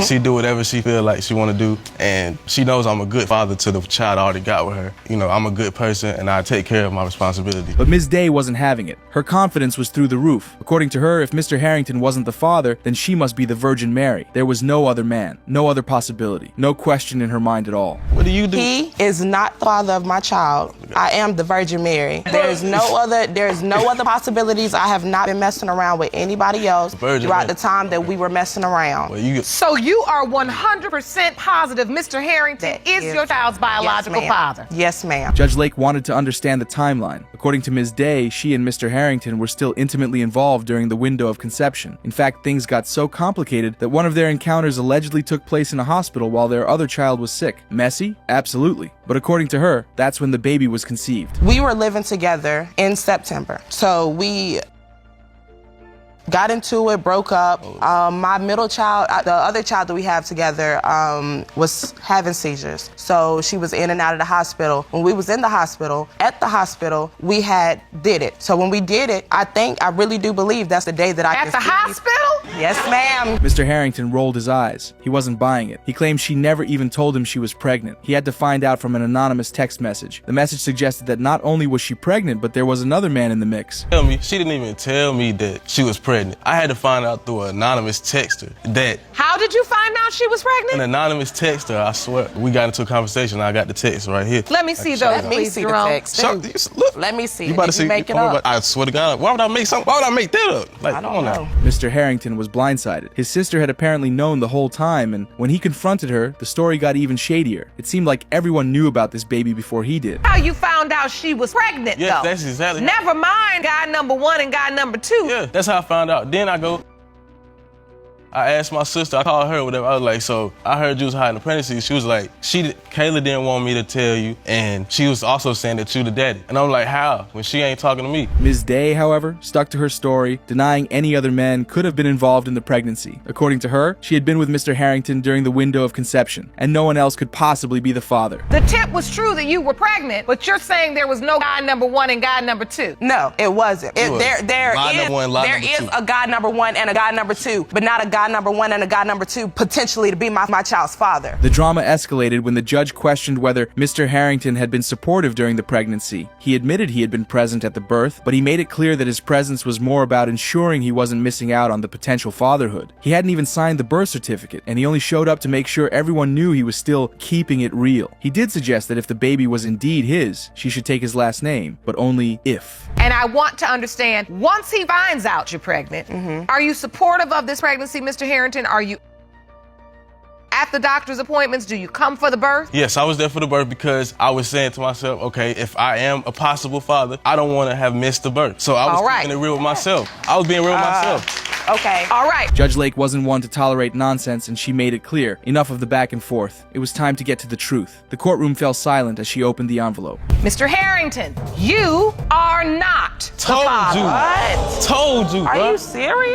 she do whatever she feel like she want to do. And she knows I'm a good father to the child I already got with her. You know, I'm a good person, and I take care of my responsibility. But Ms. Day wasn't having it. Her confidence was through the roof. According to her, if Mr. Harrington wasn't the father, then she must be the Virgin Mary. There was no other man, no other possibility, no question in her mind at all. What do you do? He is not the father of my child. I am the Virgin Mary. There's no other possibilities. I have not been messing around with anybody else throughout the time that we were messing around. So you are 100% positive Mr. Harrington is your child's biological father? Yes, ma'am. Judge Lake wanted to understand the timeline. According to Ms. Day, she and Mr. Harrington were still intimately involved during the window of conception. In fact, things got so complicated that one of their encounters allegedly took place in a hospital while their other child was sick. Messy? Absolutely. But according to her, that's when the baby was conceived. We were living together in September. So we got into it, broke up. My middle child, the other child that we have together, was having seizures. So she was in and out of the hospital. When we was in the hospital, at the hospital, we did it. So when we did it, I really do believe that's the day that I At the hospital? Yes, ma'am. Mr. Harrington rolled his eyes. He wasn't buying it. He claimed she never even told him she was pregnant. He had to find out from an anonymous text message. The message suggested that not only was she pregnant, but there was another man in the mix. She didn't even tell me that she was pregnant. I had to find out through an anonymous texter that. How did you find out she was pregnant? An anonymous texter, I swear. We got into a conversation, I got the text right here. Let me see those, please, Jerome. Look. Let me see. You about to see make it up. I swear to God, why would I make that up? Like, I don't know. Mr. Harrington was blindsided. His sister had apparently known the whole time, and when he confronted her, the story got even shadier. It seemed like everyone knew about this baby before he did. How you found out she was pregnant, yes, though? That's exactly. Never mind guy number 1 and guy number 2. Yeah, that's how I found out. Then I asked my sister, I called her, whatever. I was like, so I heard you was hiding the pregnancy. She was like, Kayla didn't want me to tell you, and she was also saying that you the daddy. And I'm like, how? When she ain't talking to me. Ms. Day, however, stuck to her story, denying any other men could have been involved in the pregnancy. According to her, she had been with Mr. Harrington during the window of conception, and no one else could possibly be the father. The tip was true that you were pregnant, but you're saying there was no guy number 1 and guy number 2. No, it wasn't. There is a guy number 1 and a guy number 2, but not a guy number 1 and a guy number 2 potentially to be my child's father. The drama escalated when the judge questioned whether Mr. Harrington had been supportive during the pregnancy. He admitted he had been present at the birth, but he made it clear that his presence was more about ensuring he wasn't missing out on the potential fatherhood. He hadn't even signed the birth certificate, and he only showed up to make sure everyone knew he was still keeping it real. He did suggest that if the baby was indeed his, she should take his last name, but only if. And I want to understand, once he finds out you're pregnant, are you supportive of this pregnancy, Mr. Harrington? Are you at the doctor's appointments? Do you come for the birth? Yes, I was there for the birth because I was saying to myself, okay, if I am a possible father, I don't want to have missed the birth. So I was keeping it real with myself. I was being real with myself. Okay. All right. Judge Lake wasn't one to tolerate nonsense, and she made it clear. Enough of the back and forth. It was time to get to the truth. The courtroom fell silent as she opened the envelope. Mr. Harrington, you are not the father. What? Told you, bro. Are you serious?